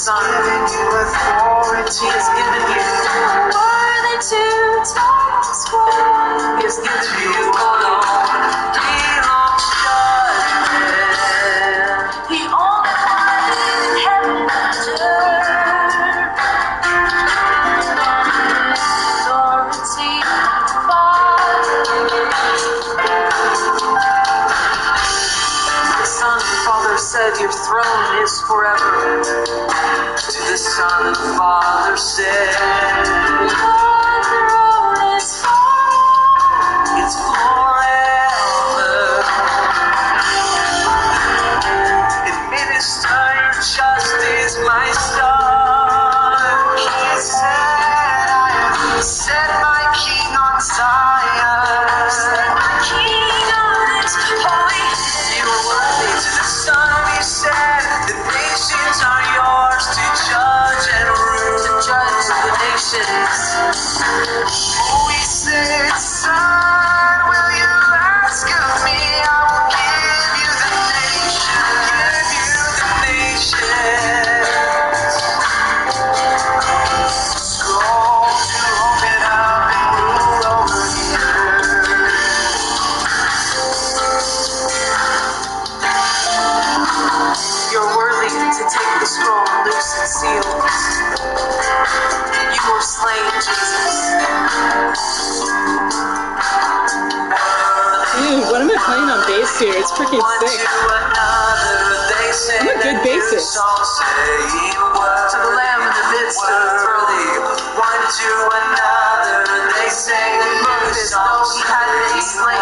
Son, given you authority. He has given you worthy to take the scroll. He has given you alone belongs judgment. He only wanted heaven and earth. Authority, the Son and Father said, your throne is forever. To the Son and Father said, your throne is forever. It's forever. Administer your justice, my Son. He said, I have set my King on Zion. Set my King on his holy hill. You are worthy to the Son. He said, the nations are yours to judge and rule. To judge the nations. Oh, he said, Son, will you ask of me? I will give you the nation. Give you the nations. Scroll to open up and rule over the earth. You're worthy to take the scroll and loose its seals. You were slain, Jesus. Dude, what am I playing on bass here? It's freaking sick. I'm a good bassist. To the Lamb in the midst of the throne. One to another they sang the birth as though he had been slain.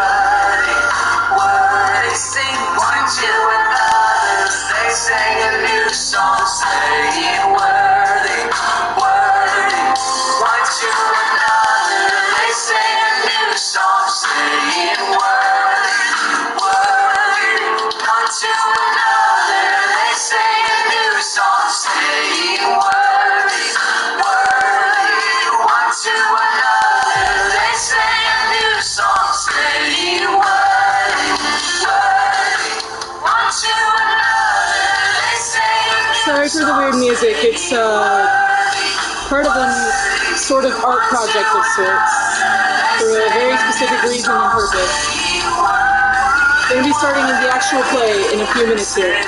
They sing one to another. They sang a new song saying worthy, worthy. One to another they sang a new song saying worthy, worthy. One to another they sang a new song saying worthy, worthy. One to another they sang a new song saying worthy, worthy. One to another they sang a new Sorry for the weird music. It's part of a sort of art project of sorts for a very specific reason and purpose. Going to be starting the actual play in a few minutes here.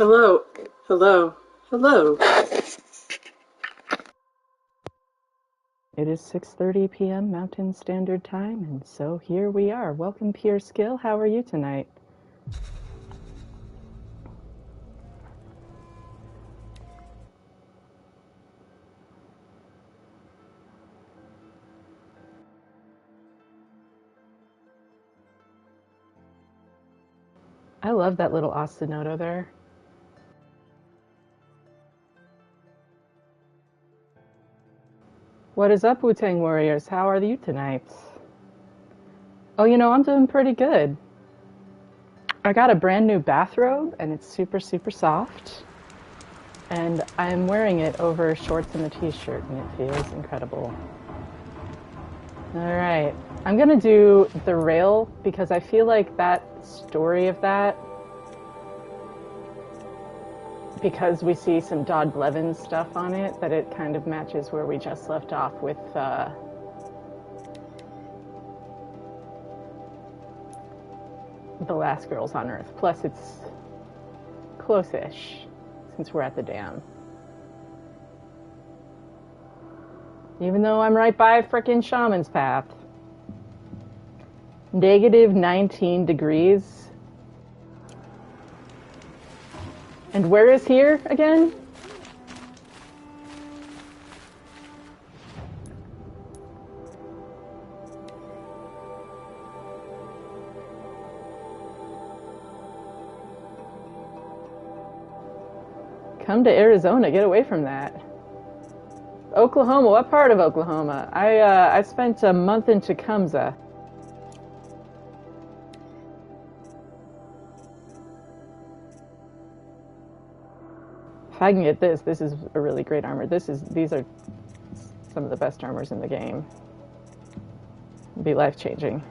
Hello, hello, hello. It is 6:30 p.m. Mountain Standard Time, and so here we are. Welcome, Pure Skill. How are you tonight? I love that little ostinato there. What is up, Wu-Tang Warriors? How are you tonight? Oh, you know, I'm doing pretty good. I got a brand new bathrobe, and it's super, super soft. And I'm wearing it over shorts and a t-shirt, and it feels incredible. Alright, I'm gonna do the rail because I feel like that story of that, because we see some Dodd Blevins stuff on it, that it kind of matches where we just left off with The Last Girls on Earth. Plus it's close-ish, since we're at the dam. Even though I'm right by frickin' Shaman's Path. Negative 19 degrees. And where is here again? Come to Arizona, get away from that. Oklahoma, what part of Oklahoma? I spent a month in Tecumseh. If I can get this is a really great armor. These are some of the best armors in the game. It'd be life-changing.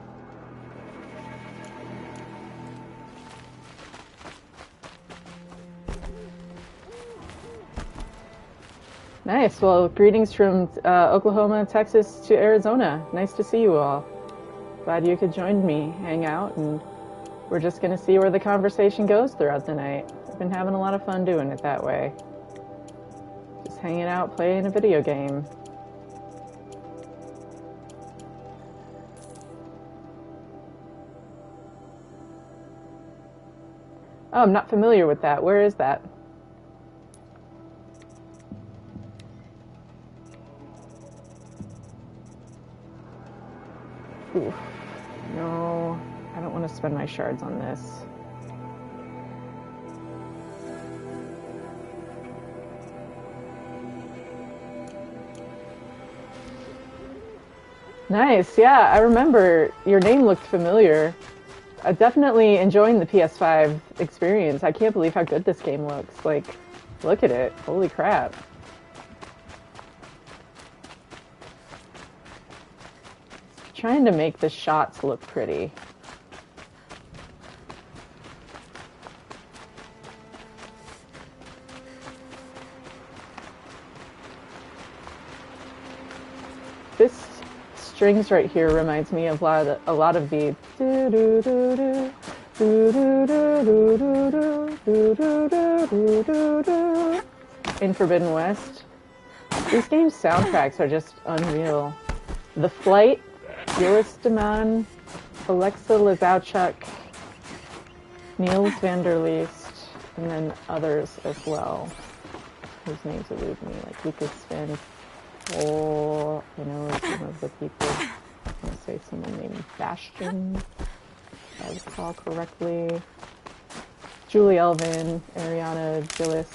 Nice. Well, greetings from Oklahoma, Texas to Arizona. Nice to see you all. Glad you could join me, hang out, and we're just going to see where the conversation goes throughout the night. I've been having a lot of fun doing it that way. Just hanging out, playing a video game. Oh, I'm not familiar with that. Where is that? Oof. No, I don't want to spend my shards on this. Nice, yeah, I remember your name looked familiar. I'm definitely enjoying the PS5 experience. I can't believe how good this game looks. Like, look at it. Holy crap. Trying to make the shots look pretty. This strings right here reminds me of a lot of the do do do do do do do do do do do do do in Forbidden West. These games' soundtracks are just unreal. The Flight, Joris de Man, Alexa Lazowchuk, Niels van der Leest, and then others as well, whose names elude me, like Lucas Van Or, you know, some of the people. I'm going to say someone named Bastion, if I recall correctly. Julie Elvin, Ariana Gillis,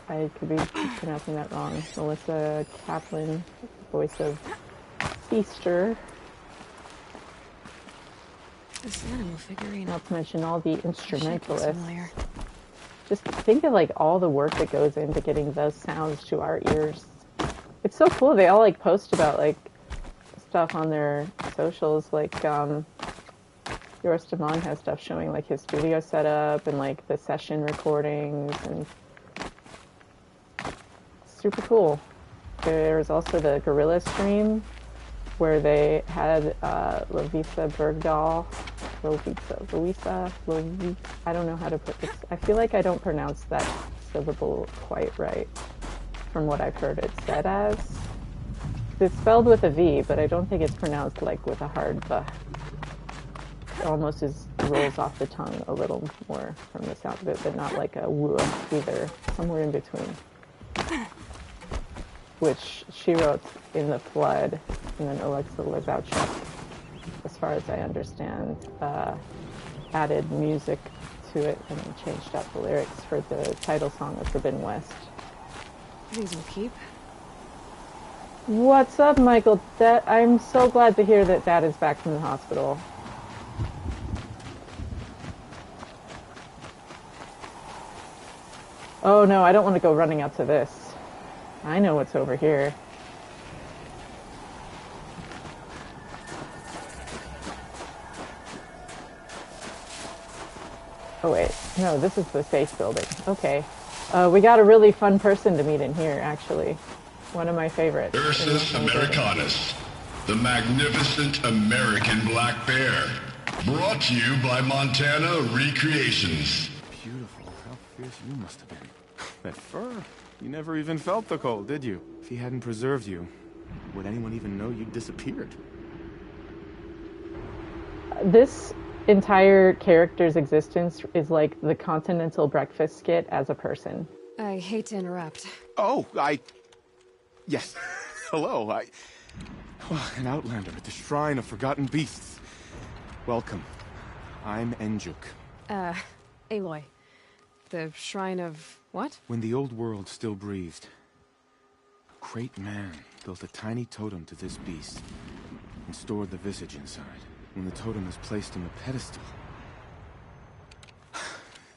I could be pronouncing that wrong. Melissa Kaplan, voice of Easter. This animal figurine. Not to mention all the instrumentalists. Just think of like all the work that goes into getting those sounds to our ears. It's so cool. They all like post about like stuff on their socials. Like Joris de Man has stuff showing like his studio setup and like the session recordings, and super cool. There's also the Gorilla stream where they had Lovisa Bergdahl Luisa, I don't know how to put this. I feel like I don't pronounce that syllable quite right from what I've heard it said as. It's spelled with a V, but I don't think it's pronounced like with a hard V. It almost rolls off the tongue a little more from the sound of it, but not like a W either. Somewhere in between. Which she wrote in the Flood, and then Alexa Lazowchuk, as far as I understand, added music to it and changed out the lyrics for the title song of Forbidden West. These will keep. What's up, Michael? I'm so glad to hear that Dad is back from the hospital. Oh no, I don't want to go running out to this. I know what's over here. Oh wait, no, this is the safe building. Okay. We got a really fun person to meet in here, actually. One of my favorites. Ursus Americanus, the magnificent American black bear. Brought to you by Montana Recreations. Beautiful. How fierce you must have been. That fur. You never even felt the cold, did you? If he hadn't preserved you, would anyone even know you'd disappeared? This entire character's existence is like the Continental Breakfast skit as a person. I hate to interrupt. Oh, Yes. Hello, an outlander at the Shrine of Forgotten Beasts. Welcome. I'm Enjuk. Aloy. The Shrine of what? When the old world still breathed, a great man built a tiny totem to this beast and stored the visage inside. When the totem is placed on the pedestal,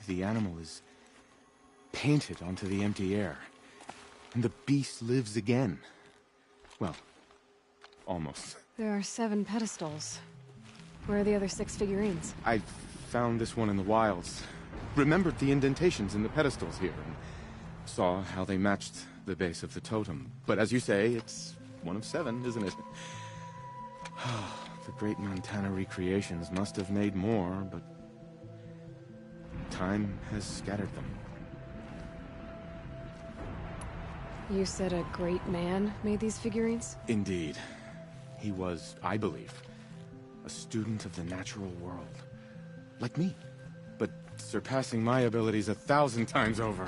the animal is painted onto the empty air, and the beast lives again. Well, almost. There are 7 pedestals. Where are the other 6 figurines? I found this one in the wilds. Remembered the indentations in the pedestals here, and saw how they matched the base of the totem. But as you say, it's one of 7, isn't it? The great Montana Recreations must have made more, but time has scattered them. You said a great man made these figurines? Indeed. He was, I believe, a student of the natural world. Like me, but surpassing my abilities 1,000 times over.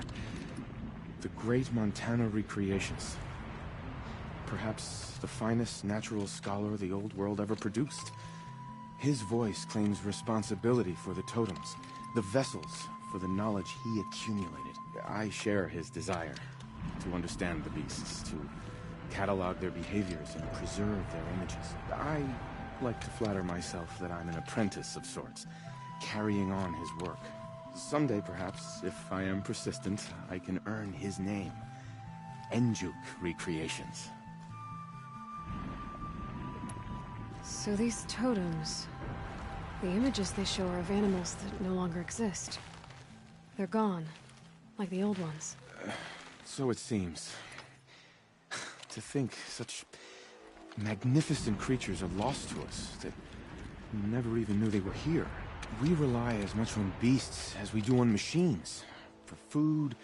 The great Montana Recreations. Perhaps the finest natural scholar the old world ever produced. His voice claims responsibility for the totems, the vessels for the knowledge he accumulated. I share his desire to understand the beasts, to catalog their behaviors and preserve their images. I like to flatter myself that I'm an apprentice of sorts, carrying on his work. Someday, perhaps, if I am persistent, I can earn his name. Enjuk Recreations. So these totems, the images they show are of animals that no longer exist. They're gone, like the old ones. So it seems. To think such magnificent creatures are lost to us, that we never even knew they were here. We rely as much on beasts as we do on machines. For food,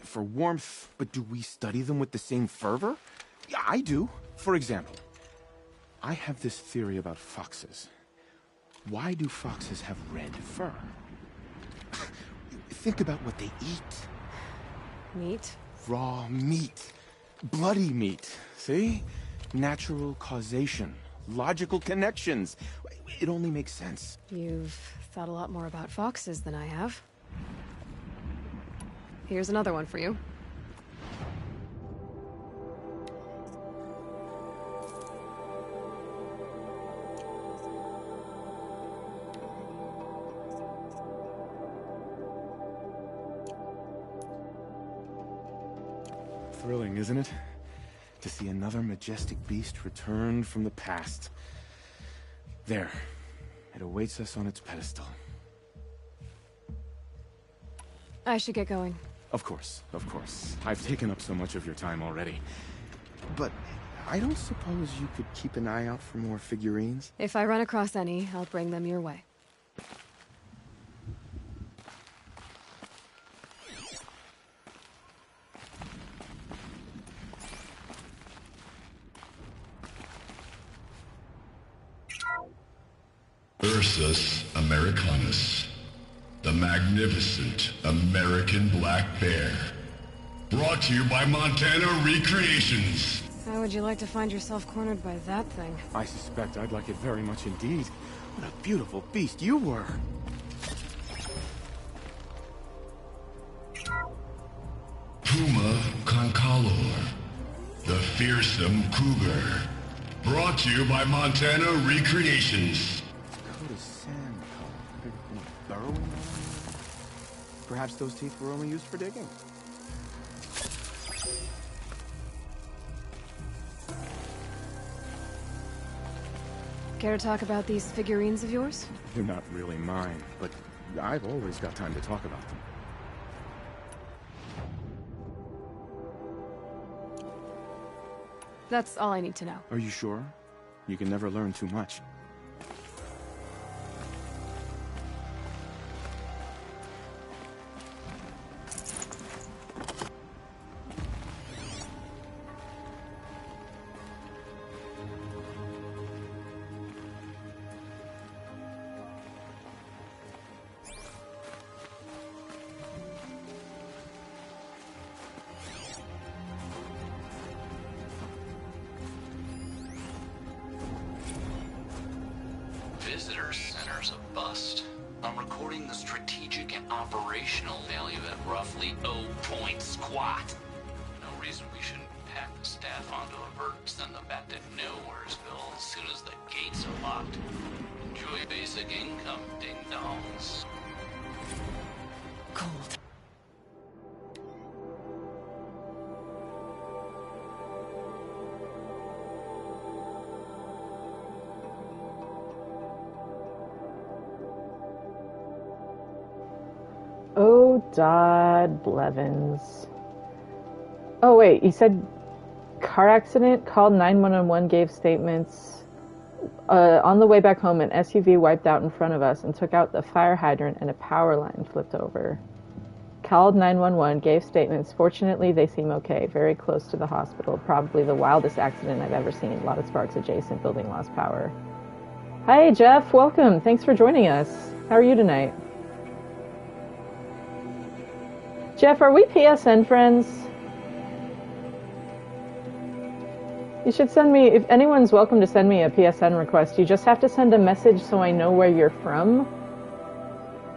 for warmth, but do we study them with the same fervor? Yeah, I do. For example, I have this theory about foxes. Why do foxes have red fur? Think about what they eat. Meat? Raw meat. Bloody meat. See? Natural causation. Logical connections. It only makes sense. You've thought a lot more about foxes than I have. Here's another one for you. Thrilling, isn't it? To see another majestic beast returned from the past. There. It awaits us on its pedestal. I should get going. Of course, of course. I've taken up so much of your time already. But I don't suppose you could keep an eye out for more figurines? If I run across any, I'll bring them your way. Ursus Americanus, the magnificent American black bear. Brought to you by Montana Recreations. How would you like to find yourself cornered by that thing? I suspect I'd like it very much indeed. What a beautiful beast you were. Puma Concalor, the fearsome cougar. Brought to you by Montana Recreations. Coat of sand color. Burrowing? Perhaps those teeth were only used for digging. Care to talk about these figurines of yours? They're not really mine, but I've always got time to talk about them. That's all I need to know. Are you sure? You can never learn too much. Visitor Center's a bust. I'm recording the strategic and operational value at roughly 0 point squat. No reason we shouldn't pack the staff onto a vert and send them back to Nowheresville as soon as the gates are locked. Enjoy basic income, ding-dongs. Cold. Oh, Dodd Blevins. Oh, wait, you said car accident, called 911, gave statements. On the way back home, an SUV wiped out in front of us and took out the fire hydrant and a power line flipped over. Called 911, gave statements. Fortunately, they seem okay. Very close to the hospital. Probably the wildest accident I've ever seen. A lot of sparks adjacent. Building lost power. Hi, Jeff. Welcome. Thanks for joining us. How are you tonight? Jeff, are we PSN friends? You should send me, if anyone's welcome to send me a PSN request, you just have to send a message so I know where you're from.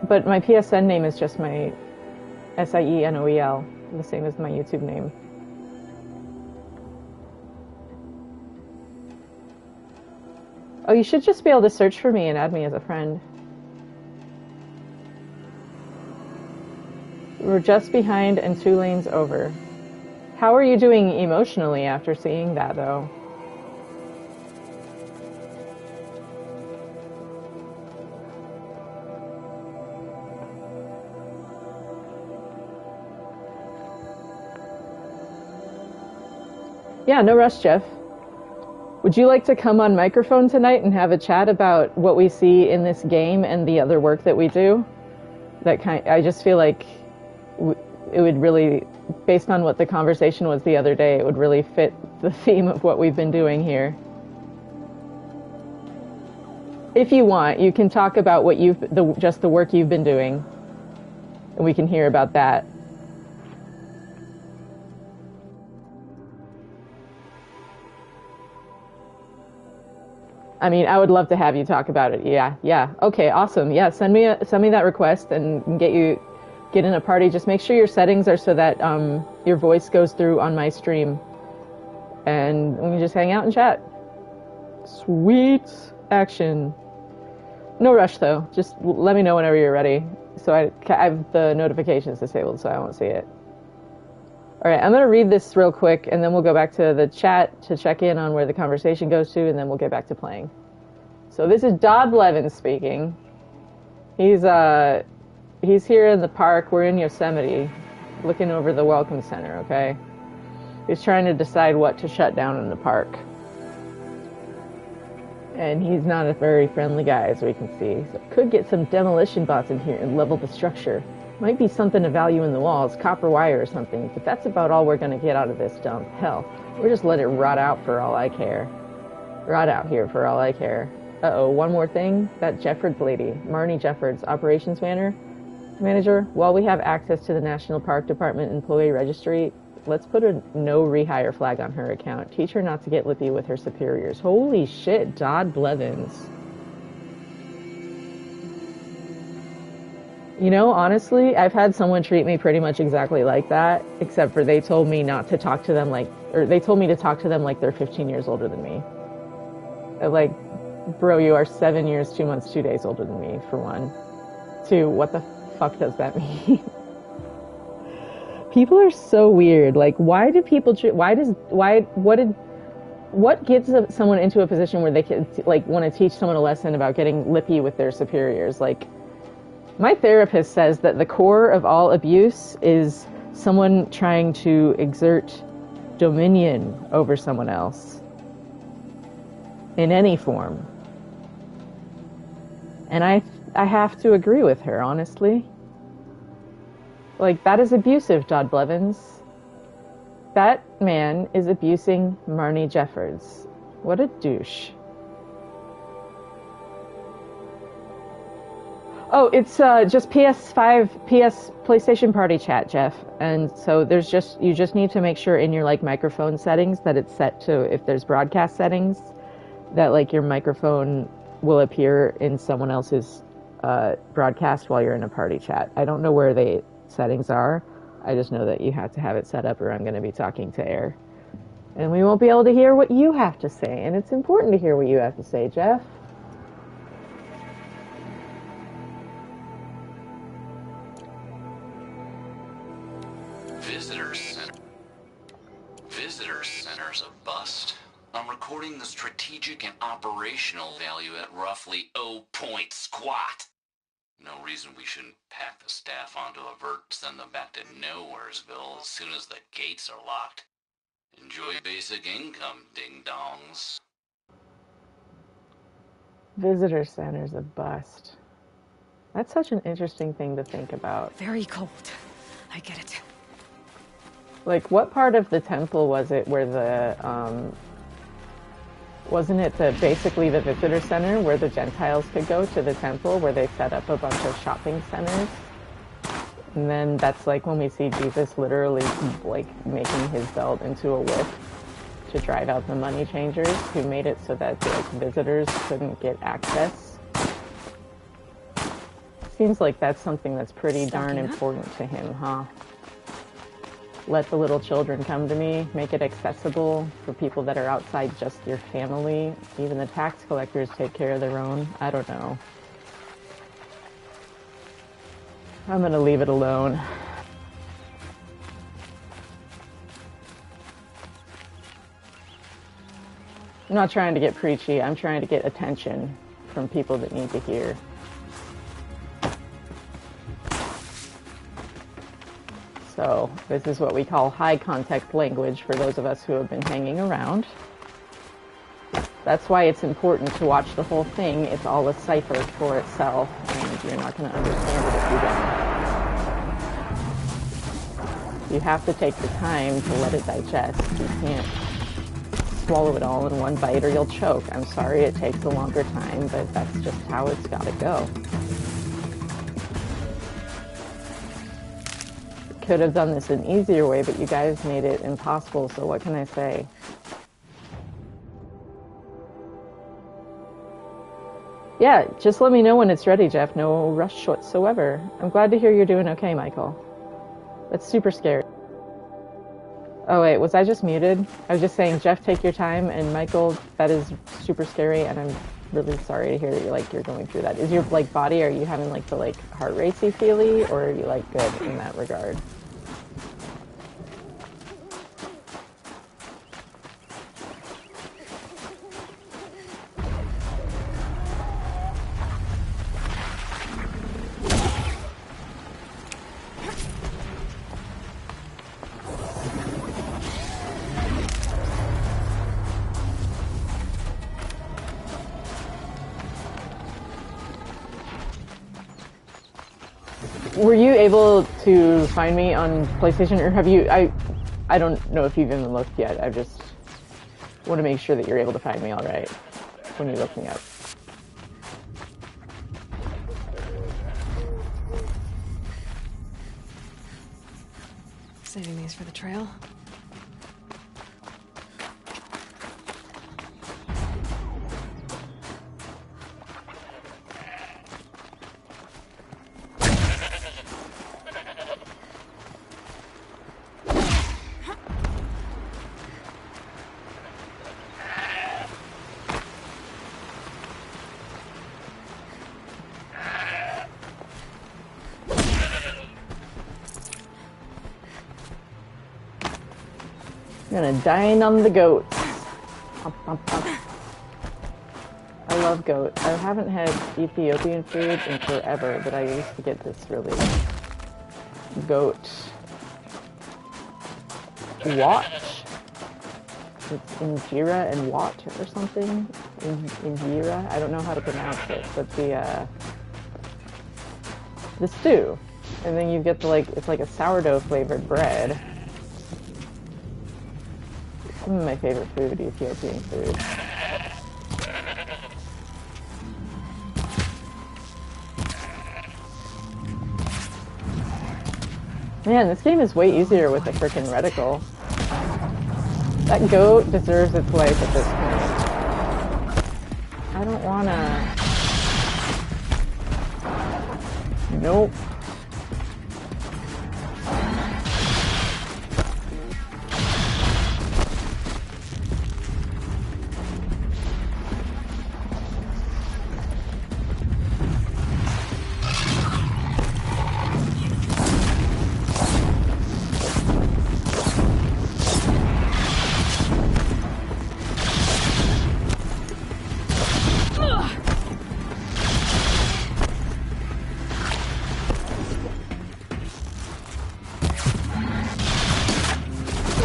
But my PSN name is just my SIENOEL, the same as my YouTube name. Oh, you should just be able to search for me and add me as a friend. We're just behind and 2 lanes over. How are you doing emotionally after seeing that, though? Yeah, no rush, Jeff. Would you like to come on microphone tonight and have a chat about what we see in this game and the other work that we do? I just feel like it would really, based on what the conversation was the other day, it would really fit the theme of what we've been doing here. If you want, you can talk about what just the work you've been doing, and we can hear about that. I mean, I would love to have you talk about it. Yeah. Okay, awesome. Yeah, send me that request and get in a party. Just make sure your settings are so that your voice goes through on my stream, and we can just hang out and chat. Sweet action. No rush though. Just let me know whenever you're ready. So I have the notifications disabled, so I won't see it. All right, I'm gonna read this real quick, and then we'll go back to the chat to check in on where the conversation goes to, and then we'll get back to playing. So this is Dodd Blevins speaking. He's here in the park. We're in Yosemite, looking over the Welcome Center, okay? He's trying to decide what to shut down in the park. And he's not a very friendly guy, as we can see. So could get some demolition bots in here and level the structure. Might be something of value in the walls, copper wire or something, but that's about all we're going to get out of this dump. Hell, we'll just let it rot out for all I care. Rot out here for all I care. Uh-oh, one more thing. That Jeffords lady, Marnie Jeffords, operations manager. While we have access to the National Park Department employee registry, let's put a no rehire flag on her account. Teach her not to get lippy with her superiors. Holy shit, Dodd Blevins. You know, honestly, I've had someone treat me pretty much exactly like that, except for they told me not to talk to them or they told me to talk to them like they're 15 years older than me. Like, bro, you are 7 years, 2 months, 2 days older than me, for one. Two, what the fuck does that mean? People are so weird. Like, why do people what gets someone into a position where they can, like, want to teach someone a lesson about getting lippy with their superiors? Like, my therapist says that the core of all abuse is someone trying to exert dominion over someone else in any form. And I have to agree with her, honestly. Like, that is abusive, Dodd Blevins. That man is abusing Marnie Jeffords. What a douche. Oh, it's just PS5, PlayStation Party chat, Jeff. And so you just need to make sure in your, like, microphone settings that it's set to, if there's broadcast settings, that, like, your microphone will appear in someone else's broadcast while you're in a party chat. I don't know where the settings are. I just know that you have to have it set up or I'm going to be talking to air. And we won't be able to hear what you have to say. And it's important to hear what you have to say, Jeff. Visitor center's a bust. I'm recording the strategic and operational value at roughly 0 point squat. No reason we shouldn't pack the staff onto a vert and send them back to Nowheresville as soon as the gates are locked. Enjoy basic income, ding-dongs. Visitor center's a bust. That's such an interesting thing to think about. Very cold. I get it. Like, what part of the temple was it where the, wasn't it basically the visitor center where the Gentiles could go to the temple, where they set up a bunch of shopping centers? And then that's like when we see Jesus literally, like, making his belt into a whip to drive out the money changers who made it so that, like, visitors couldn't get access. Seems like that's something that's pretty darn important to him, huh? Let the little children come to me, make it accessible for people that are outside just your family. Even the tax collectors take care of their own. I don't know. I'm gonna leave it alone. I'm not trying to get preachy, I'm trying to get attention from people that need to hear. So this is what we call high context language for those of us who have been hanging around. That's why it's important to watch the whole thing. It's all a cipher for itself, and you're not going to understand it if you don't. You have to take the time to let it digest. You can't swallow it all in one bite or you'll choke. I'm sorry it takes a longer time, but that's just how it's got to go. Could have done this an easier way, but you guys made it impossible, so what can I say? Yeah, just let me know when it's ready, Jeff. No rush whatsoever. I'm glad to hear you're doing okay, Michael. That's super scary. Oh wait, was I just muted? I was just saying, Jeff, take your time, and Michael, that is super scary, and I'm really sorry to hear that you're going through that. Is your, like, body, are you having, like, the, like, heart racey feely, or are you, like, good in that regard? Were you able to find me on PlayStation, or have you, I don't know if you've even looked yet. I just want to make sure that you're able to find me all right when you look me up. Saving these for the trail. I'm gonna dine on the goats. I love goat. I haven't had Ethiopian food in forever, but I used to get this really goat watch. It's injera and wat or something. Injera. I don't know how to pronounce it, but the stew, and then you get the it's like a sourdough flavored bread. Some of my favorite food, Ethiopian food. Man, this game is way easier with a frickin' reticle. That goat deserves its life at this point. I don't wanna... Nope.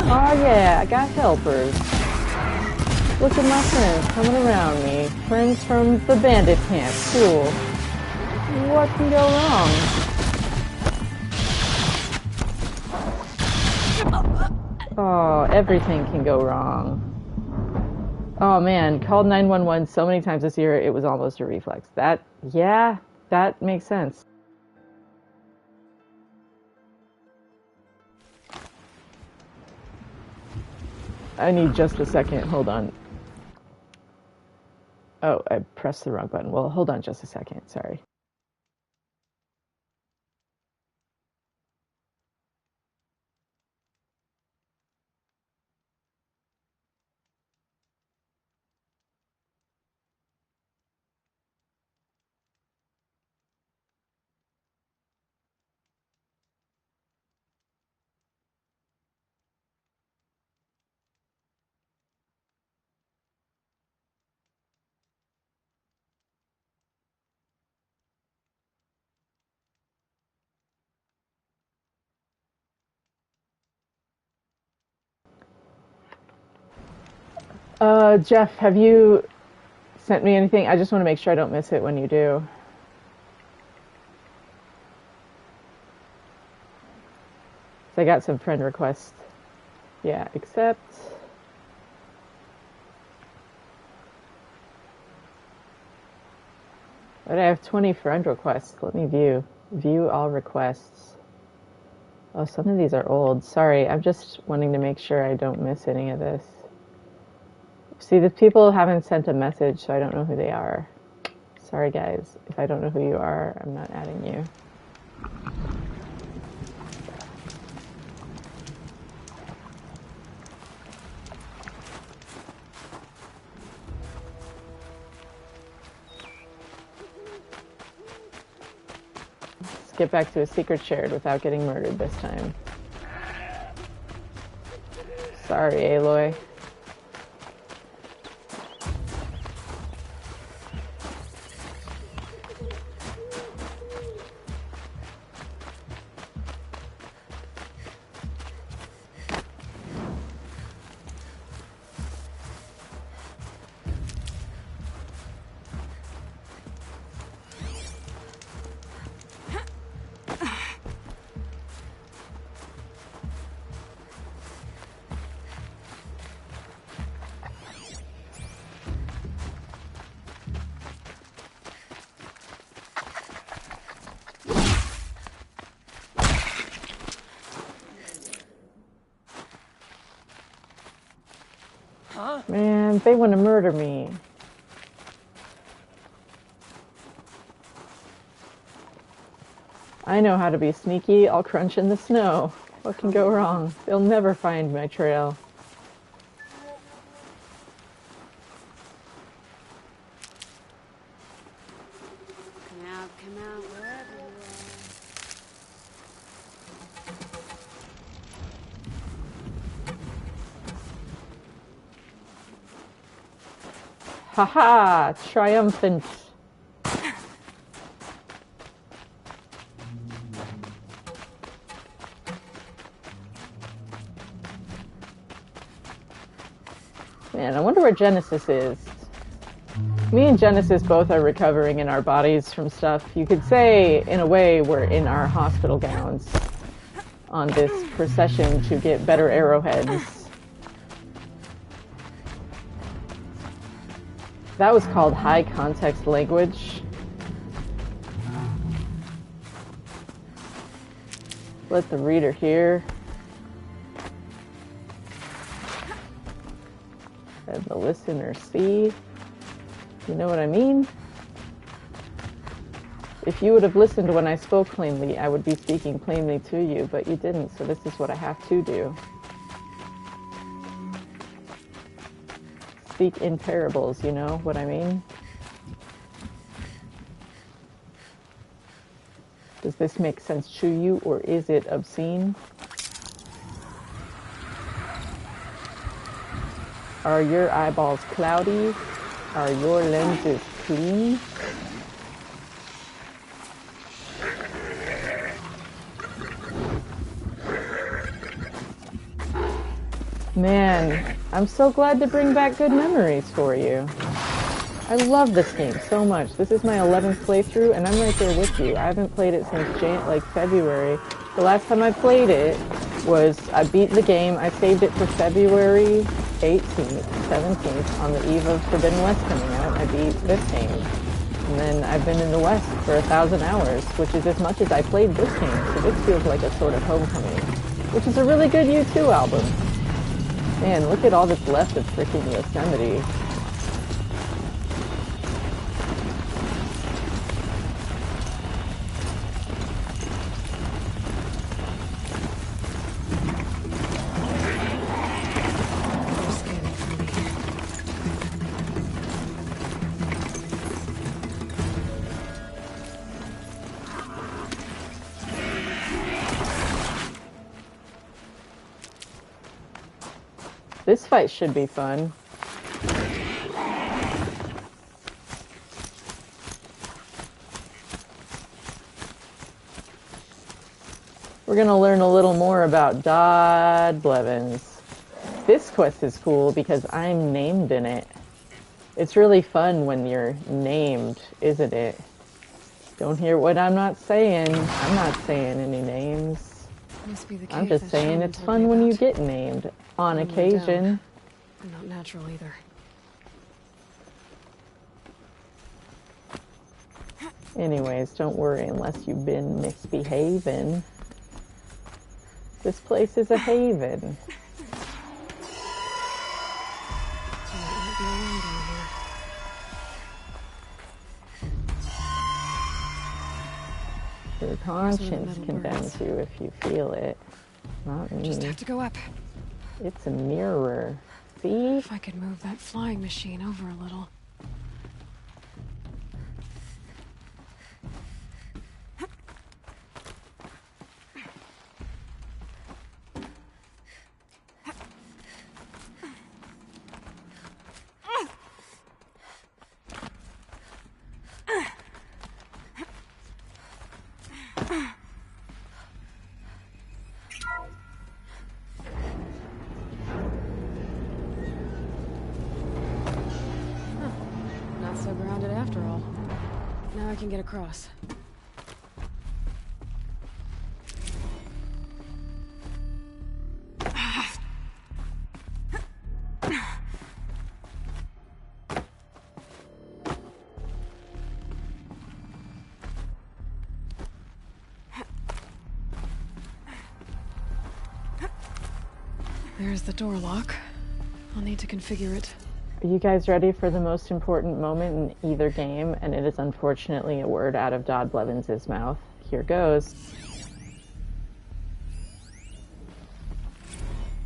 Oh yeah, I got helpers. Look at my friends coming around me. Friends from the bandit camp. Cool. What can go wrong? Oh, everything can go wrong. Oh man, called 911 so many times this year, it was almost a reflex. Yeah, that makes sense. I need just a second. Hold on. Oh, I pressed the wrong button. Well, hold on just a second. Sorry. Jeff, have you sent me anything? I just want to make sure I don't miss it when you do. So I got some friend requests. Yeah, accept. But I have 20 friend requests. Let me view. View all requests. Oh, some of these are old. Sorry, I'm just wanting to make sure I don't miss any of this. See, the people haven't sent a message, so I don't know who they are. Sorry, guys. If I don't know who you are, I'm not adding you. Let's get back to a secret shared without getting murdered this time. Sorry, Aloy. Man, they want to murder me. I know how to be sneaky. I'll crunch in the snow. What can go wrong? They'll never find my trail. Come out, wherever you are. Haha! Triumphant. Man, I wonder where Genesis is. Me and Genesis both are recovering in our bodies from stuff. You could say, in a way, we're in our hospital gowns on this procession to get better arrowheads. That was called high context language. Let the reader hear. And the listener see. You know what I mean? If you would have listened when I spoke plainly, I would be speaking plainly to you, but you didn't, so this is what I have to do. Speak in parables, you know what I mean? Does this make sense to you, or is it obscene? Are your eyeballs cloudy? Are your lenses clean? Man, I'm so glad to bring back good memories for you. I love this game so much. This is my 11th playthrough, and I'm right there with you. I haven't played it since February. The last time I played it was, I beat the game, I saved it for February 18th, 17th, on the eve of Forbidden West coming out. I beat this game. And then I've been in the West for 1,000 hours, which is as much as I played this game, so this feels like a sort of homecoming. Which is a really good U2 album. Man, look at all that's left of freaking Yosemite. This fight should be fun. We're gonna learn a little more about Dodd Blevins. This quest is cool because I'm named in it. It's really fun when you're named, isn't it? Don't hear what I'm not saying. I'm not saying any names. Must be the I'm cave just that saying Shaman it's told fun me when you about. get named. On Written occasion. down. And not natural either. Anyways, don't worry unless you've been misbehaving. This place is a haven. So it might be alone down here. Your conscience condemns you if you feel it. Not me. Just have to go up. It's a mirror. See? If I could move that flying machine over a little. Not so grounded after all. Now I can get across. There's the door lock. I'll need to configure it. Are you guys ready for the most important moment in either game? And it is unfortunately a word out of Dodd Blevins' mouth. Here goes.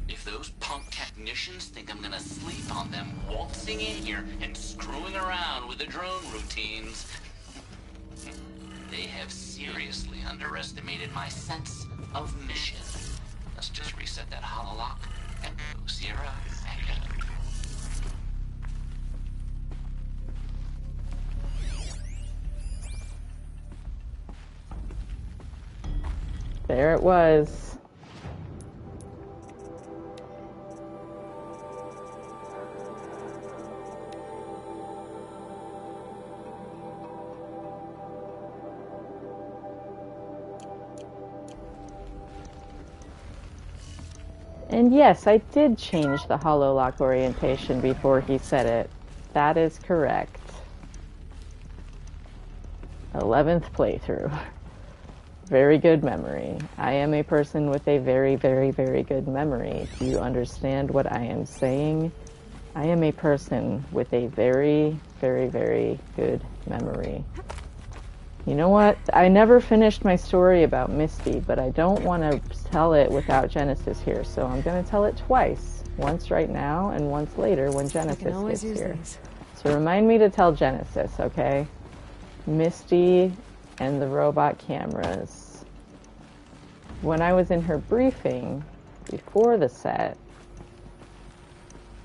If those punk technicians think I'm gonna sleep on them waltzing in here and screwing around with the drone routines, they have seriously underestimated my sense of mission. Let's just reset that hololock. Echo, Sierra, Echo. There it was. And yes, I did change the hololock orientation before he said it. That is correct. 11th playthrough. Very good memory. I am a person with a very, very, very good memory. Do you understand what I am saying? I am a person with a very, very, very good memory. You know what? I never finished my story about Misty, but I don't want to tell it without Genesis here, so I'm going to tell it twice. Once right now and once later when Genesis gets here. So remind me to tell Genesis, okay? Misty and the robot cameras. When I was in her briefing before the set,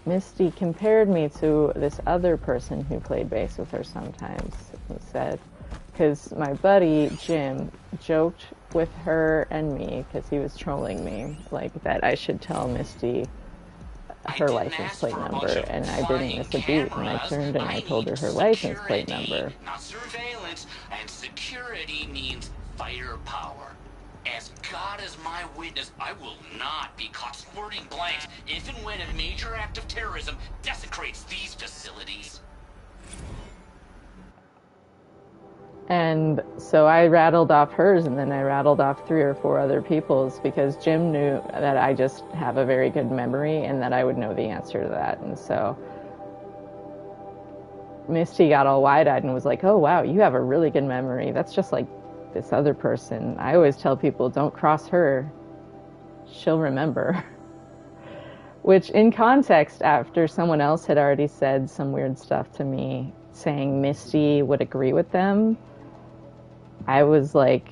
Misty compared me to this other person who played bass with her sometimes and said, because my buddy Jim joked with her and me because he was trolling me, like that I should tell Misty her license plate number, and I didn't miss a beat, and I turned and I told her license plate number. Not surveillance, and security means firepower. As God is my witness, I will not be caught squirting blanks if and when a major act of terrorism desecrates these facilities. And so I rattled off hers, and then I rattled off 3 or 4 other people's, because Jim knew that I just have a very good memory and that I would know the answer to that. And so Misty got all wide-eyed and was like, oh wow, you have a really good memory. That's just like this other person. I always tell people, don't cross her. She'll remember. Which in context, after someone else had already said some weird stuff to me, saying Misty would agree with them, I was like,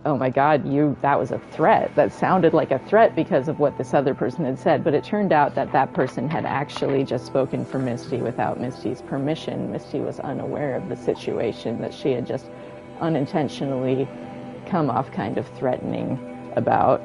oh my god, that was a threat. That sounded like a threat because of what this other person had said. But it turned out that that person had actually just spoken for Misty without Misty's permission. Misty was unaware of the situation, that she had just unintentionally come off kind of threatening about.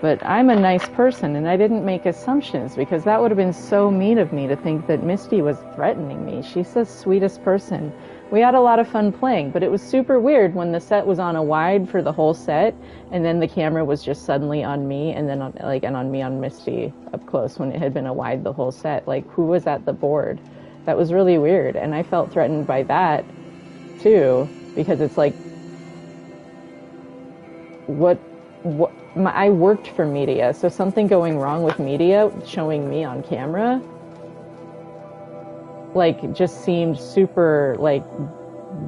But I'm a nice person, and I didn't make assumptions, because that would have been so mean of me to think that Misty was threatening me. She's the sweetest person. We had a lot of fun playing, but it was super weird when the set was on a wide for the whole set, and then the camera was just suddenly on me, and then on me on Misty up close when it had been a wide the whole set. Like, who was at the board? That was really weird, and I felt threatened by that too, because it's like, I worked for media, so something going wrong with media showing me on camera, like, just seemed super, like,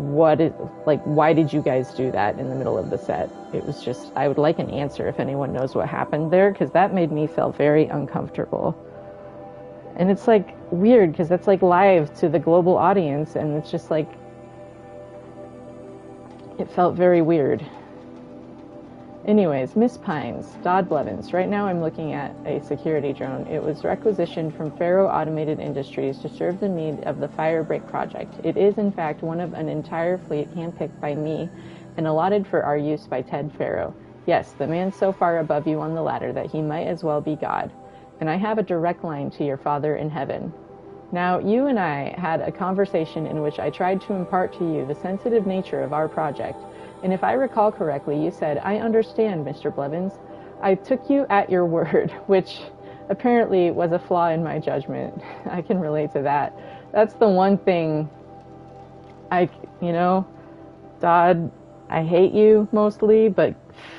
why did you guys do that in the middle of the set? It was just, I would like an answer if anyone knows what happened there, because that made me feel very uncomfortable. And it's like weird, because that's like live to the global audience, and it's just like, it felt very weird. Anyways, Miss Pines, Dodd Blevins. Right now I'm looking at a security drone. It was requisitioned from Faro Automated Industries to serve the need of the Firebreak project. It is, in fact, one of an entire fleet handpicked by me and allotted for our use by Ted Faro. Yes, the man so far above you on the ladder that he might as well be God. And I have a direct line to your Father in heaven. Now, you and I had a conversation in which I tried to impart to you the sensitive nature of our project. And if I recall correctly, you said, I understand, Mr. Blevins. I took you at your word, which apparently was a flaw in my judgment. I can relate to that. That's the one thing Dodd, I hate you mostly, but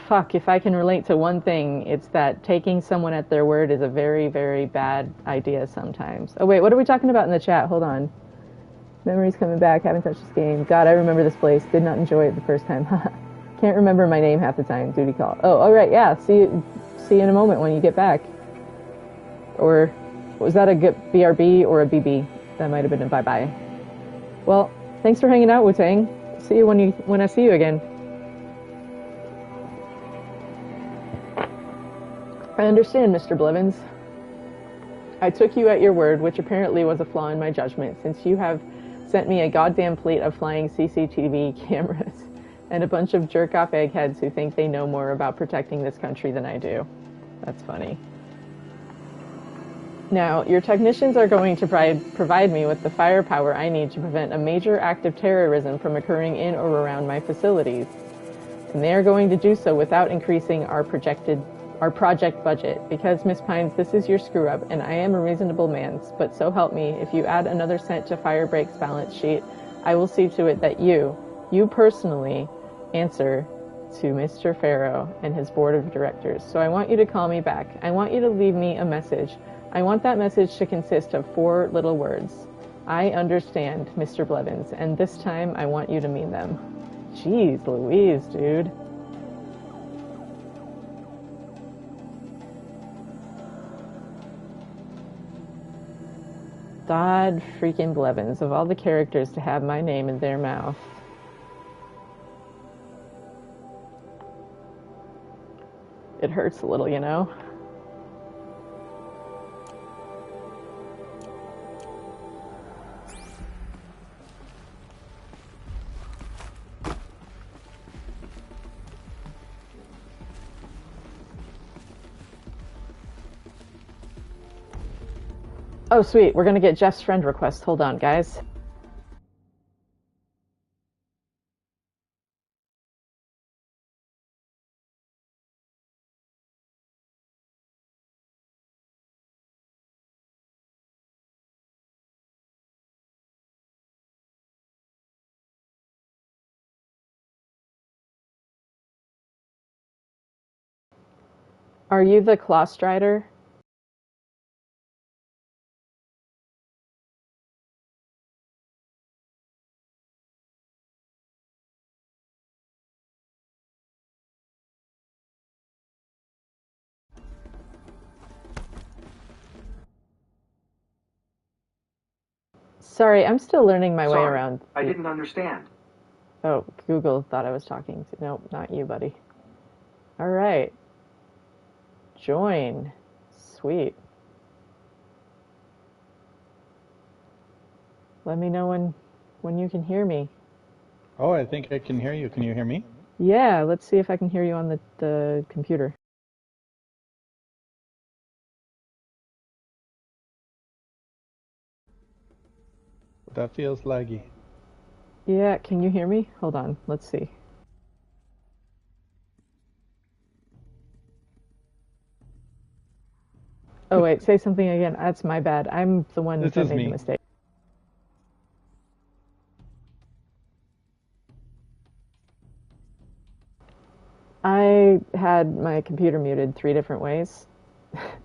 Fuck, if I can relate to one thing, it's that taking someone at their word is a very, very bad idea sometimes. Oh wait, what are we talking about in the chat? Hold on. Memories coming back, haven't touched this game. God, I remember this place. Did not enjoy it the first time. Can't remember my name half the time. Duty call. Oh, alright, yeah. See you in a moment when you get back. Or, was that a good BRB or a BB? That might have been a bye-bye. Well, thanks for hanging out, Wu-Tang. See you when I see you again. I understand, Mr. Blevins. I took you at your word, which apparently was a flaw in my judgment, since you have sent me a goddamn fleet of flying CCTV cameras and a bunch of jerk-off eggheads who think they know more about protecting this country than I do. That's funny. Now, your technicians are going to provide me with the firepower I need to prevent a major act of terrorism from occurring in or around my facilities. And they are going to do so without increasing our project budget, because, Miss Pines, this is your screw-up, and I am a reasonable man, but so help me, if you add another cent to Firebreak's balance sheet, I will see to it that you personally, answer to Mr. Farrow and his board of directors. So I want you to call me back. I want you to leave me a message. I want that message to consist of 4 little words. I understand, Mr. Blevins, and this time I want you to mean them. Jeez Louise, dude. God freaking Blevins, of all the characters to have my name in their mouth. It hurts a little, you know? Oh, sweet. We're gonna get Jeff's friend request. Hold on, guys. Are you the Clawstrider? Sorry, I'm still learning my way around. I didn't understand. Oh, Google thought I was talking to... Nope, not you, buddy. Alright. Join. Sweet. Let me know when you can hear me. Oh, I think I can hear you. Can you hear me? Yeah, let's see if I can hear you on the computer. That feels laggy. Yeah, can you hear me? Hold on, let's see. Oh wait, say something again. That's my bad. I'm the one that made the mistake. I had my computer muted 3 different ways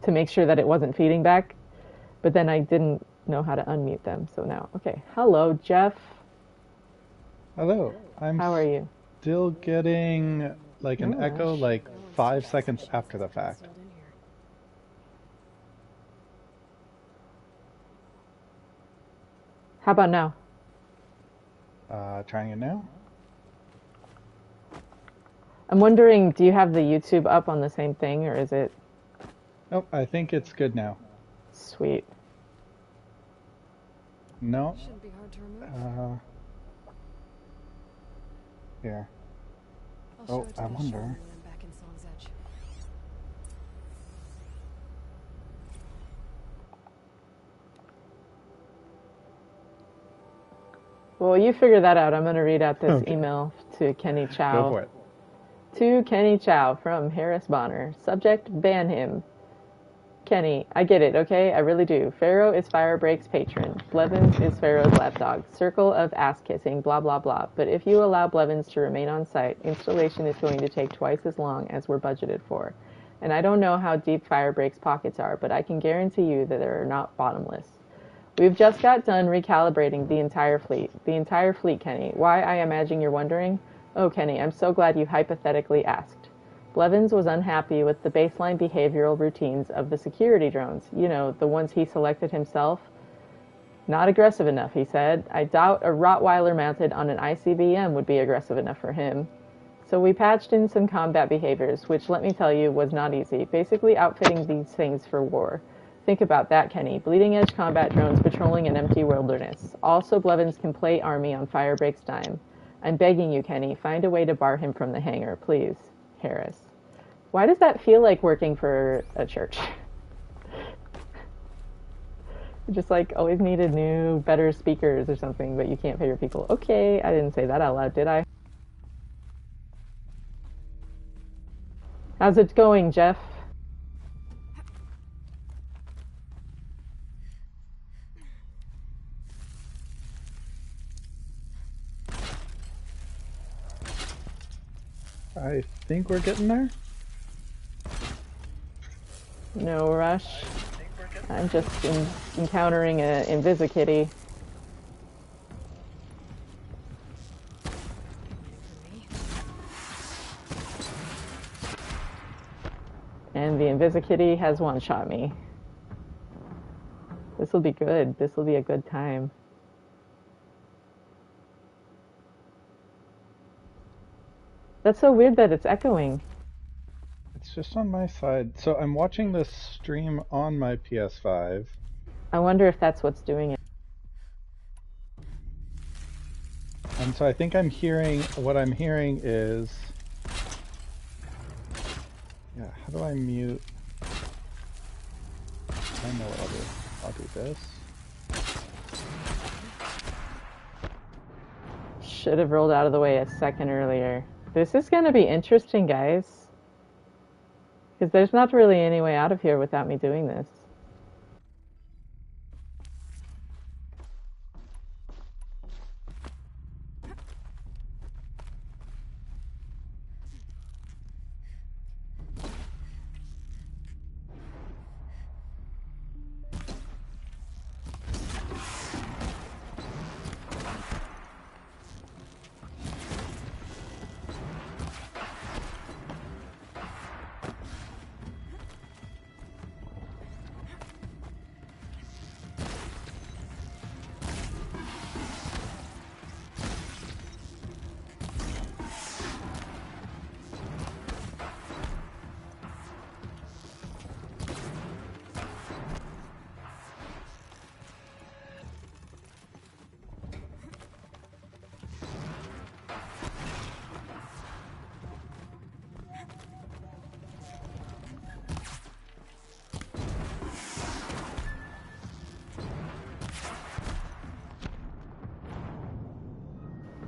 to make sure that it wasn't feeding back, but then I didn't know how to unmute them, so now. Okay, hello, Jeff. Hello. How are you? Still getting like an echo like 5 seconds after the fact. How about now? Trying it now. I'm wondering, do you have the YouTube up on the same thing, or is it... Nope, I think it's good now. Sweet. No. Shouldn't be hard to remove. Here. I'll show Oh, it to I you wonder. shortly when I'm back in Song's Edge. Well, you figure that out. I'm going to read out this email to Kenny Chow. Go for it. To Kenny Chow from Harris Bonner. Subject, ban him. Kenny, I get it, okay? I really do. Pharaoh is Firebreak's patron. Blevins is Pharaoh's lapdog. Circle of ass-kissing, blah, blah, blah. But if you allow Blevins to remain on site, installation is going to take twice as long as we're budgeted for. And I don't know how deep Firebreak's pockets are, but I can guarantee you that they're not bottomless. We've just got done recalibrating the entire fleet. The entire fleet, Kenny. Why, I imagine you're wondering? Oh, Kenny, I'm so glad you hypothetically asked. Blevins was unhappy with the baseline behavioral routines of the security drones. You know, the ones he selected himself. Not aggressive enough, he said. I doubt a Rottweiler mounted on an ICBM would be aggressive enough for him. So we patched in some combat behaviors, which, let me tell you, was not easy. Basically outfitting these things for war. Think about that, Kenny. Bleeding-edge combat drones patrolling an empty wilderness. Also, Blevins can play Army on Firebreak's dime. I'm begging you, Kenny, find a way to bar him from the hangar, please. Harris. Why does that feel like working for a church? You just like always needed new, better speakers or something, but you can't pay your people. Okay, I didn't say that out loud, did I? How's it going, Jeff? I think we're getting there. No rush. I'm just encountering an Invisikitty. And the Invisikitty has one-shot me. This will be good. This will be a good time. That's so weird that it's echoing. It's just on my side. So I'm watching this stream on my PS5. I wonder if that's what's doing it. And so I think I'm hearing, what I'm hearing is... Yeah, how do I mute? I know what I'll do. I'll do this. Should have rolled out of the way a second earlier. This is going to be interesting, guys. Because there's not really any way out of here without me doing this.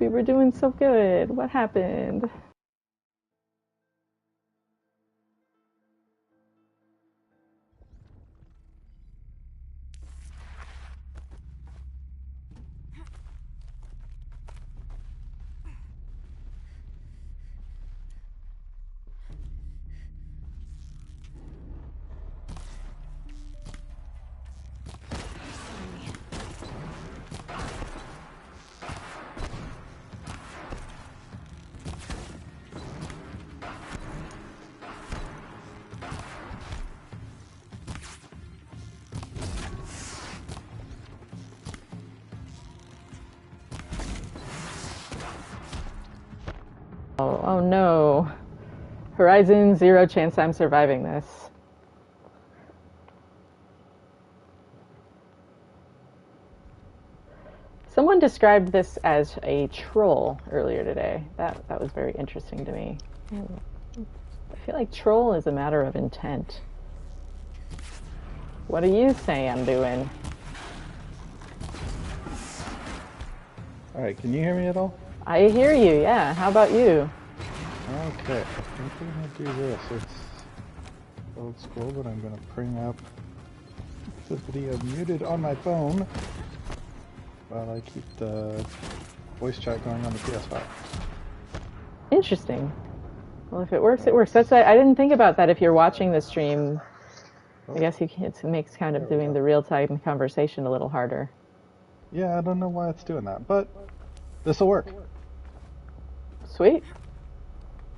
We were doing so good. What happened? Oh no. Horizon, 0 chance I'm surviving this. Someone described this as a troll earlier today. That was very interesting to me. I feel like troll is a matter of intent. What do you say I'm doing? Alright, can you hear me at all? I hear you, yeah. How about you? Okay, I think we're gonna do this. old school, but I'm gonna bring up the video muted on my phone while I keep the voice chat going on the PS5. Interesting. Well, if it works, it works. That's I didn't think about that. If you're watching the stream, I guess it makes kind of doing the real-time conversation a little harder. Yeah, I don't know why it's doing that, but this will work. Sweet.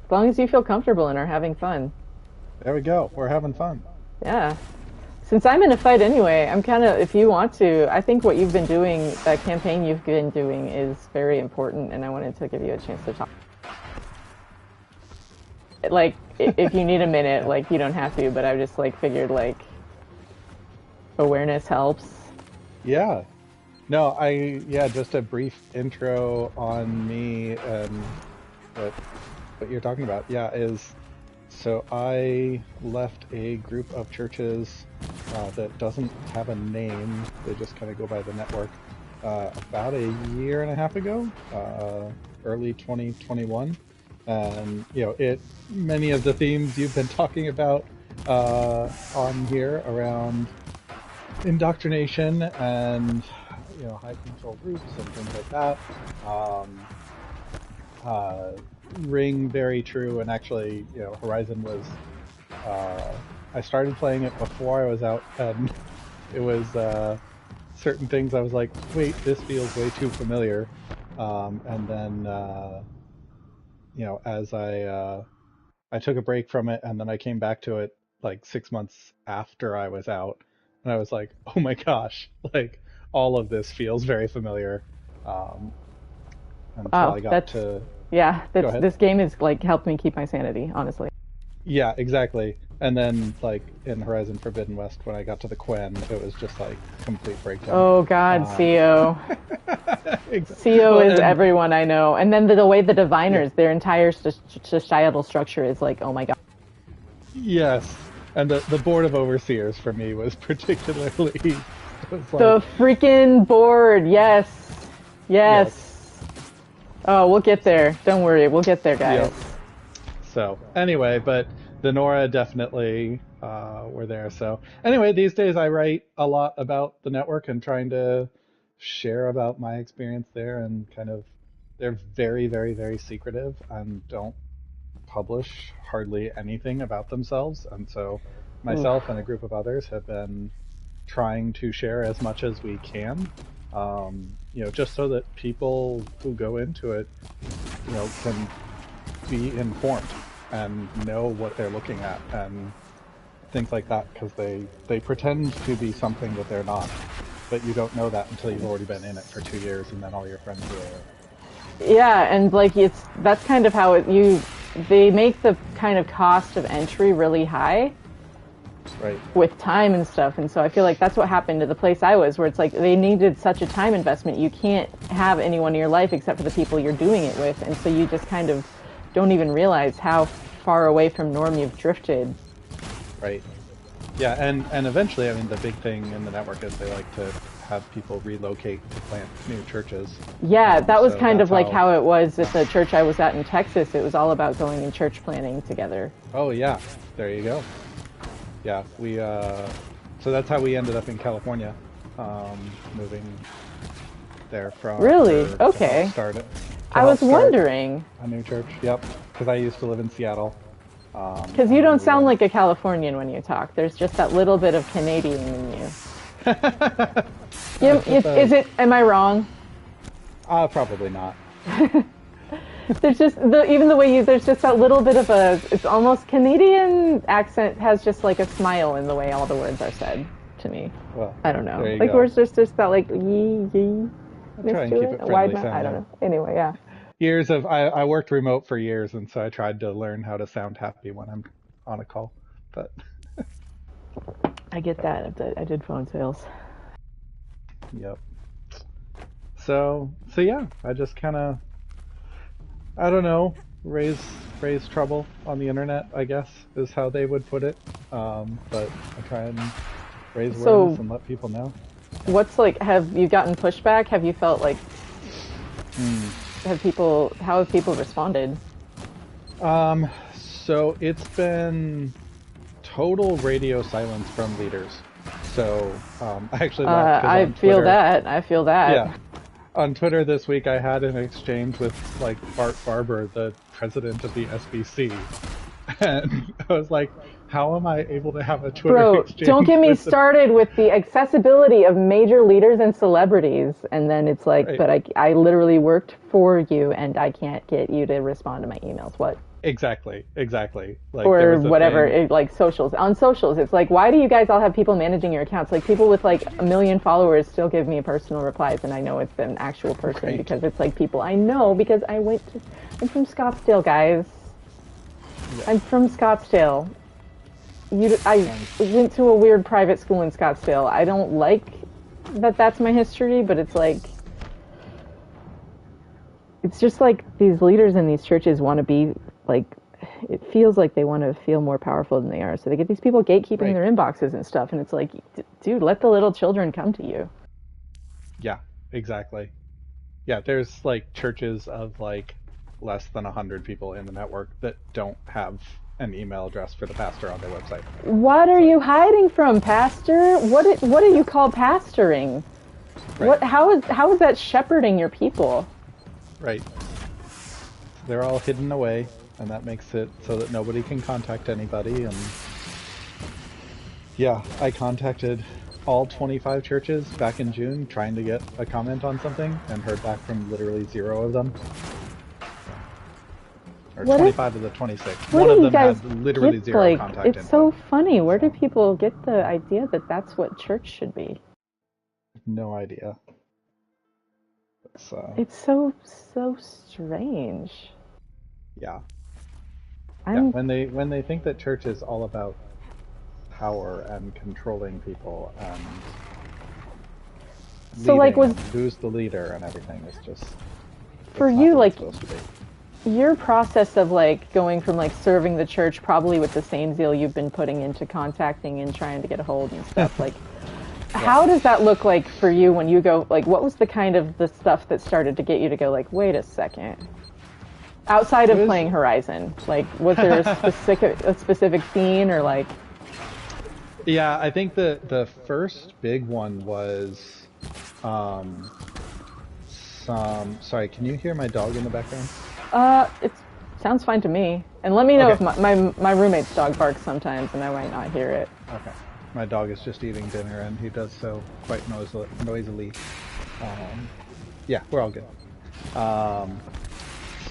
As long as you feel comfortable and are having fun. There we go. We're having fun. Yeah. Since I'm in a fight anyway, I'm kind of, if you want to, I think what you've been doing, that campaign you've been doing is very important, and I wanted to give you a chance to talk. Like, if you need a minute, like, you don't have to, but I just, like, figured, like, awareness helps. Yeah. No, just a brief intro on me and what you're talking about. Yeah, so I left a group of churches that doesn't have a name. They just kind of go by the network about a year and a half ago, early 2021. And, many of the themes you've been talking about on here around indoctrination and, high control groups and things like that. Ring very true, and actually, Horizon was, I started playing it before I was out, and it was certain things I was like, wait, this feels way too familiar. And then, as I took a break from it, and then I came back to it like 6 months after I was out, and I was like, oh my gosh, like all of this feels very familiar. Until I got to... Yeah, this game has like helped me keep my sanity, honestly. Yeah, exactly. And then, like, in Horizon Forbidden West, when I got to the Quen, it was just, like, complete breakdown. Oh, God, CO. CO is everyone I know. And then the way the Diviners, their entire societal structure is like, oh my God. Yes. And the Board of Overseers, for me, was particularly... the freaking board, yes. Oh, we'll get there. Don't worry, we'll get there, guys. Yep. So, anyway, but the Nora definitely were there. So, anyway, these days I write a lot about the network and trying to share about my experience there, and kind of, they're very, very, very secretive and don't publish hardly anything about themselves. And so myself and a group of others have been trying to share as much as we can. Just so that people who go into it, can be informed and know what they're looking at and things like that, because they pretend to be something that they're not, but you don't know that until you've already been in it for 2 years, and then all your friends are... Yeah, and like that's kind of how they make the kind of cost of entry really high. Right. With time and stuff, and so I feel like that's what happened to the place I was, where it's like they needed such a time investment. You can't have anyone in your life except for the people you're doing it with, and so you just kind of don't even realize how far away from norm you've drifted. Right. Yeah, and eventually, I mean, the big thing in the network is they like to have people relocate to plant new churches. Yeah, that was kind of like how it was at the church I was at in Texas. It was all about going and church planting together. Oh yeah, there you go. Yeah, so that's how we ended up in California, moving there from... Really? Okay. I was wondering. A new church, yep, because I used to live in Seattle. Because you don't sound like a Californian when you talk. There's just that little bit of Canadian in you. Am I wrong? Probably not. There's just even the way there's just that little bit of it's almost Canadian accent has just like a smile in the way all the words are said to me. Well, I don't know. Like where's just that like yee. Try and keep it friendly. I don't know. Anyway, yeah. I worked remote for years, and so I tried to learn how to sound happy when I'm on a call. But I get that. I did phone sales. Yep. So yeah, I just kind of, I don't know, raise trouble on the internet, I guess, is how they would put it. But I try and raise awareness and let people know. What's like, have you gotten pushback? Have you felt like, how have people responded? So it's been total radio silence from leaders. So I actually laughed 'cause I on feel Twitter, that. I feel that. yeah, on Twitter this week I had an exchange with like Bart Barber, the president of the SBC, and I was like, how am I able to have a Twitter Bro, exchange? don't get me with the- started with the accessibility of major leaders and celebrities. And then it's like, Right. but I literally worked for you and I can't get you to respond to my emails. What? Exactly. Like, there Or was a whatever, thing- like socials. On socials, it's like, why do you guys all have people managing your accounts? Like people with like 1 million followers still give me personal replies and I know it's an actual person Right. because it's like people I know because I'm from Scottsdale, guys. Yeah. I'm from Scottsdale. I went to a weird private school in Scottsdale. I don't like that that's my history, but it's like, it's just like these leaders in these churches want to be like, it feels like they want to feel more powerful than they are. So they get these people gatekeeping Right. their inboxes and stuff. And it's like, dude, let the little children come to you. Yeah, exactly. Yeah, there's like churches of like less than 100 people in the network that don't have an email address for the pastor on their website. What are you hiding from, pastor? What do you call pastoring? Right. How is that shepherding your people? Right. They're all hidden away, and that makes it so that nobody can contact anybody. And yeah, I contacted all 25 churches back in June trying to get a comment on something and heard back from literally 0 of them. Or What 25 of the 26. Where One do of you them guys had literally get, 0 like, contact it's info. so funny. Where do people get the idea that that's what church should be? No idea. So It's so strange. yeah. I'm When they think that church is all about power and controlling people and So, like, leading was- and who's the leader and everything, it's just for it's not you, what like, it's supposed to be. your process of like going from like serving the church probably with the same zeal you've been putting into contacting and trying to get a hold and stuff like how does that look like for you when you go like what was the kind of the stuff that started to get you to go like wait a second outside of playing Horizon, like was there a specific scene or like Yeah, I think the first big one was sorry, can you hear my dog in the background? it sounds fine to me, and let me know Okay. if my roommate's dog barks sometimes and I might not hear it. Okay. My dog is just eating dinner, and he does so quite noisily. Yeah, we're all good.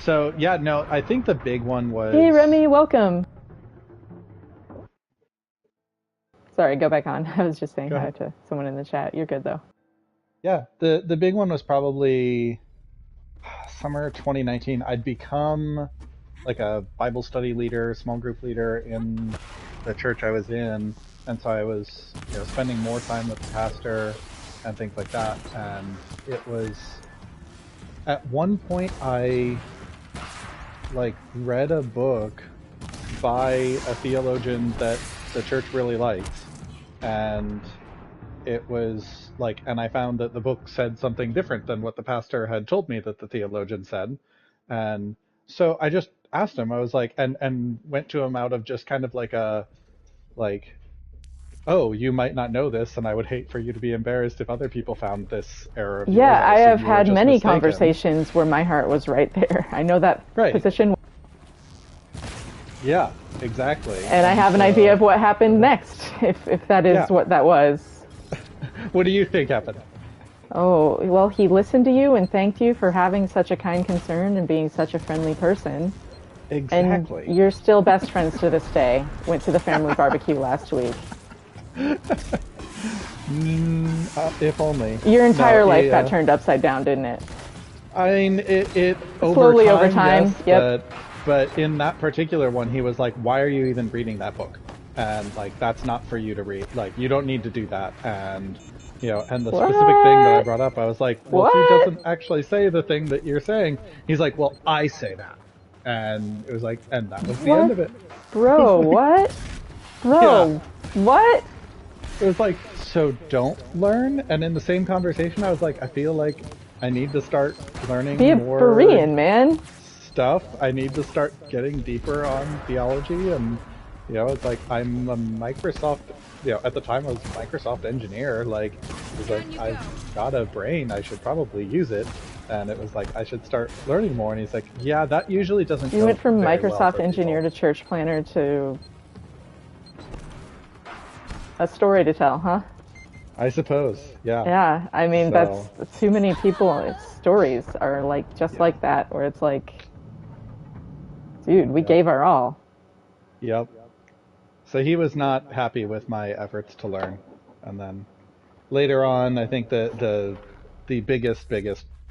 So, yeah, no, I think the big one was... Hey, Remy, welcome. Sorry, go back on. I was just saying Go hi ahead. to someone in the chat. You're good, though. Yeah, the big one was probably summer 2019. I'd become like a Bible study leader, small group leader in the church I was in, and so I was, spending more time with the pastor and things like that. And it was at one point I read a book by a theologian that the church really likes, and it was and I found that the book said something different than what the pastor had told me that the theologian said. And so I just asked him, I was like, and went to him out of just kind of oh, you might not know this, and I would hate for you to be embarrassed if other people found this error of yours. Yeah, I assume have you were had just many mistaken. conversations where my heart was right there. I know that Right. position, Yeah, exactly. and I have an so- idea of what happened next, if that is Yeah. what that was. What do you think happened? Oh, well, he listened to you and thanked you for having such a kind concern and being such a friendly person. Exactly. And you're still best friends to this day. Went to the family barbecue last week. If only. Your entire No, life he, got turned upside down, didn't it? I mean, it Slowly over time, yes, yep. But in that particular one, he was like, "Why are you even reading that book?" And that's not for you to read. You don't need to do that. And and the specific thing that I brought up, I was like, "Well, he What? doesn't actually say the thing that you're saying." He's like, "Well, I say that," and it was like, and that was the What? end of it. Bro, what? Bro, what? It was like, so don't learn. And in the same conversation, I was like, I feel like I need to start learning Be a more Berean, man. stuff. I need to start getting deeper on theology and You know, it's like, I'm a Microsoft, you know, at the time I was a Microsoft engineer, like, it was like, I've got a brain, I should probably use it. And it was like, I should start learning more. And he's like, yeah, that usually doesn't go You went from very well Microsoft for engineer people. to church planner to a story to tell, huh? I suppose, yeah. Yeah, I mean, So- that's too many people. Stories are like just like that, where it's like, dude, we gave our all. Yep. So he was not happy with my efforts to learn. And then later on, I think the biggest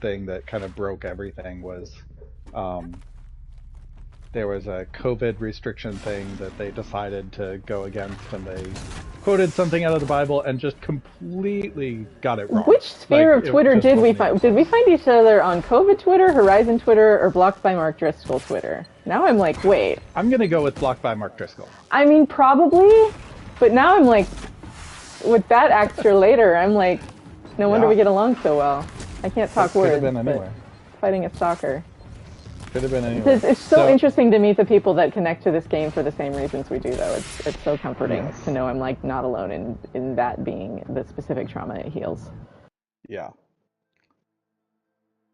thing that kind of broke everything was there was a COVID restriction thing that they decided to go against, and they quoted something out of the Bible and just completely got it wrong. Which sphere Like, of it Twitter just did we wasn't find? even Did we find each other on COVID Twitter, Horizon Twitter, or Blocked by Mark Driscoll Twitter? Now I'm like, wait. I'm gonna go with Blocked by Mark Driscoll. I mean, probably, but now I'm like, with that extra later, I'm like, no wonder Yeah. we get along so well. I can't talk Could have words, been but anywhere. fighting a stalker. Could have been anywhere. It's so interesting to meet the people that connect to this game for the same reasons we do, though. It's so comforting Yes. to know I'm like not alone in that being the specific trauma it heals. Yeah.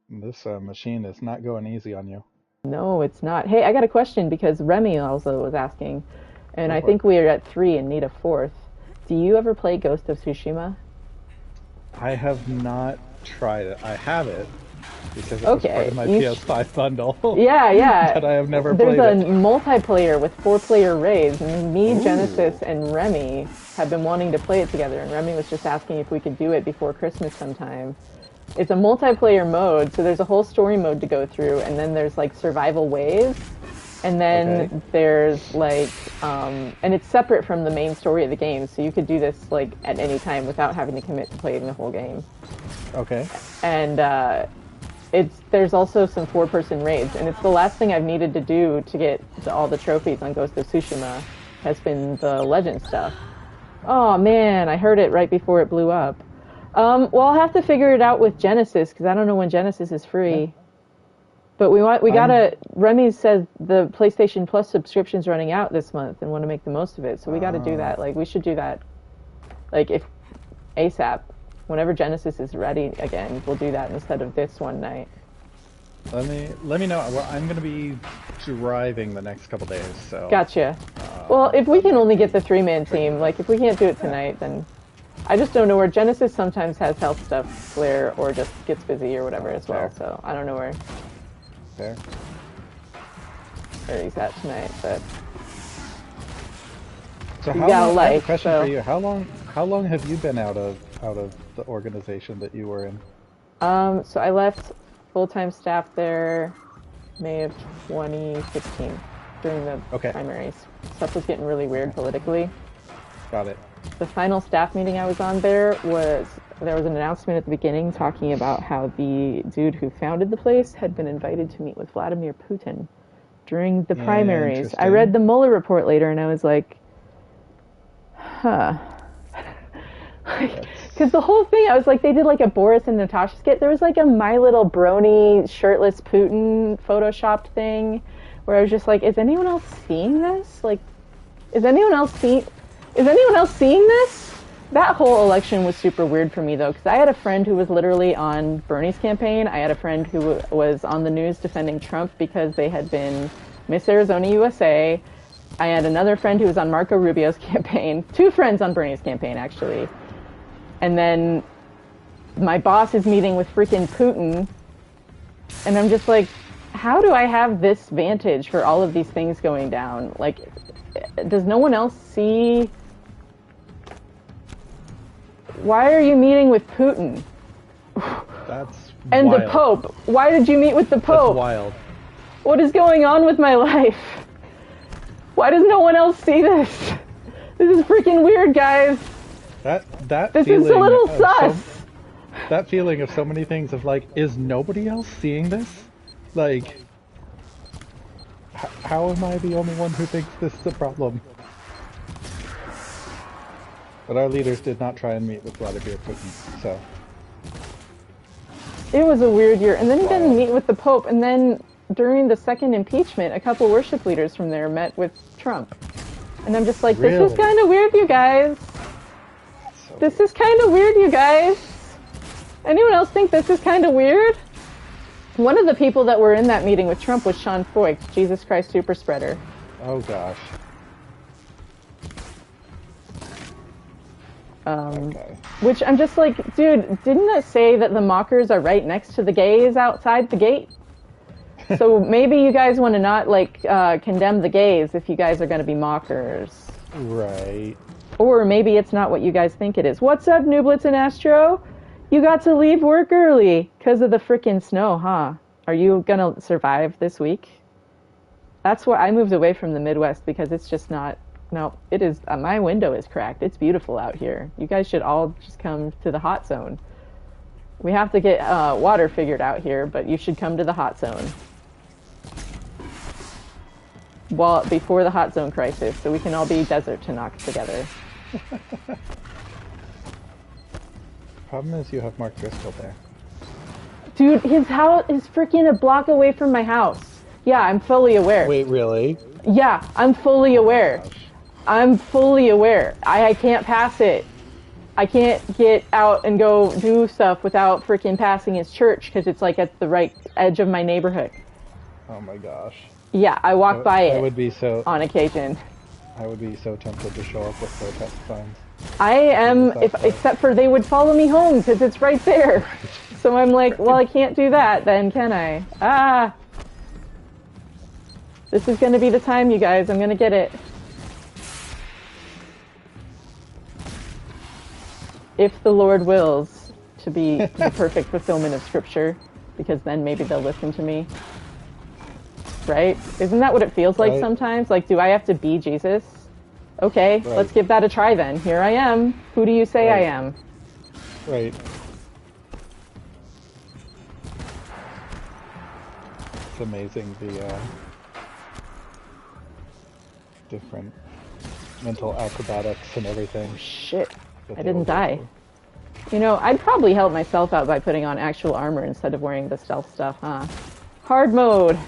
This machine is not going easy on you. No, it's not. Hey, I got a question because Remy also was asking, and Go I for think it. we are at 3 and need a 4th. Do you ever play Ghost of Tsushima? I have not tried it. I have it because it Okay, was part of my you PS5 bundle. Yeah, yeah. But I have never There's played a multiplayer with 4-player raids, and me, Genesis, and Remy have been wanting to play it together, and Remy was just asking if we could do it before Christmas sometime. It's a multiplayer mode, so there's a whole story mode to go through, and then there's like survival waves, and then Okay. there's like, and it's separate from the main story of the game, so you could do this like at any time without having to commit to playing the whole game. Okay. And there's also some 4-person raids, and it's the last thing I've needed to do to get all the trophies on Ghost of Tsushima has been the legend stuff. Oh man, I heard it right before it blew up. Well, I'll have to figure it out with Genesis because I don't know when Genesis is free. But we gotta. Remy says the PlayStation Plus subscription's running out this month and want to make the most of it, so we got to do that. Like we should do that. Like if ASAP. Whenever Genesis is ready again, we'll do that instead of this one night. Let me know. Well, I'm gonna be driving the next couple days, so. Gotcha. Well, if we can only get the 3-man team, like if we can't do it tonight, then I just don't know where Genesis sometimes has health stuff clear or just gets busy or whatever as well. Fair. So I don't know where Fair. he's at tonight, but So You how got a long? I have a life, question so- for you. How long have you been out of the organization that you were in? so I left full-time staff there May of 2016 during the Okay. primaries. Stuff was getting really weird politically. Got it. The final staff meeting I was on there was an announcement at the beginning talking about how the dude who founded the place had been invited to meet with Vladimir Putin during the primaries. I Interesting. read the Mueller report later and I was like, huh. Because the whole thing, I was like, they did like a Boris and Natasha skit. There was like a My Little Brony shirtless Putin photoshopped thing where I was just like, is anyone else seeing this? Like, is anyone else seeing this? That whole election was super weird for me though, because I had a friend who was literally on Bernie's campaign. I had a friend who was on the news defending Trump because they had been Miss Arizona USA. I had another friend who was on Marco Rubio's campaign. 2 friends on Bernie's campaign, actually. And then my boss is meeting with freaking Putin. And I'm just like, how do I have this vantage for all of these things going down? Like, does no one else see? Why are you meeting with Putin? That's And wild. the Pope. Why did you meet with the Pope? That's wild. What is going on with my life? Why does no one else see this? This is freaking weird, guys. That This feeling is a little of sus. that feeling of so many things of like, is nobody else seeing this? Like, how am I the only one who thinks this is a problem? But our leaders did not try and meet with Vladimir Putin, so. It was a weird year. And then he didn't meet with the Pope. And then during the second impeachment, a couple worship leaders from there met with Trump. And I'm just like, this Really? is kind of weird, you guys. So This is kind of weird, you guys. Anyone else think this is kind of weird? One of the people that were in that meeting with Trump was Sean Foyt, Jesus Christ super spreader. Oh gosh. Okay. Which I'm just like, dude, didn't it say that the mockers are right next to the gays outside the gate? So maybe you guys want to not, like, condemn the gays if you guys are going to be mockers. Right. Or maybe it's not what you guys think it is. What's up, Nooblets and Astro? You got to leave work early because of the frickin' snow, huh? Are you going to survive this week? That's why I moved away from the Midwest, because it's just not... No, it is... my window is cracked. It's beautiful out here. You guys should all just come to the hot zone. We have to get water figured out here, but you should come to the hot zone. Well, before the hot zone crisis, so we can all be desert Tanakh together. Problem is you have Mark Driscoll there. Dude, his house is freaking a block away from my house. Yeah, I'm fully aware. Wait, really? Yeah, I'm fully aware. Gosh. I'm fully aware. I can't pass it. I can't get out and go do stuff without freaking passing his church, because it's like at the right edge of my neighborhood. Oh my gosh. Yeah, I walk by it would be so, on occasion. I would be so tempted to show up with protest signs. I am, except for they would follow me home because it's right there. So I'm like, well, I can't do that then, can I? Ah! This is going to be the time, you guys. I'm going to get it. If the Lord wills to be the perfect fulfillment of Scripture, because then maybe they'll listen to me. Right? Isn't that what it feels like sometimes? Like, do I have to be Jesus? Okay, let's give that a try then. Here I am. Who do you say I am? Right. It's amazing the different mental acrobatics and everything. Shit. I didn't die. You know, I'd probably help myself out by putting on actual armor instead of wearing the stealth stuff, huh? Hard mode.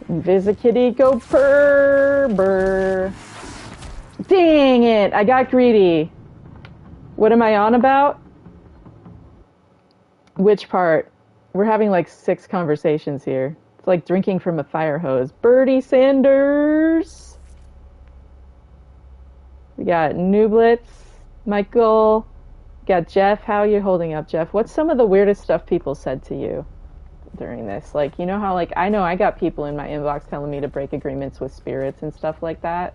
Invis-a-kitty, go purr. Dang it, I got greedy. What am I on about? Which part? We're having like 6 conversations here. It's like drinking from a fire hose. Bertie Sanders. We got Nooblets, Michael, we got Jeff. How are you holding up, Jeff? What's some of the weirdest stuff people said to you during this? Like, you know how, like, I know I got people in my inbox telling me to break agreements with spirits and stuff like that.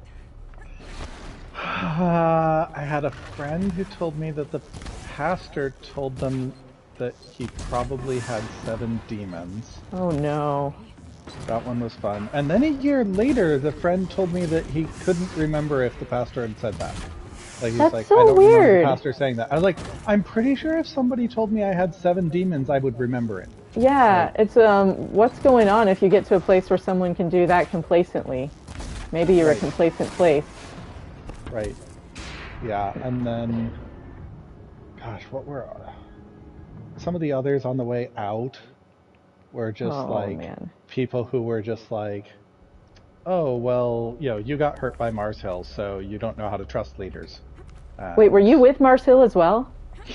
I had a friend who told me that the pastor told them that he probably had 7 demons. Oh no. That one was fun. And then a year later, the friend told me that he couldn't remember if the pastor had said that. Like, he's That's like, so I don't remember weird. the pastor saying that. I was like, I'm pretty sure if somebody told me I had 7 demons, I would remember it. Yeah, it's what's going on if you get to a place where someone can do that complacently? Maybe you're a complacent place. Right. Yeah, and then, gosh, what were some of the others on the way out were just people who were just like, oh, well, you know, you got hurt by Mars Hill, so you don't know how to trust leaders. Wait, were you with Mars Hill as well?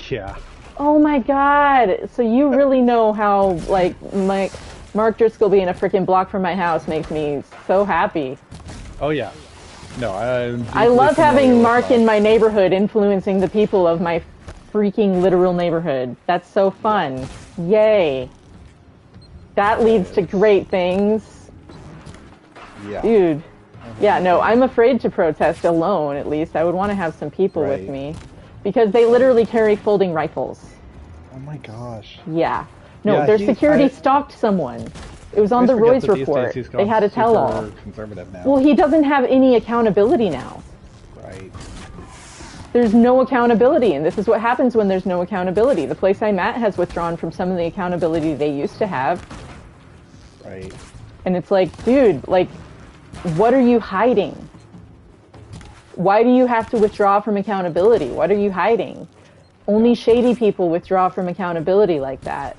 Yeah. Oh my god! So you really know how, like, Mark Driscoll being a freaking block from my house makes me so happy. Oh yeah. No, I love having Mark in my neighborhood influencing the people of my freaking literal neighborhood. That's so fun. Yay. That leads to great things. Yeah. Dude. Yeah, no, I'm afraid to protest alone, at least. I would want to have some people with me. Because they literally carry folding rifles. Oh my gosh. Yeah. No, their security stalked someone. It was on the Roy's report. They had a tell-all. Conservative now. Well, he doesn't have any accountability now. Right. there's no accountability, and this is what happens when there's no accountability. The place I'm at has withdrawn from some of the accountability they used to have. Right. And it's like, dude, like, what are you hiding? Why do you have to withdraw from accountability? What are you hiding? Only shady people withdraw from accountability like that.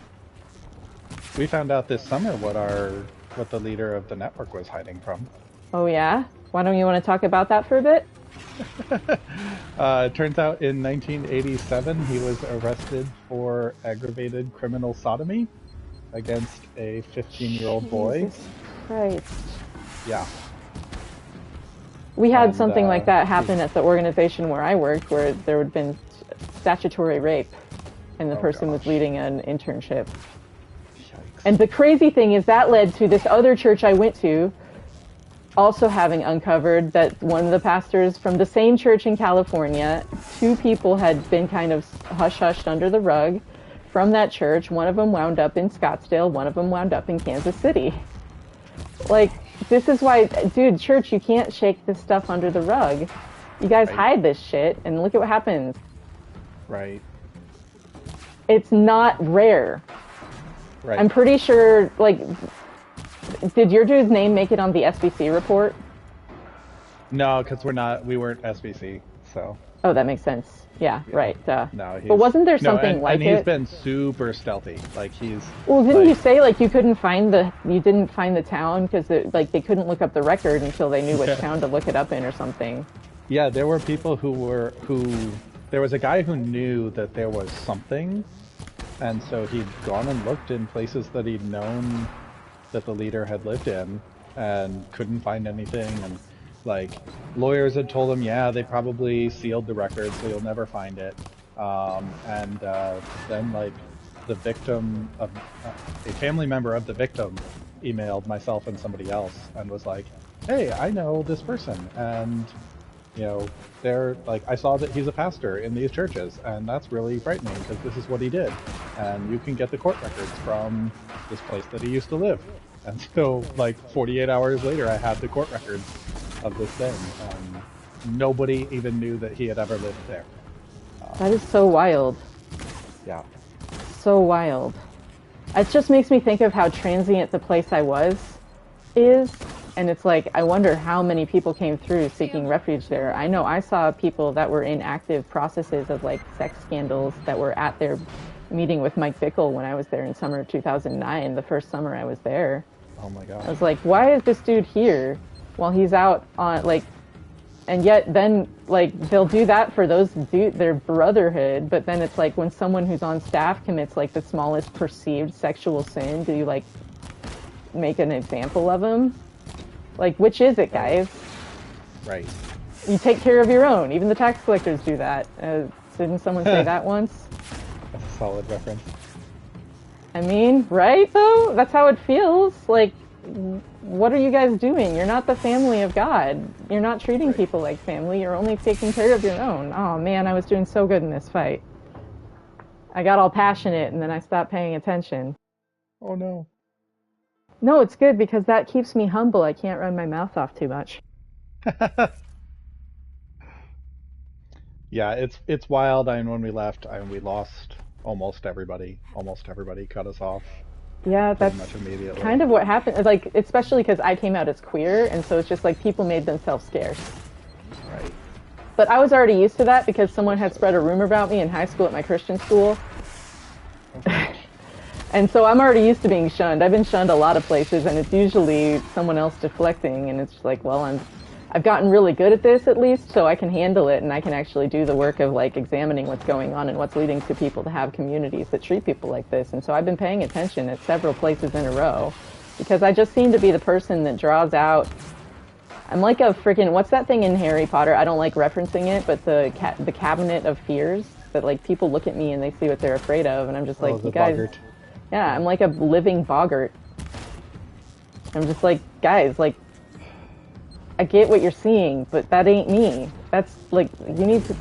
We found out this summer what the leader of the network was hiding from. Oh yeah? Why don't you want to talk about that for a bit? It turns out in 1987 he was arrested for aggravated criminal sodomy against a 15-year-old boy. Jesus Christ. Yeah. We had something like that happen at the organization where I worked, where there had been statutory rape, and the person was leading an internship. Yikes. And the crazy thing is that led to this other church I went to also having uncovered that one of the pastors from the same church in California, 2 people had been kind of hush-hushed under the rug from that church. One of them wound up in Scottsdale, one of them wound up in Kansas City. Like, this is why, dude, church, you can't shake this stuff under the rug. You guys hide this shit, and look at what happens. Right. It's not rare. Right. I'm pretty sure, like, did your dude's name make it on the SBC report? No, because we weren't SBC, so. Oh, that makes sense. Yeah. Right. No, but wasn't there something like it? And he's been super stealthy. Like, he's... Well, didn't you say, like, you didn't find the town because, like, they couldn't look up the record until they knew which town to look it up in or something? Yeah, there were people there was a guy who knew that there was something, and so he'd gone and looked in places that he'd known that the leader had lived in and couldn't find anything, and like lawyers had told him, yeah, they probably sealed the record so you'll never find it. And then like the victim of a family member of the victim emailed myself and somebody else and was like, hey, I know this person, and you know, they're like, I saw that he's a pastor in these churches, and that's really frightening because this is what he did, and you can get the court records from this place that he used to live. And so, like, 48 hours later, I had the court records of this thing. Nobody even knew that he had ever lived there. That is so wild. Yeah. So wild. It just makes me think of how transient the place I was is. And it's like, I wonder how many people came through seeking refuge there. I know I saw people that were in active processes of, like, sex scandals that were at their meeting with Mike Bickle when I was there in summer of 2009, the first summer I was there. Oh my God. I was like, why is this dude here while he's out on, like, and yet then, like, they'll do that for their brotherhood, but then it's like when someone who's on staff commits, like, the smallest perceived sexual sin, do you, like, make an example of him? Like, which is it, guys? Right. You take care of your own. Even the tax collectors do that. Didn't someone say that once? That's a solid reference. I mean, right, though? That's how it feels. Like, what are you guys doing? You're not the family of God. You're not treating people like family. You're only taking care of your own. Oh, man, I was doing so good in this fight. I got all passionate, and then I stopped paying attention. Oh, no. No, it's good because that keeps me humble. I can't run my mouth off too much. Yeah, it's wild. And when we left, we lost almost everybody. Almost everybody cut us off. Yeah, that's kind of what happened. Like, especially because I came out as queer, and so it's just like people made themselves scarce. Right. But I was already used to that because someone had spread a rumor about me in high school at my Christian school. Okay. And so I'm already used to being shunned. I've been shunned a lot of places, and it's usually someone else deflecting, and it's like, well, I've gotten really good at this, at least, so I can handle it, and I can actually do the work of, like, examining what's going on and what's leading to people to have communities that treat people like this. And so I've been paying attention at several places in a row, because I just seem to be the person that draws out... I'm like a freaking... What's that thing in Harry Potter? I don't like referencing it, but the cabinet of fears, that, like, people look at me and they see what they're afraid of, and I'm just like, you guys... Boggart. Yeah, I'm like a living boggart. I'm just like, guys, like, I get what you're seeing, but that ain't me. That's, like,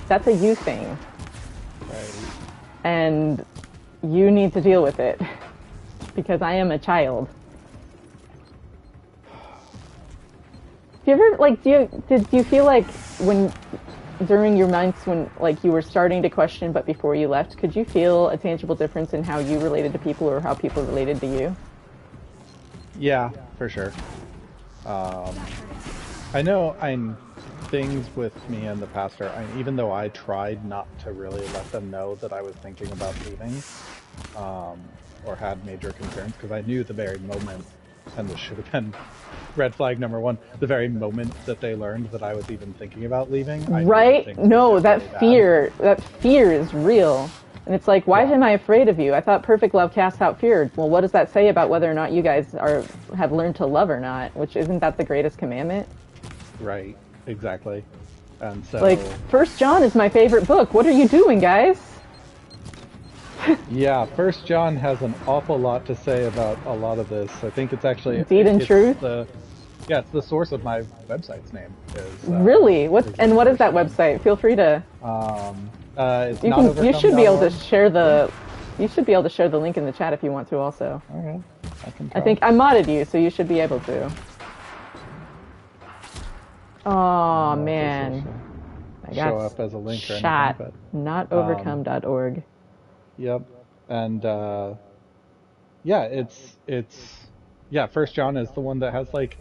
that's a you thing. Right. And you need to deal with it. Because I am a child. Do you ever, like, did you feel like when during your months when, like, you were starting to question, but before you left, could you feel a tangible difference in how you related to people or how people related to you? Yeah, for sure. I know things with me and the pastor, even though I tried not to really let them know that I was thinking about leaving, or had major concerns, because I knew the very moment, and this should have been red flag number one, the very moment that they learned that I was even thinking about leaving. Right? No, that fear is real. And it's like, why am I afraid of you? I thought perfect love casts out fear. Well, what does that say about whether or not you guys have learned to love or not? Which, isn't that the greatest commandment? Right, exactly. And so, like, 1 John is my favorite book. What are you doing, guys? Yeah, 1 John has an awful lot to say about a lot of this. I think it's actually Deed and Truth. It's the source of my website's name. Really? What is that website? Feel free to. It's you should be able to share the. You should be able to share the link in the chat if you want to. Also. Okay. I can try. I think I modded you, so you should be able to. Oh man. I got show up as a link or shot. anything, but notovercome.org. Yep. And yeah, 1 John is the one that has like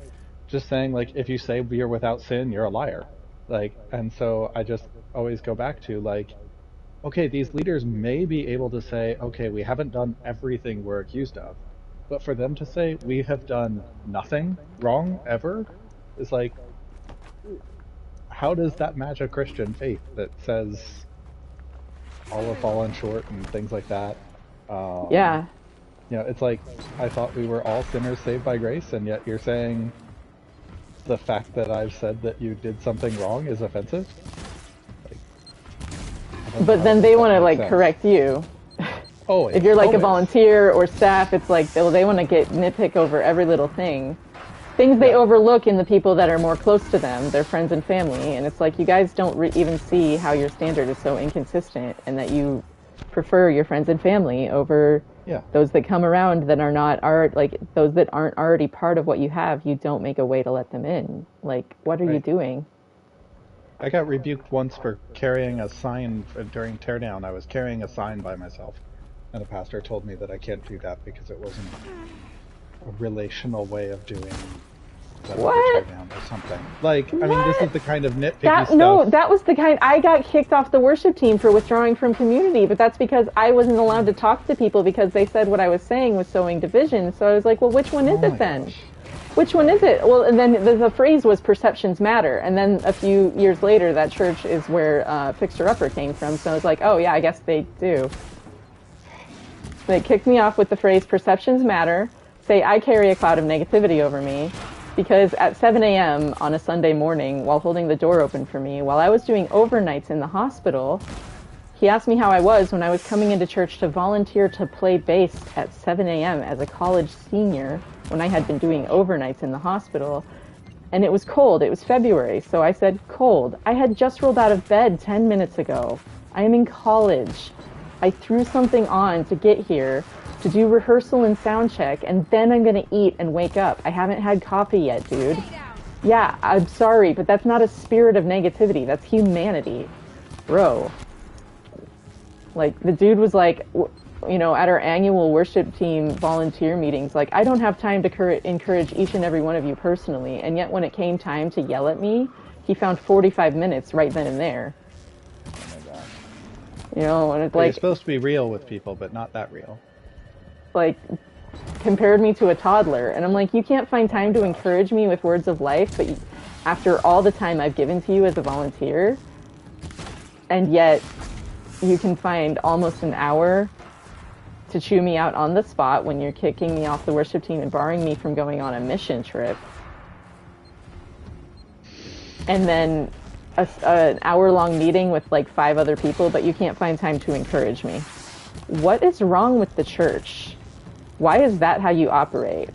just saying like if you say you're without sin, you're a liar. Like, and so I just always go back to like, okay, these leaders may be able to say, okay, we haven't done everything we're accused of, but for them to say we have done nothing wrong ever is like, how does that match a Christian faith that says all have fallen short and things like that? Yeah. You know, it's like, I thought we were all sinners saved by grace, and yet you're saying the fact that I've said that you did something wrong is offensive? Like, but then they want to, like, correct you. Always. If you're, like, always. a volunteer or staff, it's like they want to nitpick over every little thing. Things they overlook in the people that are more close to them, their friends and family, and it's like you guys don't even see how your standard is so inconsistent, and that you prefer your friends and family over those that come around that are not those that aren't already part of what you have. You don't make a way to let them in. Like, what are you doing? I got rebuked once for carrying a sign during teardown. I was carrying a sign by myself, and the pastor told me that I can't do that because it wasn't a relational way of doing what? Or something. Like, I mean, this is the kind of nitpicky stuff. No, that was the kind. I got kicked off the worship team for withdrawing from community, but that's because I wasn't allowed to talk to people because they said what I was saying was sowing division. So I was like, well, which one is it then? Gosh. Which one is it? Well, and then the phrase was perceptions matter. And then a few years later, that church is where Fixer Upper came from. So I was like, oh yeah, I guess they do. They kicked me off with the phrase perceptions matter. Say I carry a cloud of negativity over me. Because at 7 a.m. on a Sunday morning, while holding the door open for me, while I was doing overnights in the hospital, he asked me how I was when I was coming into church to volunteer to play bass at 7 a.m. as a college senior when I had been doing overnights in the hospital. And it was cold. It was February, so I said, cold. I had just rolled out of bed 10 minutes ago. I am in college. I threw something on to get here, to do rehearsal and sound check, and then I'm gonna eat and wake up. I haven't had coffee yet, dude. Yeah, I'm sorry, but that's not a spirit of negativity. That's humanity. Bro. Like, the dude was like, you know, at our annual worship team volunteer meetings, like, I don't have time to encourage each and every one of you personally, and yet when it came time to yell at me, he found 45 minutes right then and there. Oh my gosh. You know, and it's like... You're supposed to be real with people, but not that real. Like, compared me to a toddler, and I'm like, you can't find time to encourage me with words of life, but after all the time I've given to you as a volunteer, and yet you can find almost an hour to chew me out on the spot when you're kicking me off the worship team and barring me from going on a mission trip, and then an hour-long meeting with like 5 other people, but you can't find time to encourage me. What is wrong with the church? Why is that how you operate?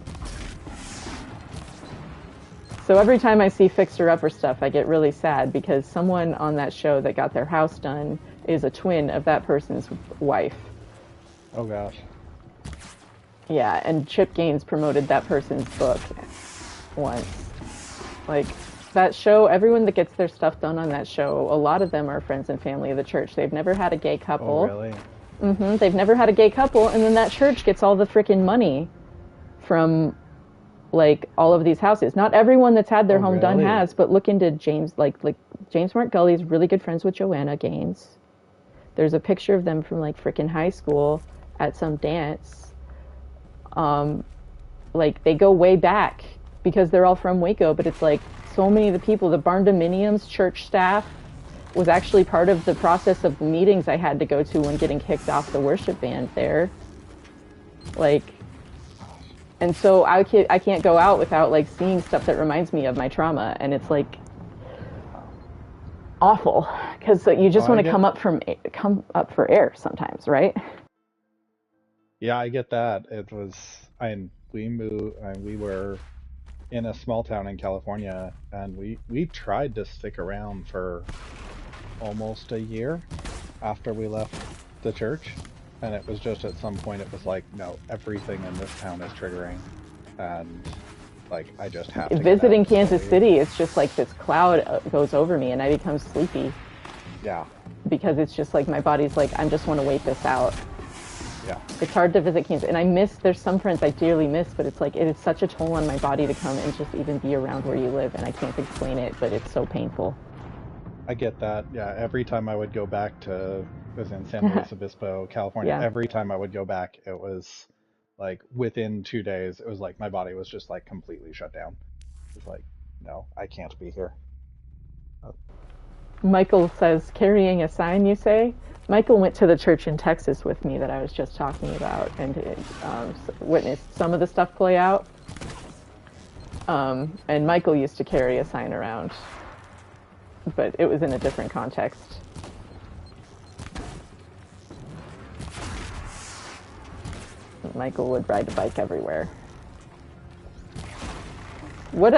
So every time I see Fixer Upper stuff, I get really sad because someone on that show that got their house done is a twin of that person's wife. Oh gosh. Yeah, and Chip Gaines promoted that person's book once. Like, that show, everyone that gets their stuff done on that show, a lot of them are friends and family of the church. They've never had a gay couple. Oh, really? They've never had a gay couple, and then that church gets all the freaking money from, like, all of these houses. Not everyone that's had their home done has, but look into James, like James Mark Gully's really good friends with Joanna Gaines. There's a picture of them from, like, freaking high school at some dance. Like, they go way back because they're all from Waco, but it's like so many of the people, the Barndominiums church staff was actually part of the process of the meetings I had to go to when getting kicked off the worship band there. Like, and so I can't go out without, like, seeing stuff that reminds me of my trauma, and it's like awful because you just want to come up for air sometimes, right? Yeah, I get that. It was, we moved, we were in a small town in California, and we tried to stick around for almost a year after we left the church, and it was just at some point it was like, no, everything in this town is triggering, and like I just have to visiting Kansas City, it's just like this cloud goes over me and I become sleepy. Yeah, because it's just like my body's like, I just want to wait this out. Yeah, it's hard to visit Kansas, and there's some friends I dearly miss, but it's like it is such a toll on my body to come and just even be around where you live, and I can't explain it, but it's so painful. I get that. Yeah, every time I would go back to, it was in San Luis Obispo, California, every time I would go back, it was like within 2 days, it was like my body was just like completely shut down. It's like, no, I can't be here. Michael says, carrying a sign, you say? Michael went to the church in Texas with me that I was just talking about, and witnessed some of the stuff play out. And Michael used to carry a sign around, but it was in a different context. Michael would ride a bike everywhere. What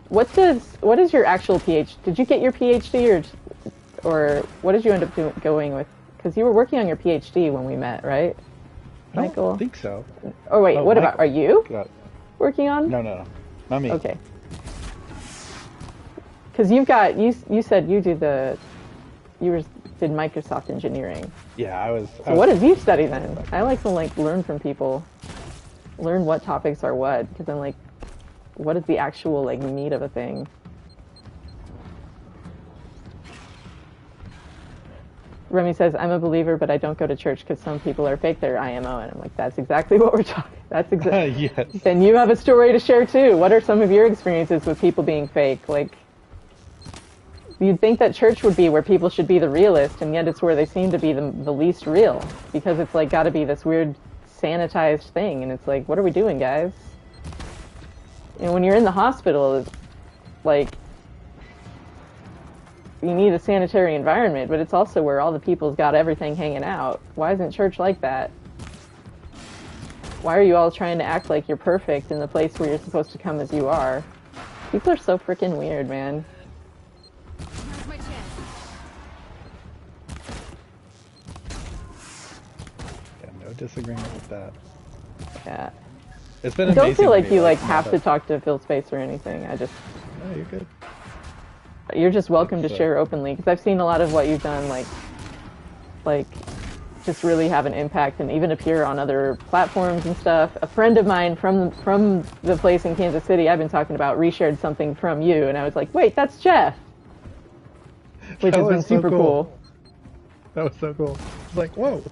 is your actual PhD? Did you get your PhD or what did you end up going with? Because you were working on your PhD when we met, right, Michael? I don't think so. Oh wait, what Michael. about? Are you working on? No, not me. Okay. Because you said you did did Microsoft engineering. Yeah, I was. So what did you study then? I like to learn from people, learn what topics are what, because I'm like, what is the actual meat of a thing? Remy says, I'm a believer, but I don't go to church because some people are fake. They're IMO. And I'm like, that's exactly what we're talking. That's exactly. Yes. Then you have a story to share too. What are some of your experiences with people being fake? Like, you'd think that church would be where people should be the realist, and yet it's where they seem to be the least real, because it's like got to be this weird sanitized thing. And it's like, what are we doing, guys? And when you're in the hospital, it's like, you need a sanitary environment, but it's also where all the people's got everything hanging out. Why isn't church like that? Why are you all trying to act like you're perfect in the place where you're supposed to come as you are? People are so freaking weird, man. Now's my chance. Yeah, no disagreement with that. Yeah. It's been amazing. Don't feel like you have to talk to Phil Space or anything. No, you're good. You're just welcome to share openly, because I've seen a lot of what you've done, like just really have an impact and even appear on other platforms and stuff. A friend of mine from the place in Kansas City I've been talking about reshared something from you, and I was like, wait, that's Jeff, which has been super cool. That was so cool. It's like, whoa,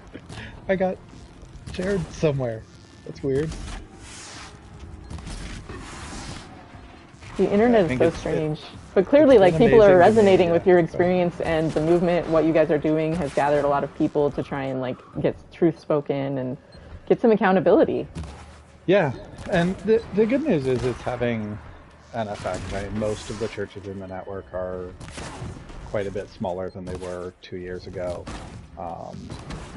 I got shared somewhere. That's weird. The internet is so strange. But clearly, people are resonating with your experience, and the movement, what you guys are doing, has gathered a lot of people to try and, get truth spoken and get some accountability. Yeah, and the good news is it's having an effect. Most of the churches in the network are quite a bit smaller than they were 2 years ago.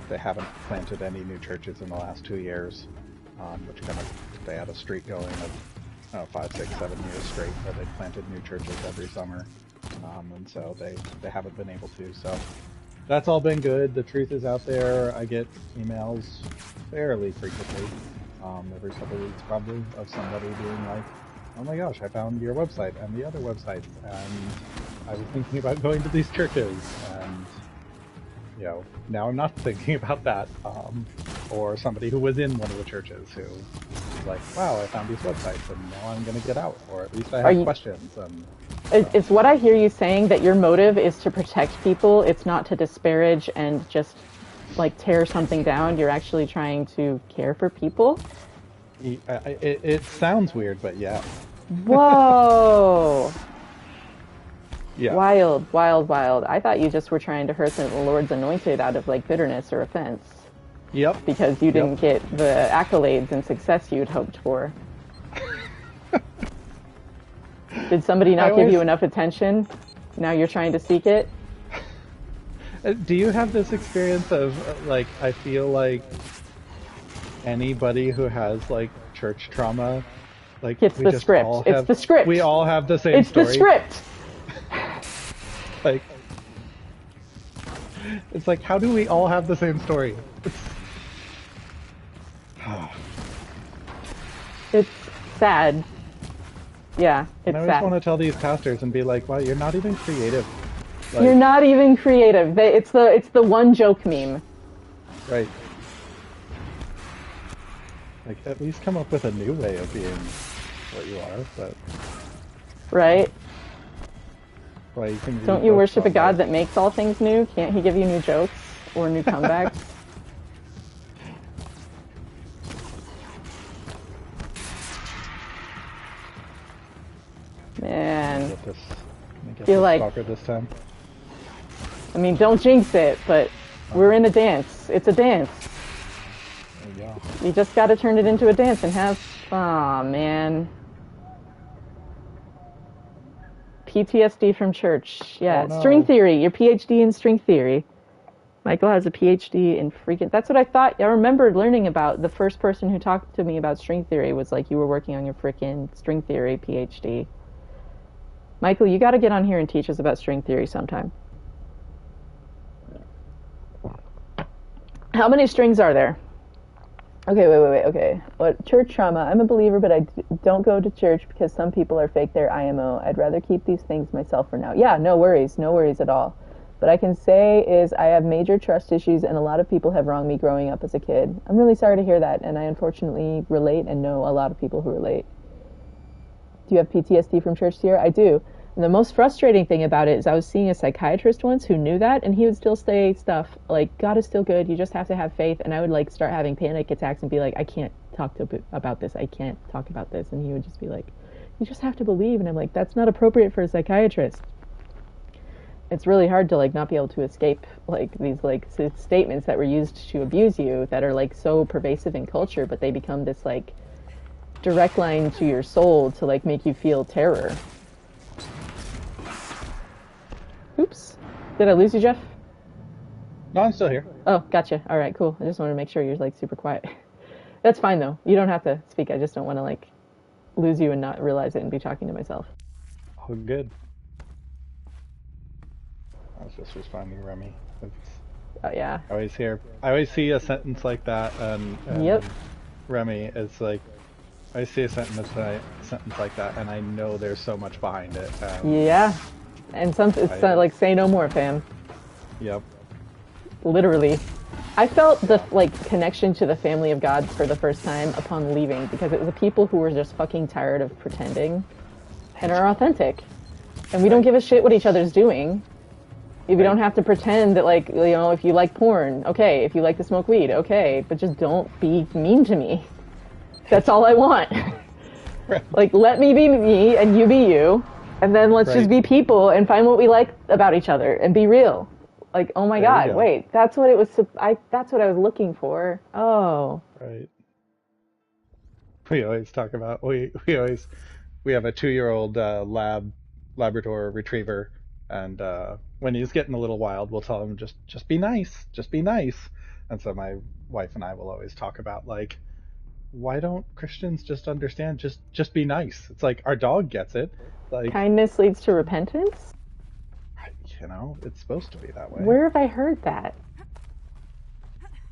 They haven't planted any new churches in the last 2 years, which they had a streak going of 5, 6, 7 years straight where they planted new churches every summer, and so they haven't been able to. So that's all been good. The truth is out there. I get emails fairly frequently, every couple of weeks probably, of somebody being like, oh my gosh, I found your website and the other websites, and I was thinking about going to these churches, and you know, now I'm not thinking about that. Or somebody who was in one of the churches who was like, wow, I found these websites, and now I'm going to get out, or at least I have questions. And it's what I hear you saying, that your motive is to protect people. It's not to disparage and just like tear something down. You're actually trying to care for people. It sounds weird, but yeah. Whoa. Yeah. Wild, wild, wild. I thought you just were trying to hurt the Lord's anointed out of like bitterness or offense. Yep. Because you didn't get the accolades and success you'd hoped for. Did somebody not give you enough attention? Now you're trying to seek it? Do you have this experience of, like, I feel like anybody who has, like, church trauma, like, it's the script. It's the script. We all have the same story. It's the script. Like, it's like, how do we all have the same story? It's sad. Yeah, it's sad. I always want to tell these pastors and be like, wow, you're not even creative. Like, you're not even creative. It's the one joke meme. Right. Like, at least come up with a new way of being what you are, but... Right? Well, you can Don't you worship a God that makes all things new? Can't he give you new jokes or new comebacks? Man. Feel like this time. I mean, don't jinx it, but we're in a dance. It's a dance. Yeah. You just got to turn it into a dance and have. Aw, man. PTSD from church. Yeah, oh, no. String theory. Your PhD in string theory. Michael has a PhD in freaking... That's what I thought. I remembered learning about. The first person who talked to me about string theory was like, you were working on your freaking string theory PhD. Michael, you got to get on here and teach us about string theory sometime. How many strings are there? Okay, wait. Okay. What church trauma? I'm a believer, but I don't go to church because some people are fake their IMO. I'd rather keep these things myself for now. Yeah, no worries at all. But I can say is I have major trust issues, and a lot of people have wronged me growing up as a kid. I'm really sorry to hear that, and I unfortunately relate and know a lot of people who relate. Do you have PTSD from church, Sierra? I do. And the most frustrating thing about it is I was seeing a psychiatrist once who knew that, and he would still say stuff like, God is still good, you just have to have faith. And I would like start having panic attacks and be like, I can't talk about this, I can't talk about this. And he would just be like, you just have to believe. And I'm like, that's not appropriate for a psychiatrist. It's really hard to like not be able to escape like these like statements that were used to abuse you that are like so pervasive in culture, but they become this like direct line to your soul to like make you feel terror. Oops. Did I lose you, Jeff? No, I'm still here. Oh, gotcha. All right, cool. I just wanted to make sure you're like super quiet. That's fine though. You don't have to speak. I just don't want to like lose you and not realize it and be talking to myself. Oh, good. I was just responding to Remy. Oh yeah. I always see a sentence like that, and yep. Remy, it's like I see a sentence like that, and I know there's so much behind it. Yeah. And it's like, say no more, fam. Yep. Literally. I felt the like connection to the family of God for the first time upon leaving, because it was the people who were just fucking tired of pretending and are authentic. And we don't give a shit what each other's doing. If you don't have to pretend that, like, you know, if you like porn, okay. If you like to smoke weed, okay. But just don't be mean to me. That's all I want. Like, let me be me and you be you. And then let's just be people and find what we like about each other and be real. Like, oh my God, wait, that's what it was. That's what I was looking for. Oh. Right. We always talk about, we have a 2-year-old Labrador retriever. And when he's getting a little wild, we'll tell him, just be nice. Just be nice. And so my wife and I will always talk about, like, why don't Christians just understand? Just be nice. It's like our dog gets it. Like, kindness leads to repentance? You know, it's supposed to be that way. Where have I heard that?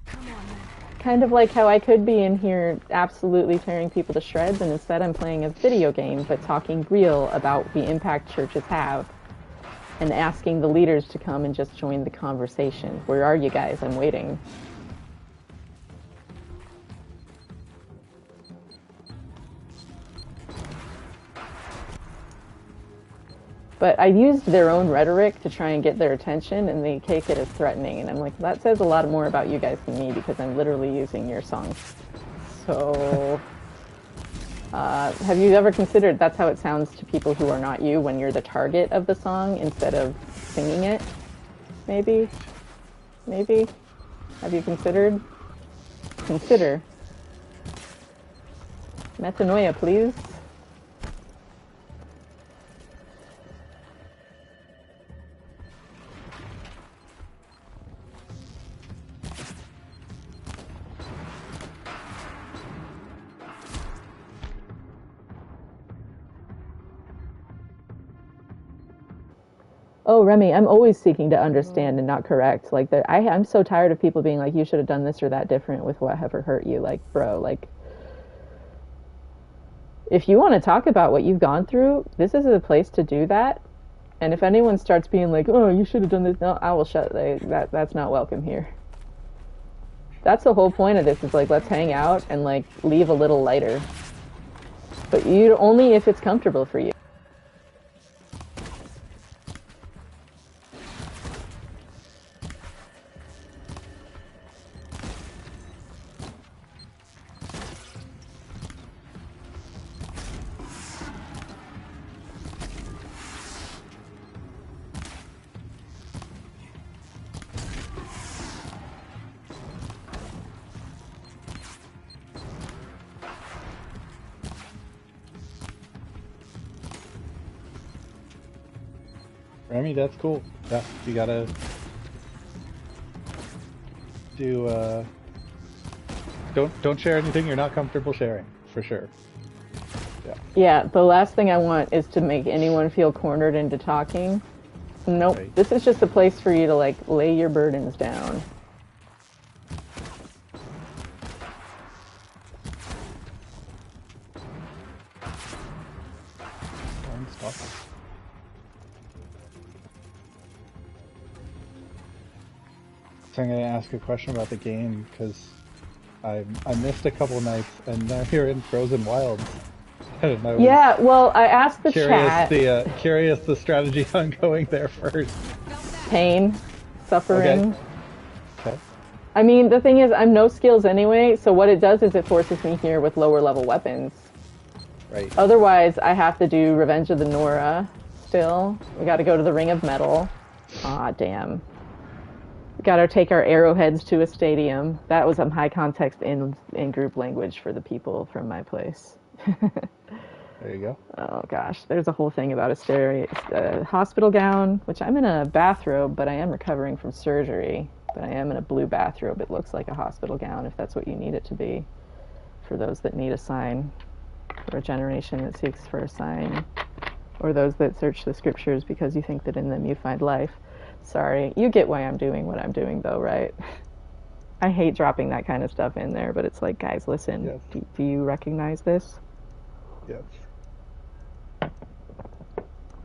Come on, then. kind of like how I could be in here absolutely tearing people to shreds, and instead I'm playing a video game, but talking real about the impact churches have, and asking the leaders to come and just join the conversation. Where are you guys? I'm waiting. But I used their own rhetoric to try and get their attention, and they take it as threatening. And I'm like, that says a lot more about you guys than me, because I'm literally using your songs. So, have you ever considered that's how it sounds to people who are not you when you're the target of the song instead of singing it? Maybe? Maybe? Have you considered? Consider. Metanoia, please. Oh, Remy, I'm always seeking to understand and not correct. Like, I'm so tired of people being like, you should have done this or that different with whatever hurt you. Like, bro, like, if you want to talk about what you've gone through, this is a place to do that. And if anyone starts being like, oh, you should have done this, no, I will shut, that's not welcome here. That's the whole point of this, is like, let's hang out and like leave a little lighter. But you only if it's comfortable for you. Remy, that's cool. Yeah, you gotta do, don't share anything you're not comfortable sharing, for sure. Yeah. Yeah, the last thing I want is to make anyone feel cornered into talking. Nope, Right. This is just a place for you to like lay your burdens down. Stop. So I'm going to ask a question about the game, because I missed a couple nights, and now you're in Frozen Wilds. And I was Yeah, well, I asked the chat. Curious the strategy on going there first. Pain, suffering. Okay. I mean, the thing is, I'm no skills anyway, so what it does is it forces me here with lower level weapons. Right. Otherwise, I have to do Revenge of the Nora still. We gotta go to the Ring of Metal. Ah, damn. We gotta take our arrowheads to a stadium. That was some high context in group language for the people from my place. There you go. Oh gosh, there's a whole thing about a hospital gown, which I'm in a bathrobe, but I am recovering from surgery. But I am in a blue bathrobe. It looks like a hospital gown, if that's what you need it to be. For those that need a sign, for a generation that seeks for a sign, or those that search the scriptures because you think that in them you find life. Sorry, you get why I'm doing what I'm doing, though, right? I hate dropping that kind of stuff in there, but it's like, guys, listen, Yes. do you recognize this? Yes.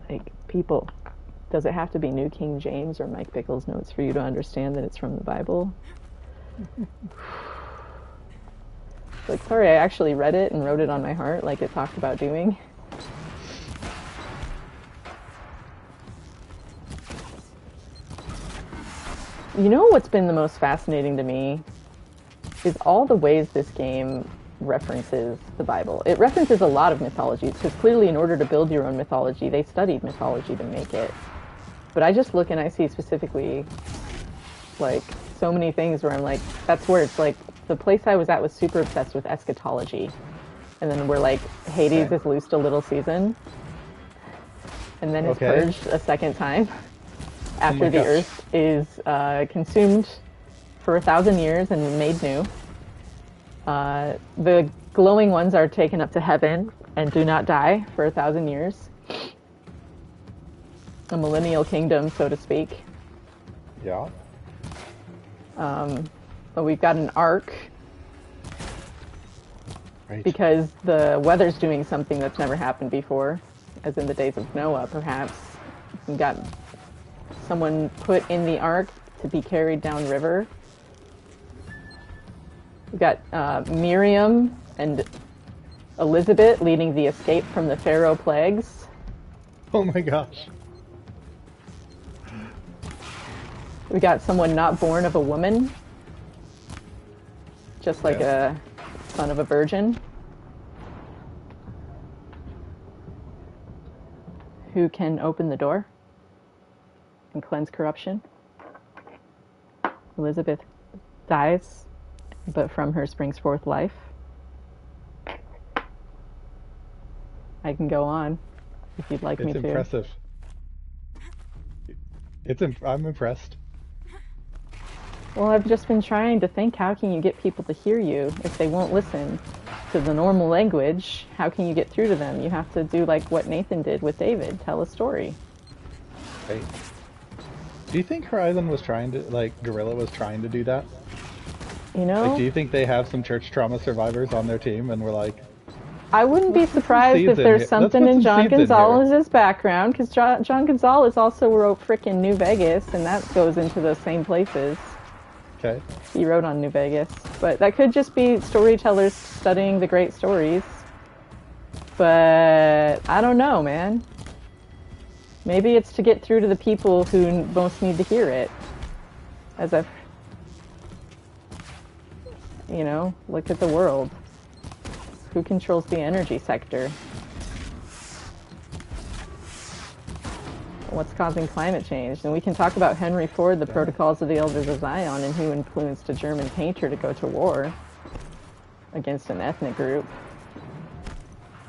Like, people, does it have to be New King James or Mike Bickle's notes for you to understand that it's from the Bible? Like, sorry, I actually read it and wrote it on my heart like it talked about doing. You know what's been the most fascinating to me is all the ways this game references the Bible. It references a lot of mythologies, because clearly in order to build your own mythology, they studied mythology to make it. But I just look and I see specifically, like, so many things where I'm like, that's where it's like, the place I was at was super obsessed with eschatology. And then we're like, Hades is loosed a little season, and then is purged a second time after the earth is consumed for 1,000 years and made new. The glowing ones are taken up to heaven and do not die for 1,000 years. A millennial kingdom, so to speak. Yeah. But we've got an ark Right. because the weather's doing something that's never happened before, as in the days of Noah, perhaps. We got someone put in the ark to be carried downriver. We got Miriam and Elizabeth leading the escape from the Pharaoh plagues. Oh my gosh. We got someone not born of a woman, just like a son of a virgin, who can open the door and cleanse corruption. Elizabeth dies, but from her springs forth life. I can go on if you'd like me to. It's impressive. I'm impressed. Well, I've just been trying to think, how can you get people to hear you if they won't listen to the normal language? How can you get through to them? You have to do like what Nathan did with David, tell a story. Right. Do you think Horizon was trying to, like, Guerrilla was trying to do that? You know? Like, do you think they have some church trauma survivors on their team and we're like... I wouldn't be surprised if there's something in John Gonzalez's background, because John Gonzalez also wrote frickin' New Vegas, and that goes into those same places. Okay. He wrote on New Vegas. But that could just be storytellers studying the great stories. But I don't know, man. Maybe it's to get through to the people who most need to hear it. As I've, you know, look at the world. Who controls the energy sector? What's causing climate change? And we can talk about Henry Ford, the Protocols of the Elders of Zion, and who influenced a German painter to go to war against an ethnic group.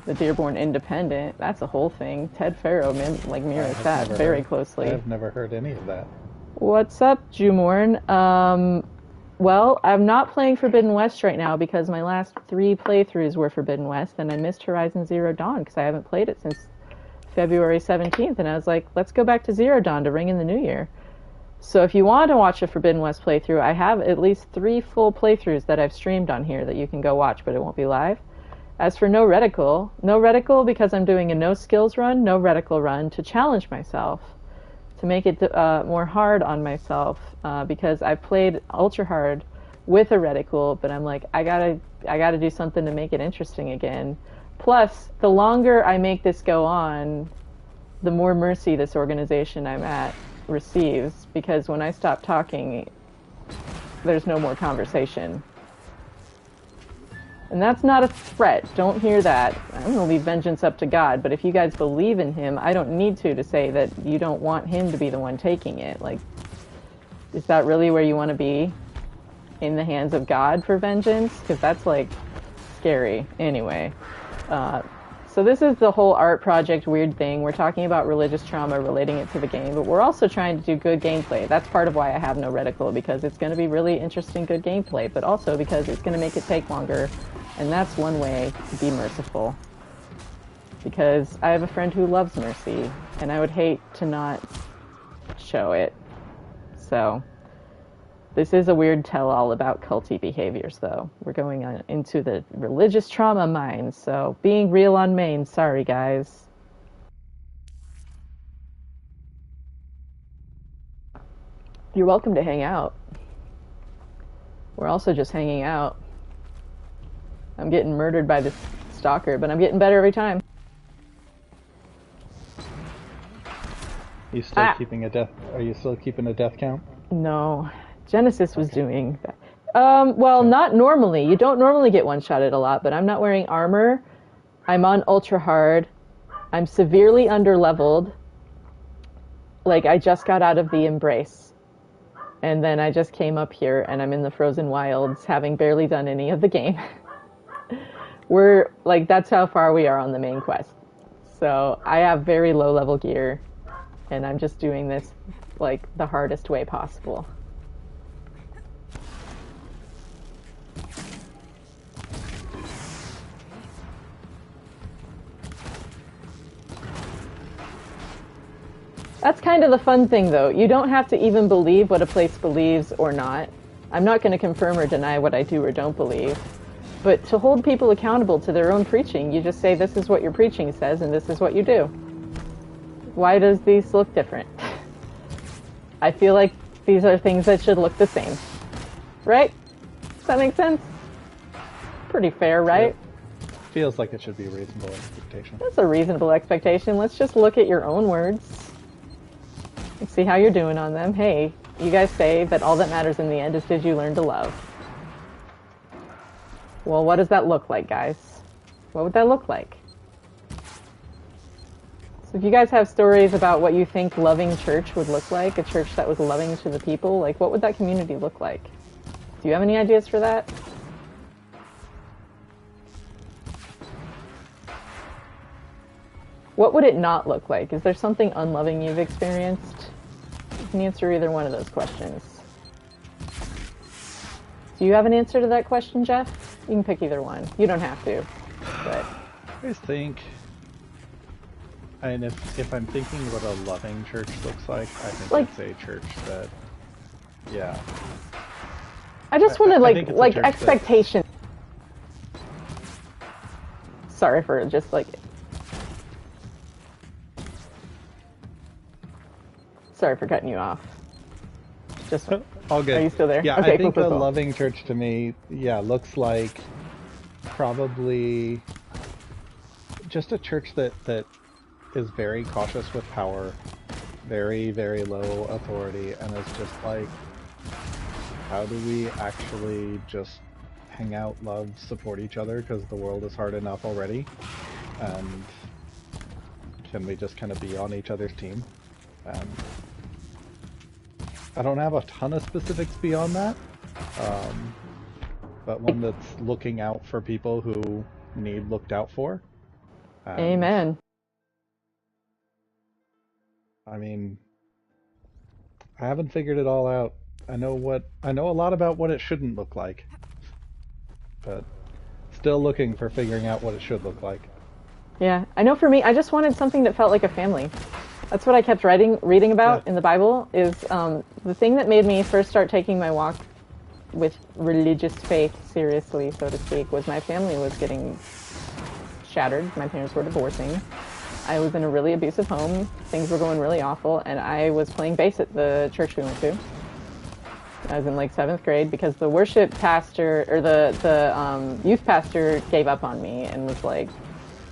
The Dearborn Independent, that's a whole thing. Ted Farrow mirrors that very closely. I've never heard any of that. What's up, Jumorn? Well, I'm not playing Forbidden West right now because my last 3 playthroughs were Forbidden West, and I missed Horizon Zero Dawn because I haven't played it since February 17th, and I was like, let's go back to Zero Dawn to ring in the new year. So if you want to watch a Forbidden West playthrough, I have at least 3 full playthroughs that I've streamed on here that you can go watch, but it won't be live. As for no reticle because I'm doing a no skills run, no reticle run to challenge myself, to make it more hard on myself, because I've played ultra hard with a reticle, but I'm like, I gotta do something to make it interesting again. Plus, the longer I make this go on, the more mercy this organization I'm at receives, because when I stop talking, there's no more conversation. And that's not a threat. Don't hear that. I'm going to leave vengeance up to God, but if you guys believe in him, I don't need to say that you don't want him to be the one taking it. Like, is that really where you want to be? In the hands of God for vengeance? Because that's, like, scary. Anyway. So this is the whole art project weird thing. We're talking about religious trauma, relating it to the game, but we're also trying to do good gameplay. That's part of why I have no reticle, because it's going to be really interesting, good gameplay, but also because it's going to make it take longer, and that's one way to be merciful. Because I have a friend who loves mercy, and I would hate to not show it. So, this is a weird tell-all about culty behaviors, though. We're going into the religious trauma mine, so being real on main, sorry guys. You're welcome to hang out. We're also just hanging out. I'm getting murdered by this stalker, but I'm getting better every time. You still keeping a death? Are you still keeping a death count? No. Genesis was doing that. Well, not normally. You don't normally get one-shotted a lot, but I'm not wearing armor. I'm on ultra hard. I'm severely underleveled. Like, I just got out of the Embrace. And then I just came up here, and I'm in the Frozen Wilds, having barely done any of the game. We're, like, that's how far we are on the main quest. So, I have very low-level gear, and I'm just doing this, like, the hardest way possible. That's kind of the fun thing, though. You don't have to even believe what a place believes or not. I'm not going to confirm or deny what I do or don't believe. But to hold people accountable to their own preaching, you just say, this is what your preaching says, and this is what you do. Why does these look different? I feel like these are things that should look the same. Right? Does that make sense? Pretty fair, right? Feels like it should be a reasonable expectation. That's a reasonable expectation. Let's just look at your own words and see how you're doing on them. Hey, you guys say that all that matters in the end is did you learn to love? Well, what does that look like, guys? What would that look like? So if you guys have stories about what you think loving church would look like, a church that was loving to the people, like what would that community look like? Do you have any ideas for that? What would it not look like? Is there something unloving you've experienced? You can answer either one of those questions. Do you have an answer to that question, Jeff? You can pick either one. You don't have to, but... I just think... And if I'm thinking what a loving church looks like, I think like, it's a church that... Yeah. I just wanted, like That... expectation. Sorry for just, like... Sorry for cutting you off. Just all good. Are you still there? Yeah, okay, I think cool. a loving church to me, looks like probably just a church that is very cautious with power, very, very low authority, and is just like, how do we actually just hang out, love, support each other, because the world is hard enough already, and can we just kind of be on each other's team? I don't have a ton of specifics beyond that, but one that's looking out for people who need looked out for. Amen. I mean, I haven't figured it all out. I know a lot about what it shouldn't look like, but still looking for figuring out what it should look like. Yeah, I know for me, I just wanted something that felt like a family. That's what I kept reading about in the Bible, is the thing that made me first start taking my walk with religious faith seriously, so to speak, was my family was getting shattered. My parents were divorcing. I was in a really abusive home. Things were going really awful, and I was playing bass at the church we went to. I was in like 7th grade because the worship pastor, or the youth pastor gave up on me and was like,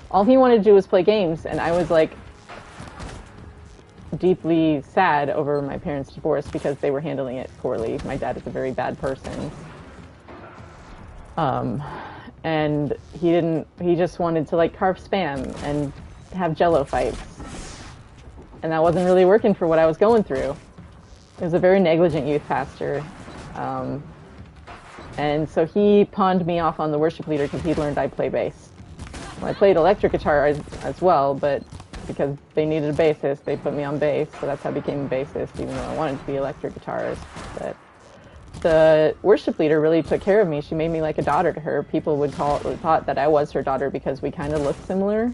all he wanted to do was play games, and I was like, deeply sad over my parents' divorce because they were handling it poorly. My dad is a very bad person. And he just wanted to like carve Spam and have Jello fights. And that wasn't really working for what I was going through. It was a very negligent youth pastor. And so he pawned me off on the worship leader because he learned I play bass. Well, I played electric guitar as well, but because they needed a bassist, they put me on bass, so that's how I became a bassist, even though I wanted to be electric guitarist. But the worship leader really took care of me. She made me like a daughter to her. People thought that I was her daughter because we kind of looked similar.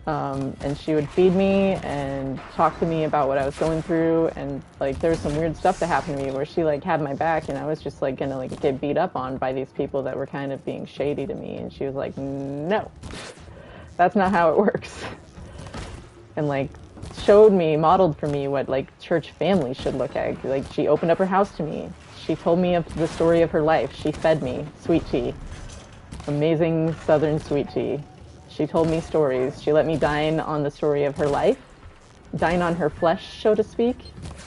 And she would feed me and talk to me about what I was going through, and like there was some weird stuff that happened to me where she like had my back, and I was just like gonna like get beat up on by these people that were kind of being shady to me, and she was like, no, that's not how it works. And like modeled for me what like church family should look like. Like she opened up her house to me. She told me of the story of her life. She fed me sweet tea, amazing Southern sweet tea. She told me stories. She let me dine on the story of her life, dine on her flesh, so to speak,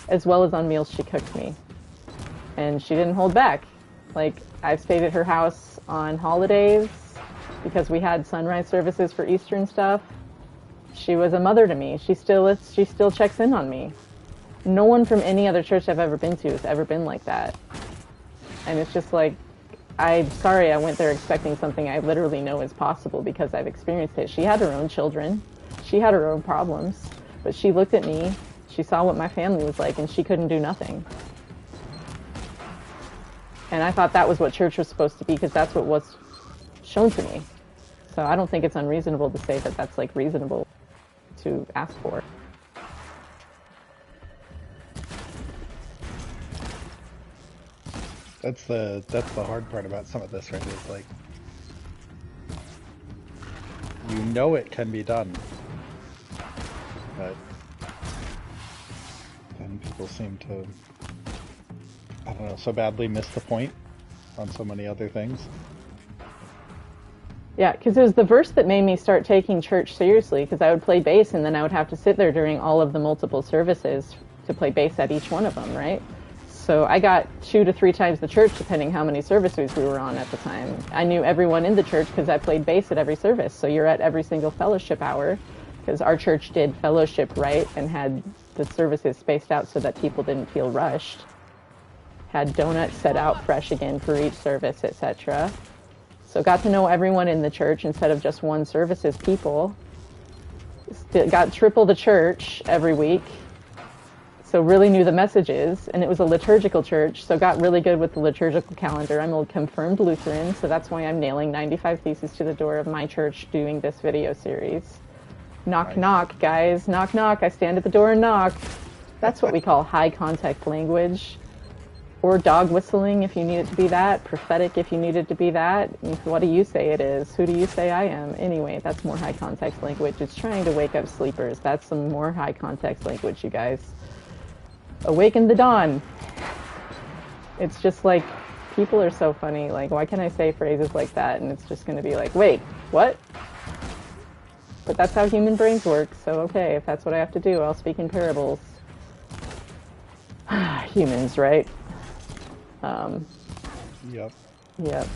as well as on meals she cooked me. And she didn't hold back. Like I've stayed at her house on holidays because we had sunrise services for Easter and stuff. She was a mother to me. She still checks in on me. No one from any other church I've ever been to has ever been like that. And it's just like, I'm sorry I went there expecting something I literally know is possible because I've experienced it. She had her own children. She had her own problems. But she looked at me, she saw what my family was like, and she couldn't do nothing. And I thought that was what church was supposed to be because that's what was shown to me. So I don't think it's unreasonable to say that that's like reasonable to ask for. That's the hard part about some of this, right? Is like you know it can be done. But then people seem to, I don't know, so badly miss the point on so many other things. Yeah, because it was the verse that made me start taking church seriously, because I would play bass and then I would have to sit there during all of the multiple services to play bass at each one of them, right? So I got 2 to 3 times the church, depending how many services we were on at the time. I knew everyone in the church because I played bass at every service. So you're at every single fellowship hour, because our church did fellowship right and had the services spaced out so that people didn't feel rushed. Had donuts set out fresh again for each service, etc. So got to know everyone in the church instead of just one service's people. Got triple the church every week. So really knew the messages, and it was a liturgical church, so got really good with the liturgical calendar. I'm a confirmed Lutheran, so that's why I'm nailing 95 theses to the door of my church doing this video series. Knock, nice. Knock, guys. Knock, knock. I stand at the door and knock. That's what we call high context language. Or dog whistling if you need it to be that. Prophetic if you need it to be that. What do you say it is? Who do you say I am? Anyway, that's more high context language. It's trying to wake up sleepers. That's some more high context language, you guys. Awaken the dawn. It's just like, people are so funny. Like, why can't I say phrases like that? And it's just going to be like, wait, what? But that's how human brains work. So, okay, if that's what I have to do, I'll speak in parables. Humans, right? Yep. Yep.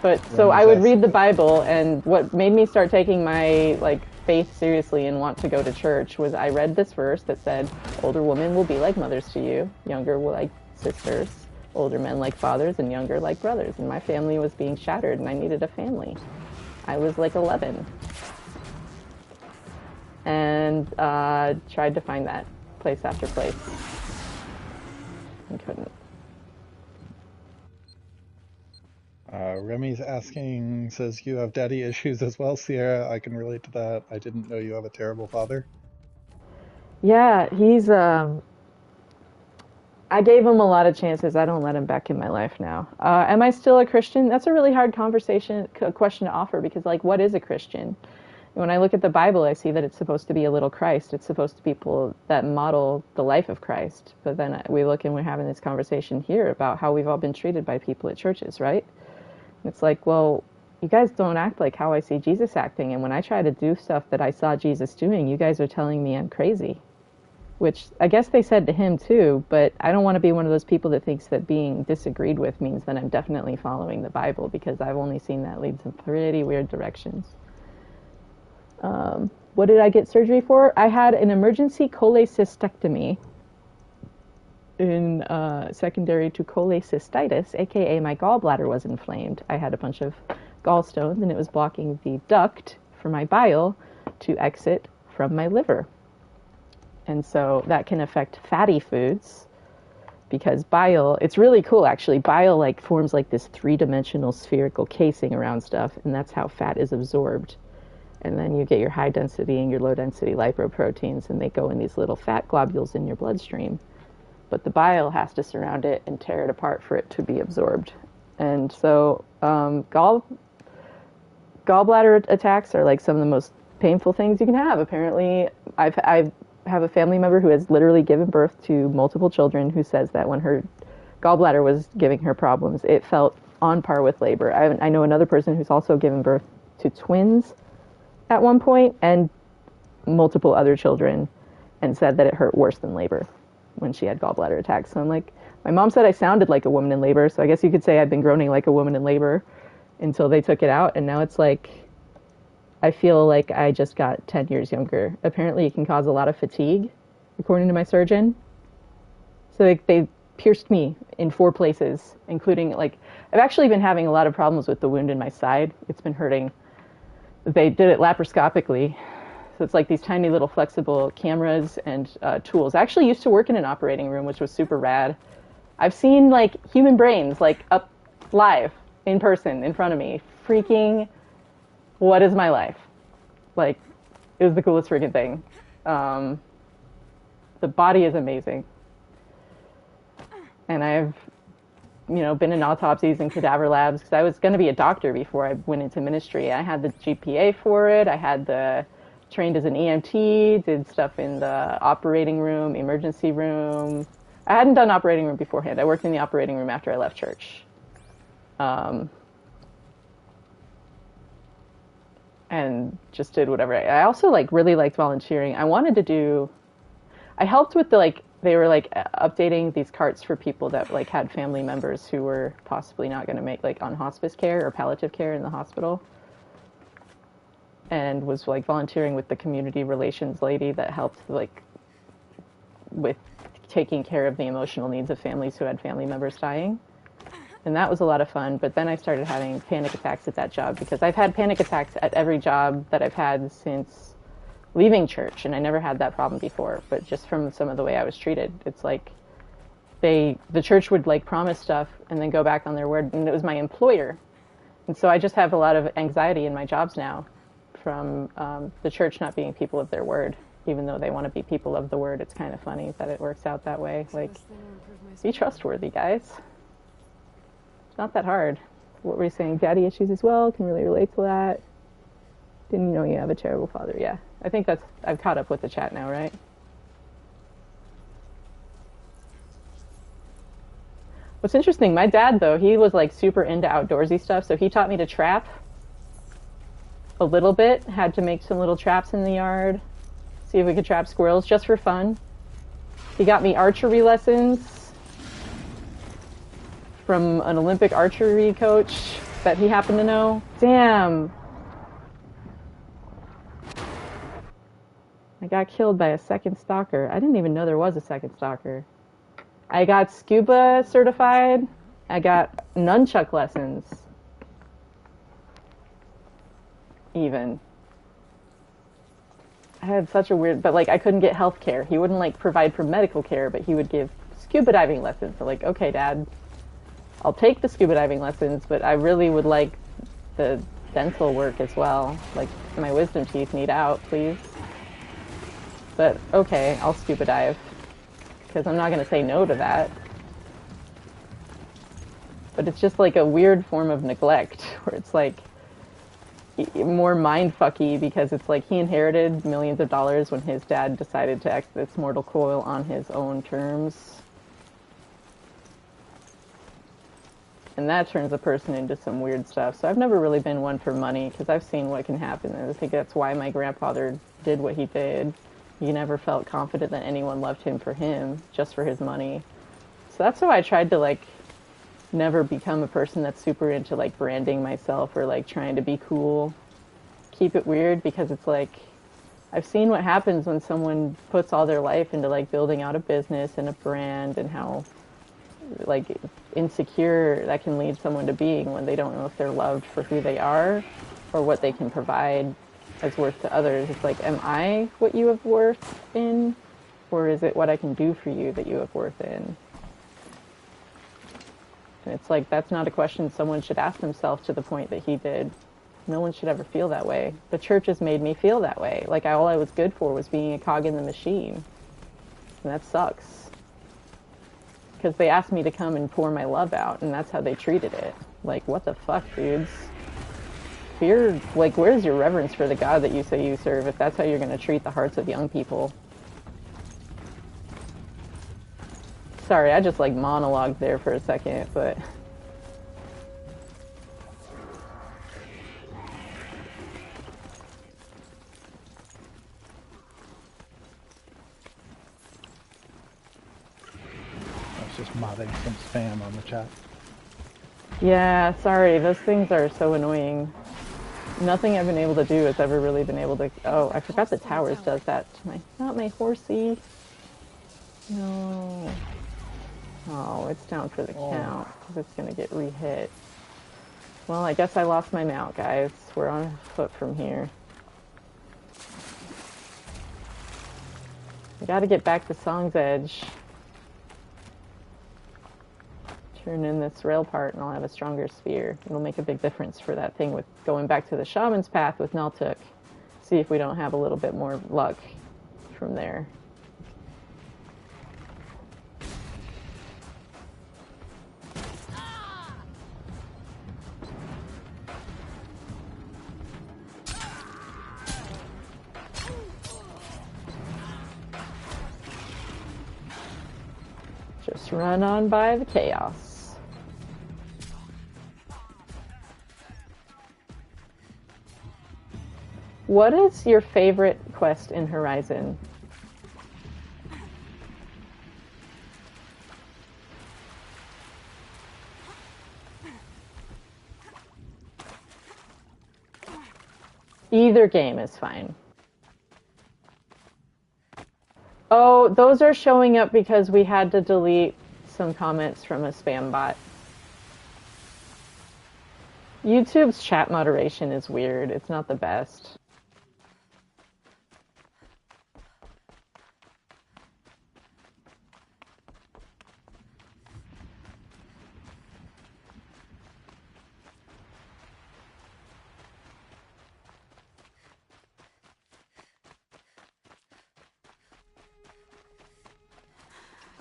But so I would read the Bible, and what made me start taking my faith seriously and want to go to church was I read this verse that said, older women will be like mothers to you, younger will like sisters, older men like fathers, and younger like brothers. And my family was being shattered, and I needed a family. I was like 11. And tried to find that place after place. And couldn't. Remy's asking, says, you have daddy issues as well, Sierra. I can relate to that. I didn't know you have a terrible father. Yeah, he's, I gave him a lot of chances. I don't let him back in my life now. Am I still a Christian? That's a really hard question to offer, because, what is a Christian? When I look at the Bible, I see that it's supposed to be a little Christ. It's supposed to be people that model the life of Christ. But then we look and we're having this conversation here about how we've all been treated by people at churches, right? It's like, well, you guys don't act like how I see Jesus acting. And when I try to do stuff that I saw Jesus doing, you guys are telling me I'm crazy. Which I guess they said to him too, but I don't want to be one of those people that thinks that being disagreed with means that I'm definitely following the Bible, because I've only seen that lead some pretty weird directions. What did I get surgery for? I had an emergency cholecystectomy in secondary to cholecystitis, aka my gallbladder was inflamed. I had a bunch of gallstones, and it was blocking the duct for my bile to exit from my liver. And so that can affect fatty foods, because bile, it's really cool actually, bile forms this 3-dimensional spherical casing around stuff, and that's how fat is absorbed. And then you get your high density and your low density lipoproteins, and they go in these little fat globules in your bloodstream. But the bile has to surround it and tear it apart for it to be absorbed. And so gallbladder attacks are some of the most painful things you can have. Apparently, I have a family member who has literally given birth to multiple children who says that when her gallbladder was giving her problems, it felt on par with labor. I know another person who's also given birth to twins at one point and multiple other children, and said that it hurt worse than labor when she had gallbladder attacks. So I'm like, my mom said I sounded like a woman in labor, so I guess you could say I've been groaning like a woman in labor until they took it out, and now it's I feel like I just got 10 years younger. Apparently it can cause a lot of fatigue, according to my surgeon. So they pierced me in 4 places, including I've actually been having a lot of problems with the wound in my side. It's been hurting. They did it laparoscopically. So it's these tiny little flexible cameras and tools. I actually used to work in an operating room, which was super rad. I've seen human brains up live in person in front of me. Freaking, what is my life? It was the coolest freaking thing. The body is amazing. And I've been in autopsies and cadaver labs because I was going to be a doctor before I went into ministry. I had the GPA for it. I had trained as an EMT, did stuff in the operating room, emergency room. I hadn't done operating room beforehand. I worked in the operating room after I left church. And just did whatever. I also really liked volunteering. I helped with they were updating these carts for people that had family members who were possibly not going to make on hospice care or palliative care in the hospital. And was volunteering with the community relations lady that helped with taking care of the emotional needs of families who had family members dying. And that was a lot of fun, but then I started having panic attacks at that job because I've had panic attacks at every job that I've had since leaving church, and I never had that problem before, but just from some of the way I was treated. It's the church would promise stuff and then go back on their word, and it was my employer. And so I just have a lot of anxiety in my jobs now from the church not being people of their word, even though they want to be people of the word. It's kind of funny that it works out that way. Be trustworthy, guys. It's not that hard. What were you saying? Daddy issues as well? Can really relate to that. Didn't you know you have a terrible father? Yeah. I think I've caught up with the chat now, right? What's interesting, my dad, though, he was super into outdoorsy stuff, so he taught me to trap a little bit. Had to make some little traps in the yard, see if we could trap squirrels just for fun. He got me archery lessons from an Olympic archery coach that he happened to know. Damn. I got killed by a second stalker. I didn't even know there was a second stalker. I got scuba certified. I got nunchuck lessons. Even. I had such a weird, but I couldn't get health care. He wouldn't provide for medical care, but he would give scuba diving lessons. So okay, Dad, I'll take the scuba diving lessons, but I really would like the dental work as well. My wisdom teeth need out, please. But okay, I'll scuba dive, because I'm not going to say no to that. But it's just a weird form of neglect, where it's more mind-fucky, because it's he inherited millions of dollars when his dad decided to exit this mortal coil on his own terms. And that turns a person into some weird stuff. So I've never really been one for money, because I've seen what can happen. And I think that's why my grandfather did what he did. He never felt confident that anyone loved him for him, just for his money. So that's why I tried to never become a person that's super into branding myself or trying to be cool. Keep it weird, because it's I've seen what happens when someone puts all their life into building out a business and a brand, and how insecure that can lead someone to being when they don't know if they're loved for who they are or what they can provide as worth to others. It's am I what you have worth in, or is it what I can do for you that you have worth in? And it's that's not a question someone should ask themselves to the point that he did. No one should ever feel that way. The church has made me feel that way. All I was good for was being a cog in the machine. And that sucks. Because they asked me to come and pour my love out, and that's how they treated it. What the fuck, dudes? Fear, where's your reverence for the God that you say you serve, if that's how you're going to treat the hearts of young people? Sorry, I just monologued there for a second, but... Just modding some spam on the chat. Yeah, sorry, those things are so annoying. Nothing I've been able to do has ever really been able to... Oh, I forgot the towers does that to not my horsey. No. Oh, it's down for the count, because it's going to get re-hit. Well, I guess I lost my mount, guys. We're on foot from here. I gotta get back to Song's Edge. Turn in this rail part and I'll have a stronger spear. It'll make a big difference for that thing with going back to the shaman's path with Naltuk. See if we don't have a little bit more luck from there. Just run on by the chaos. What is your favorite quest in Horizon? Either game is fine. Oh, those are showing up because we had to delete some comments from a spam bot. YouTube's chat moderation is weird. It's not the best.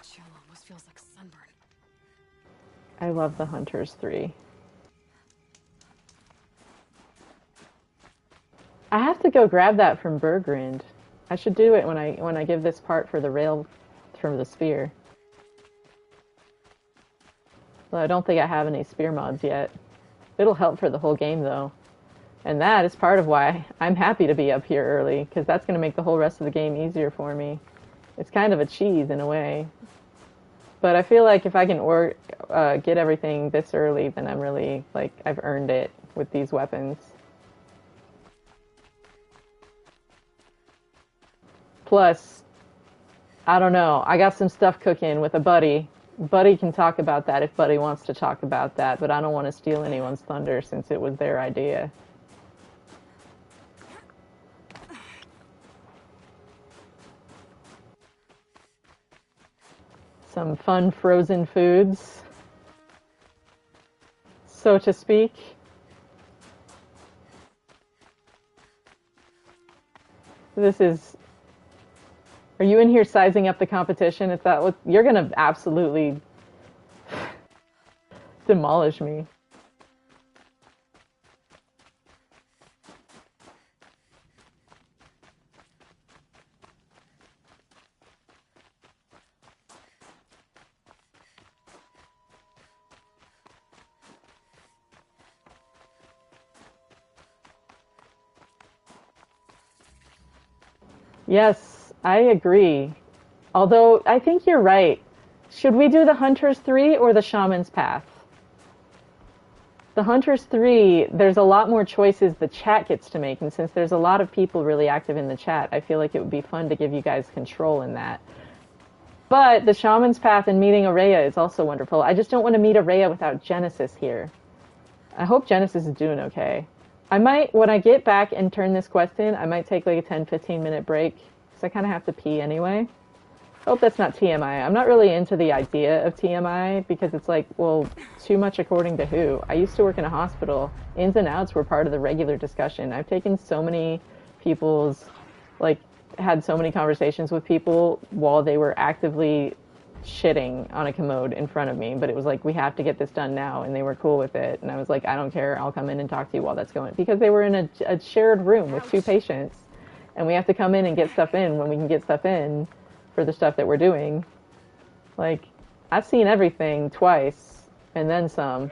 Chill almost feels like sunburn. I love the Hunters 3. I have to go grab that from Bergrind. I should do it when I give this part for the rail from the spear. Well, I don't think I have any spear mods yet. It'll help for the whole game though. And that is part of why I'm happy to be up here early, because that's going to make the whole rest of the game easier for me. It's kind of a cheese in a way. But I feel like if I can get everything this early, then I'm really, like, I've earned it with these weapons. Plus, I don't know, I got some stuff cooking with a buddy. Buddy can talk about that if Buddy wants to talk about that, but I don't want to steal anyone's thunder since it was their idea. Some fun frozen foods, so to speak. This is... Are you in here sizing up the competition? Is that what... You're gonna absolutely demolish me. Yes, I agree. Although, I think you're right. Should we do the Hunters 3 or the Shaman's Path? The Hunters 3, there's a lot more choices the chat gets to make, and since there's a lot of people really active in the chat, I feel like it would be fun to give you guys control in that. But the Shaman's Path and meeting Araya is also wonderful. I just don't want to meet Araya without Genesis here. I hope Genesis is doing okay. I might, when I get back and turn this quest in, I might take like a 10-15 minute break, because I kind of have to pee anyway. I hope that's not TMI. I'm not really into the idea of TMI, because it's like, well, too much according to who? I used to work in a hospital. Ins and outs were part of the regular discussion. I've taken so many people's, like, had so many conversations with people while they were actively shitting on a commode in front of me, but it was like, we have to get this done now, and they were cool with it, and I was like, I don't care, I'll come in and talk to you while that's going, because they were in a shared room with 2 patients, and we have to come in and get stuff in when we can get stuff in for the stuff that we're doing. Like, I've seen everything twice, and then some.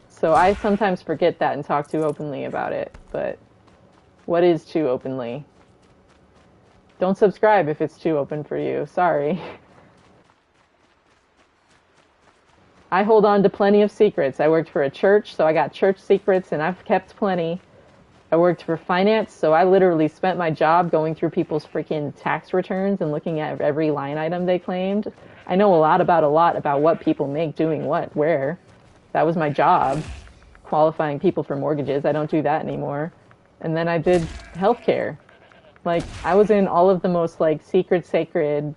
So I sometimes forget that and talk too openly about it, but what is too openly? Don't subscribe if it's too open for you. Sorry. I hold on to plenty of secrets. I worked for a church, so I got church secrets, and I've kept plenty. I worked for finance, so I literally spent my job going through people's freaking tax returns and looking at every line item they claimed. I know a lot about what people make, doing what, where. That was my job, qualifying people for mortgages. I don't do that anymore. And then I did healthcare. Like, I was in all of the most, like, secret, sacred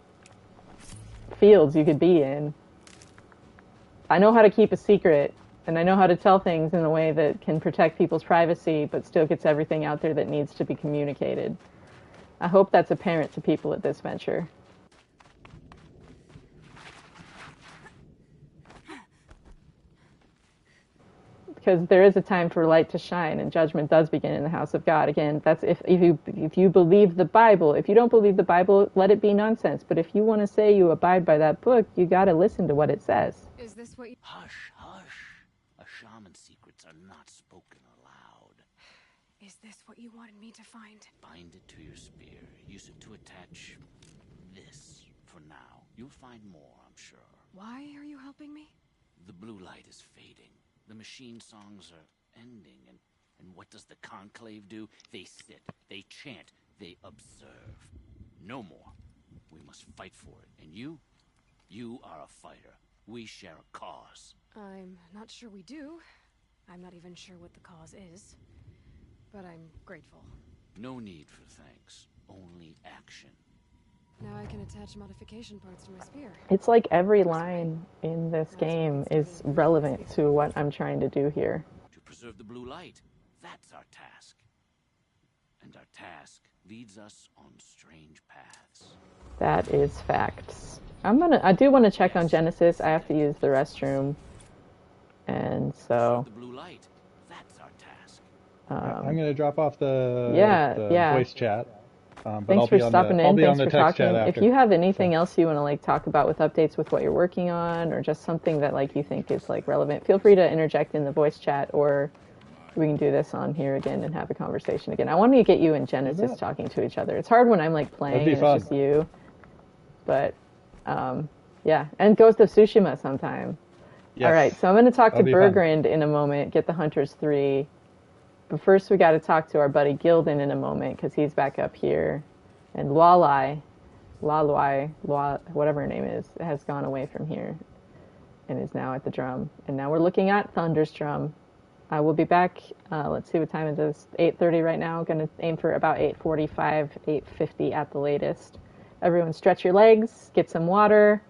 fields you could be in. I know how to keep a secret, and I know how to tell things in a way that can protect people's privacy, but still gets everything out there that needs to be communicated. I hope that's apparent to people at this venture. because there is a time for light to shine, and judgment does begin in the house of God. Again, that's if you believe the Bible. If you don't believe the Bible, let it be nonsense. But if you want to say you abide by that book, you got to listen to what it says. Is this what you... Hush, hush. A shaman's secrets are not spoken aloud. Is this what you wanted me to find? Bind it to your spear. Use it to attach this for now. You'll find more, I'm sure. Why are you helping me? The blue light is fading. The machine songs are ending, and what does the conclave do? They sit, they chant, they observe. No more. We must fight for it. And you are a fighter. We share a cause. I'm not sure we do. I'm not even sure what the cause is. But I'm grateful. No need for thanks. Only action. Now I can attach modification parts to my spear. It's like every line in this game is relevant to what I'm trying to do here. To preserve the blue light. That's our task. And our task leads us on strange paths. That is facts. I do want to check on Genesis. I have to use the restroom. And so... The blue light. That's our task. I'm going to drop off the voice chat. But Thanks for stopping in. Thanks for talking. If you have anything else you want to like talk about with updates with what you're working on, or just something that like you think is like relevant, feel free to interject in the voice chat, or we can do this on here again and have a conversation again. I want to get you and Genesis talking to each other. It's hard when I'm like playing and it's just you. But yeah, and Ghost of Tsushima sometime. Yes. All right, so I'm going to talk to Bergrand in a moment, get the Hunters 3. But first we got to talk to our buddy Gildan in a moment, because he's back up here. And Lalai, whatever her name is, has gone away from here and is now at the drum. And now we're looking at Thunder's drum. I will be back, let's see what time it is, 8:30 right now. Going to aim for about 8:45, 8:50 at the latest. Everyone stretch your legs, get some water.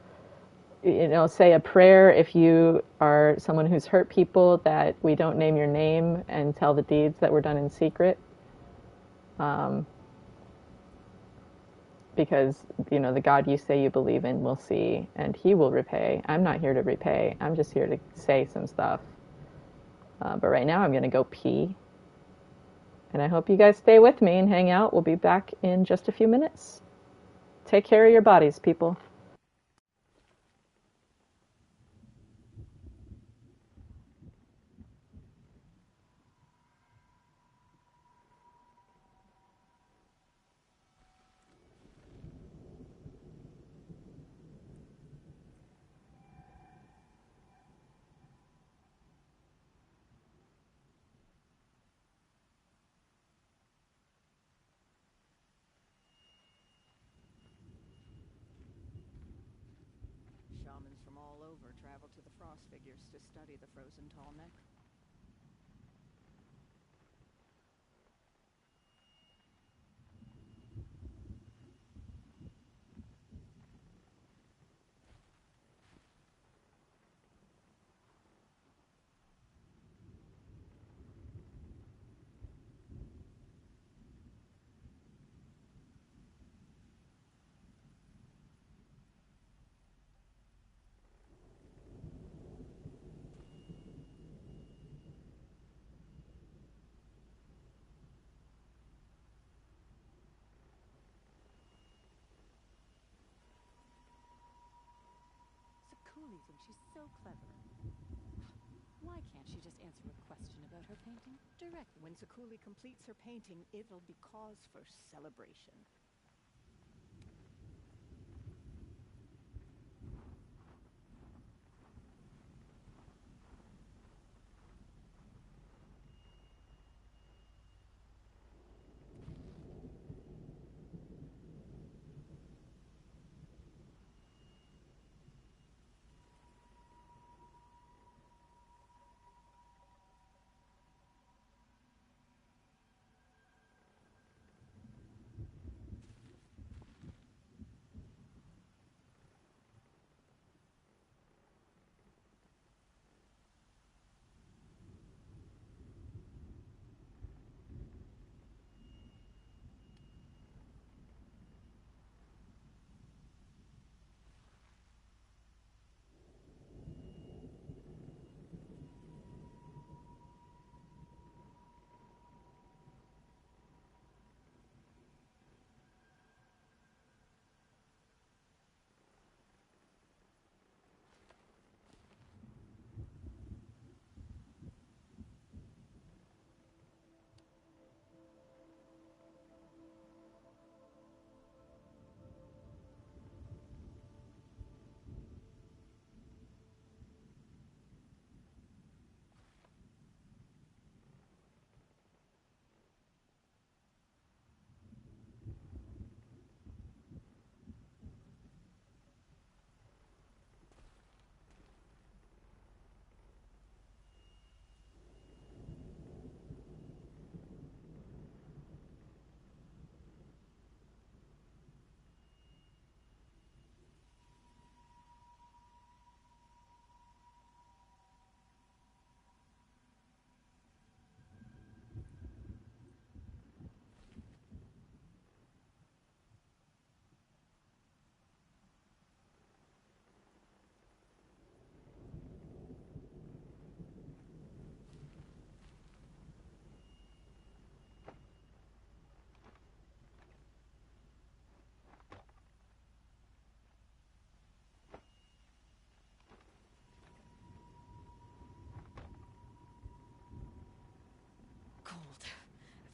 Say a prayer if you are someone who's hurt people, that we don't name your name, and tell the deeds that were done in secret. Because, the God you say you believe in will see, and he will repay. I'm not here to repay. I'm just here to say some stuff. But right now I'm going to go pee. And I hope you guys stay with me and hang out. We'll be back in just a few minutes. Take care of your bodies, people. Shamans from all over travel to the frost figures to study the frozen tall neck. She's so clever. Why can't she just answer a question about her painting directly? When Sakuli completes her painting, it'll be cause for celebration.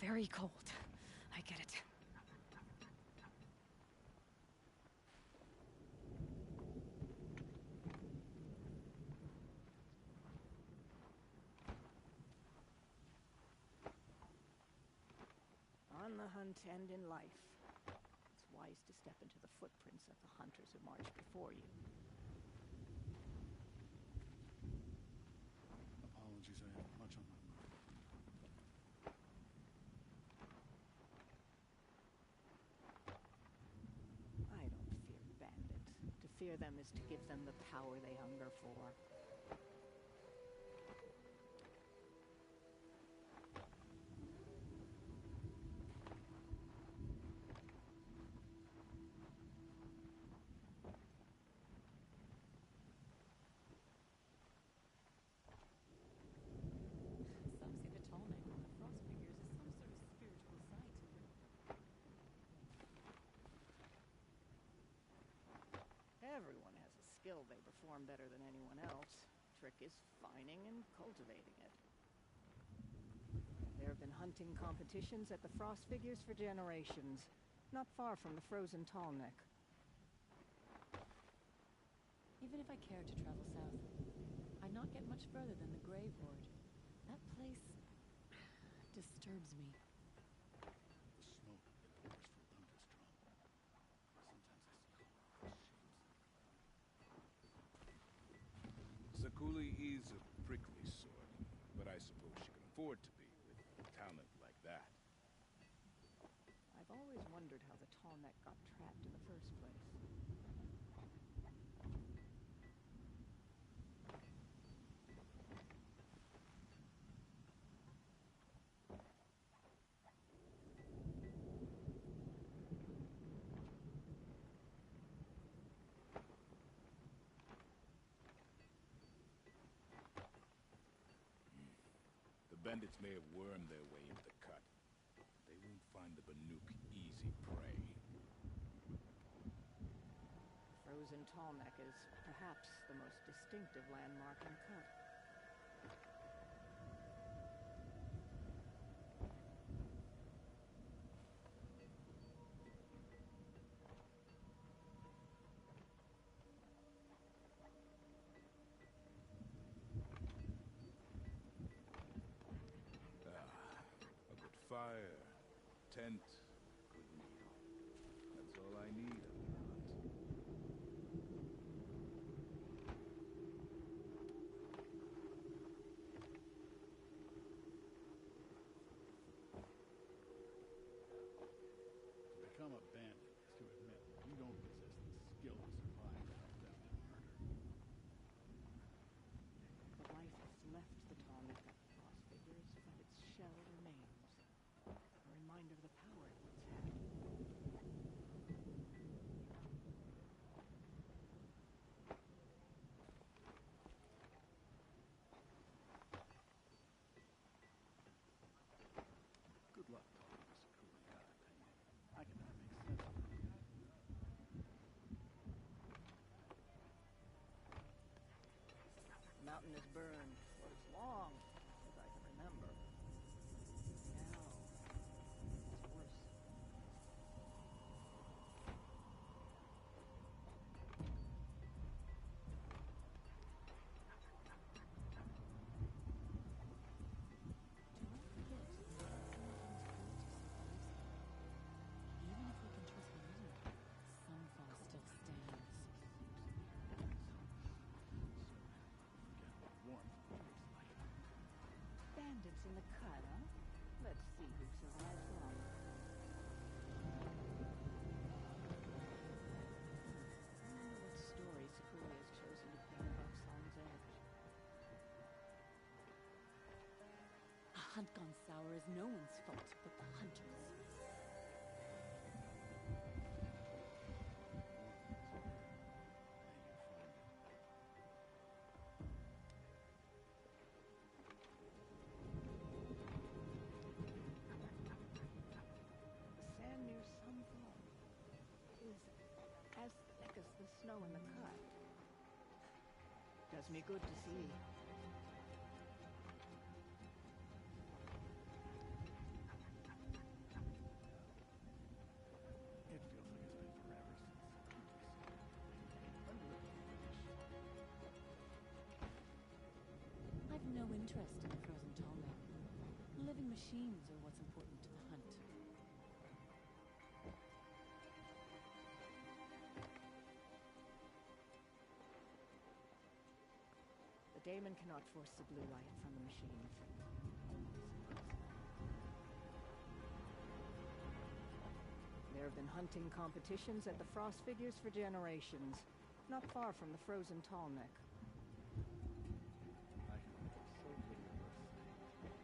very cold. I get it. On the hunt and in life, it's wise to step into the footprints of the hunters who marched before you. Apologies, I have much on my mind. I don't fear bandits. To fear them is to give them the power they hunger for. Some say the tall man on the frost figures is some sort of spiritual sight. Everyone has a skill they perform better than anyone else. Trick is finding and cultivating it. There have been hunting competitions at the frost figures for generations, not far from the frozen Tallneck. Even if I cared to travel south, I'd not get much further than the Grave Hoard. That place disturbs me. The smoke it pours from Duncan's drum. Sometimes I see horrible shapes. Zakuli is a prickly sort, but I suppose she can afford to be with talent like that. I've always wondered how the Tallneck got trapped in the first place. The bandits may have wormed their way into the cut. They won't find the Banuk easy prey. Frozen Tallneck is perhaps the most distinctive landmark in the cut. A good fire, tent, good meal. That's all I need on the hunt. To become a bandit is to admit that you don't possess the skill to survive theft and murder. The life has left the Tallneck at the frost figures, but its shell remains. A reminder of the power it once had. Good luck talking to Sakuli out of pain. I cannot make sense of it. The mountain is burned for as long as I can remember. Now, it's worse. Even if we can trust the leader, some fall still stands. Forget what warmth feels like. Bandits in the cut, huh? Let's see who survives long. I wonder what story Sakuli has chosen to paint above Song's edge. A hunt gone sour is no one's fault but the hunter's. The sand near some fall is as thick as the snow in the cut. Does me good to see. interest in the frozen tallneck? Living machines are what's important to the hunt. The daemon cannot force the blue light from the machine. There have been hunting competitions at the Frost Figures for generations, not far from the frozen tallneck. I am so good at this. Not the first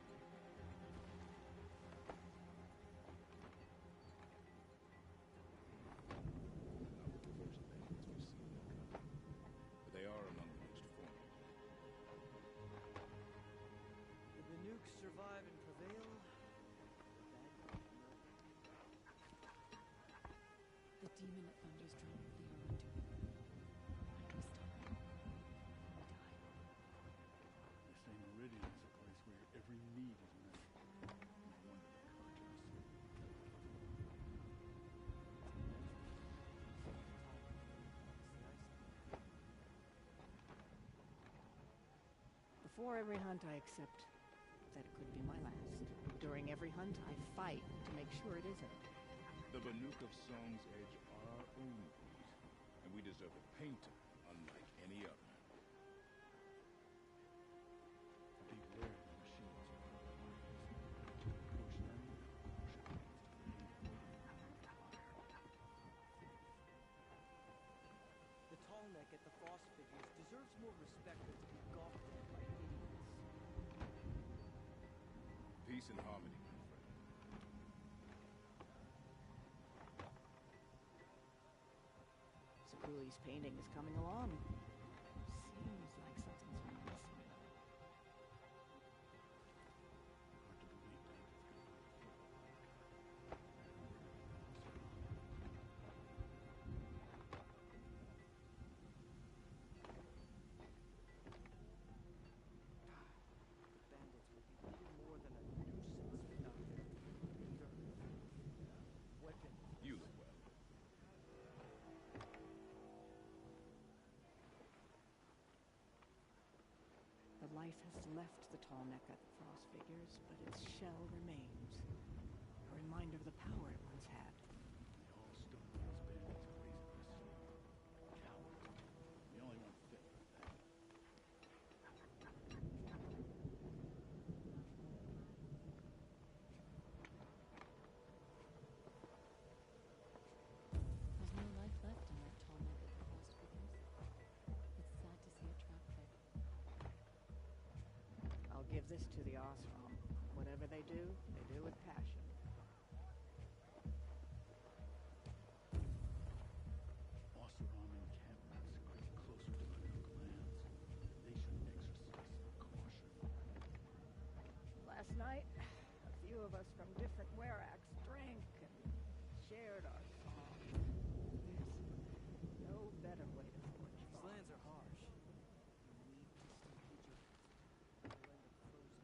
bandits we've seen in the country, but they are among the most formidable. Did the nukes survive and prevail? The demon that thunders drawn with the arrow to it. I can stop it. We die. They say Meridian is a place where every need is met. No wonder they conjure us. Before every hunt, I accept that it could be my last. During every hunt, I fight to make sure it isn't. The Banuk of Song's Edge are our own breed, and we deserve a painter unlike any other. Beware the machines. Push them, push it The tallneck at the Frost Figures deserves more respect than to be gawked at by idiots. Peace and harmony, my friend. Sakuli's painting is coming along. Seems like something's been missing. Hard to believe bandits can build a football The bandits will be little more than a nuisance without their leader. Weapon. You look well. The life has left the tallneck at the Frost Figures, but its shell remains. A reminder of the power it once had. They all stone those bandits for raising their sword. Cowards. The only one fit for that. There's no life left in that tallneck at the Frost Figures. It's sad to see it trapped there. I'll give this to the Osram. Whatever they do with passion. Oseram encampments creep closer to the Nuke lands. They should exercise some caution. Last night, a few of us from different Weraks drank and shared our songs. There's no better way to forge These bond. lands are harsh. We need to stay vigilant. The land of frozen.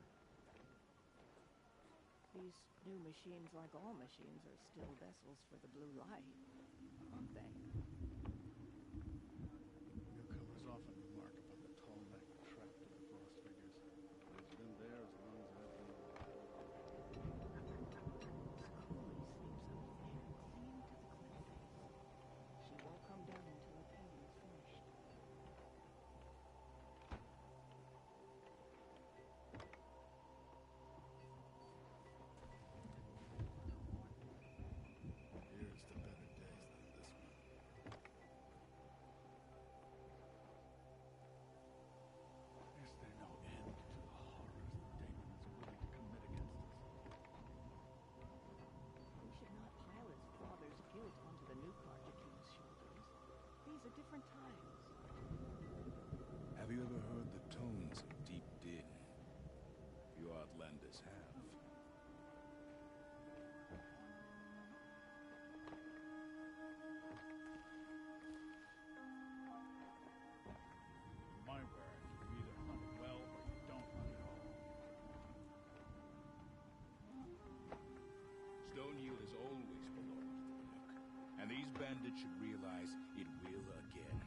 These new machines, like all machines, are still vessels for the blue light, aren't they? Newcomers often remark upon the tallneck trapped in the Frost Figures. It's been there as long as I've been alive. Sakuli sleeps up there, clean to the cliff face. She won't come down until her painting is finished. Here's to better days than this one. Is there no end to the horrors the daemon is willing to commit against us? We should not pile his father's guilt onto the new Carjacu's shoulders. These are different times. Have you ever heard the tones of deep din? You Outlanders have. In my word, you either hunt well or you don't hunt at all. Stone Yield has always belonged to the Banuk, and these bandits should realize it will again.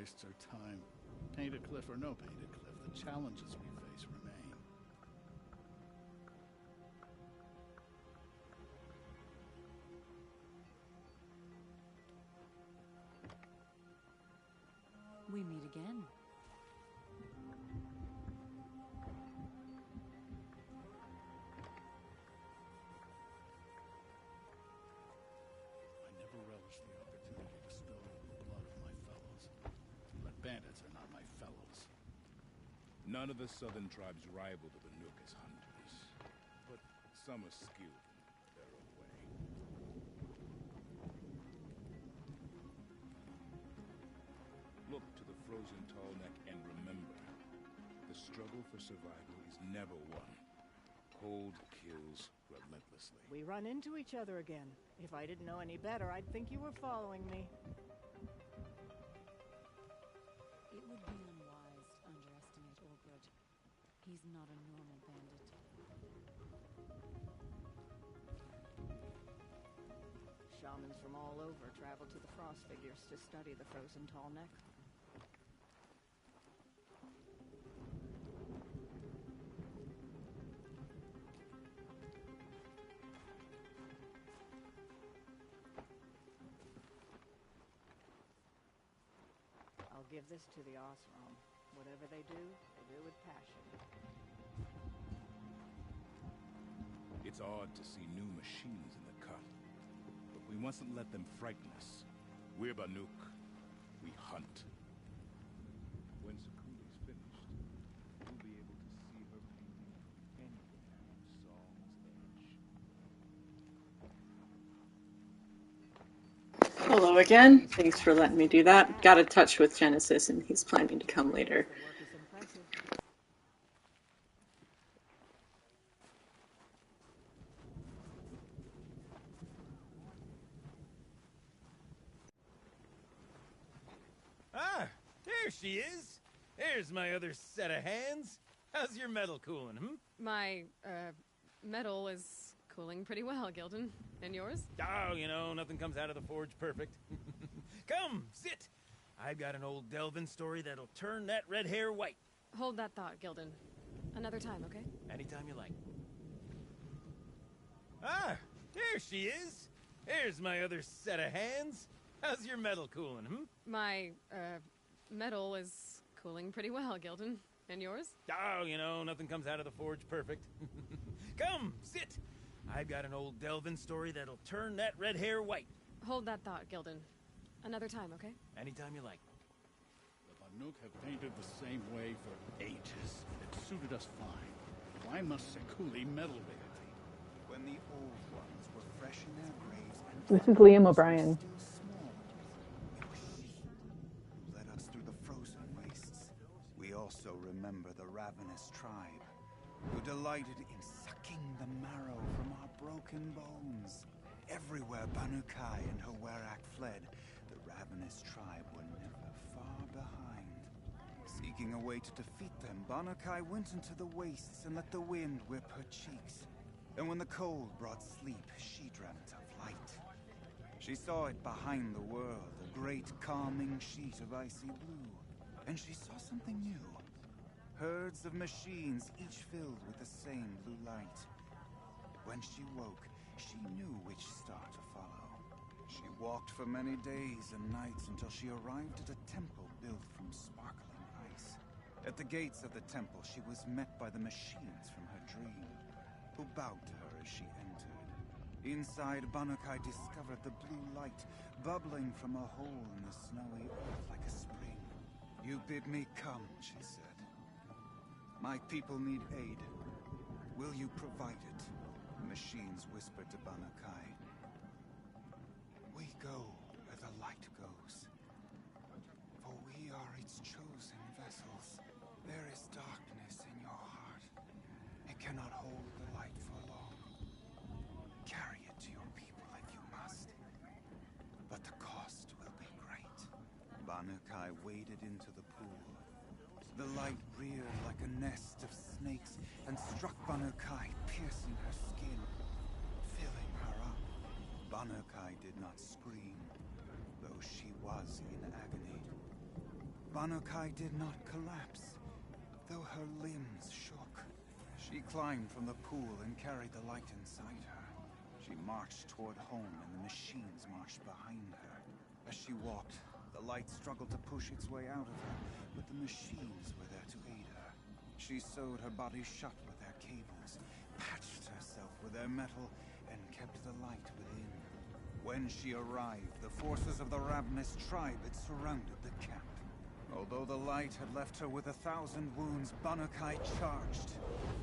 wastes our time. Painted cliff or no painted cliff, the challenges we face remain. We meet again. I never relished the opportunity to spill the blood of my fellows. But bandits are not my fellows. None of the southern tribes rival the Banuk as hunters, but some are skilled in their own way. Look to the frozen tall neck and remember, the struggle for survival is never won. Cold kills relentlessly. We run into each other again. If I didn't know any better, I'd think you were following me. It would be unwise to underestimate Olbrud. He's not a normal bandit. Shamans from all over travel to the Frost Figures to study the frozen tall neck. I'll give this to the Osram. Whatever they do with passion. It's odd to see new machines in the cut, but we mustn't let them frighten us. We're Banuk. We hunt. When Sakuli's finished, we'll be able to see her painting anywhere on Song's Edge. Hello again. Thanks for letting me do that. Got in touch with Genesis and he's planning to come later. Ah, there she is. There's my other set of hands. How's your metal cooling, My, metal is cooling pretty well, Gildan. And yours? Oh, you know, nothing comes out of the forge perfect. Come, sit. I've got an old Delvin story that'll turn that red hair white. Hold that thought, Gildan. Another time, okay? Anytime you like. Ah, there she is. There's my other set of hands. How's your metal cooling, My, metal is cooling pretty well, Gildan. And yours? Oh, you know, nothing comes out of the forge perfect. Come, sit. I've got an old Delvin story that'll turn that red hair white. Hold that thought, Gildan. Another time, okay? Anytime you like. The Banuk have painted the same way for ages. It suited us fine. Why must Sekuli meddle with it? When the old ones were fresh in their graves and This is Liam O'Brien. still small, it was she who led us through the frozen wastes. We also remember the ravenous tribe, who delighted in sucking the marrow from our broken bones. Everywhere Banukai and her Werak fled, the ravenous tribe were never far behind. Seeking a way to defeat them, Banukai went into the wastes and let the wind whip her cheeks. And when the cold brought sleep, she dreamt of light. She saw it behind the world, a great calming sheet of icy blue. And she saw something new. Herds of machines, each filled with the same blue light. When she woke, she knew which star to follow. She walked for many days and nights until she arrived at a temple built from sparkling ice. At the gates of the temple, she was met by the machines from her dream, who bowed to her as she entered. Inside, Banukai discovered the blue light bubbling from a hole in the snowy earth like a spring. "You bid me come," she said. "My people need aid. Will you provide it?" The machines whispered to Banukai. "We go where the light goes, for we are its chosen vessels. There is darkness in your heart. It cannot hold the light for long. Carry it to your people if you must, but the cost will be great." Banukai waded into the pool. The light reared like a nest of snakes and struck Banukai, piercing her skin, filling her up. Banukai did not scream, though she was in agony. Banukai did not collapse, though her limbs shook. She climbed from the pool and carried the light inside her. She marched toward home, and the machines marched behind her. As she walked, the light struggled to push its way out of her, but the machines were there to aid her. She sewed her body shut with their cables, patched herself with their metal, and kept the light within. When she arrived, the forces of the ravenous tribe had surrounded the camp. Although the light had left her with 1,000 wounds, Banukai charged.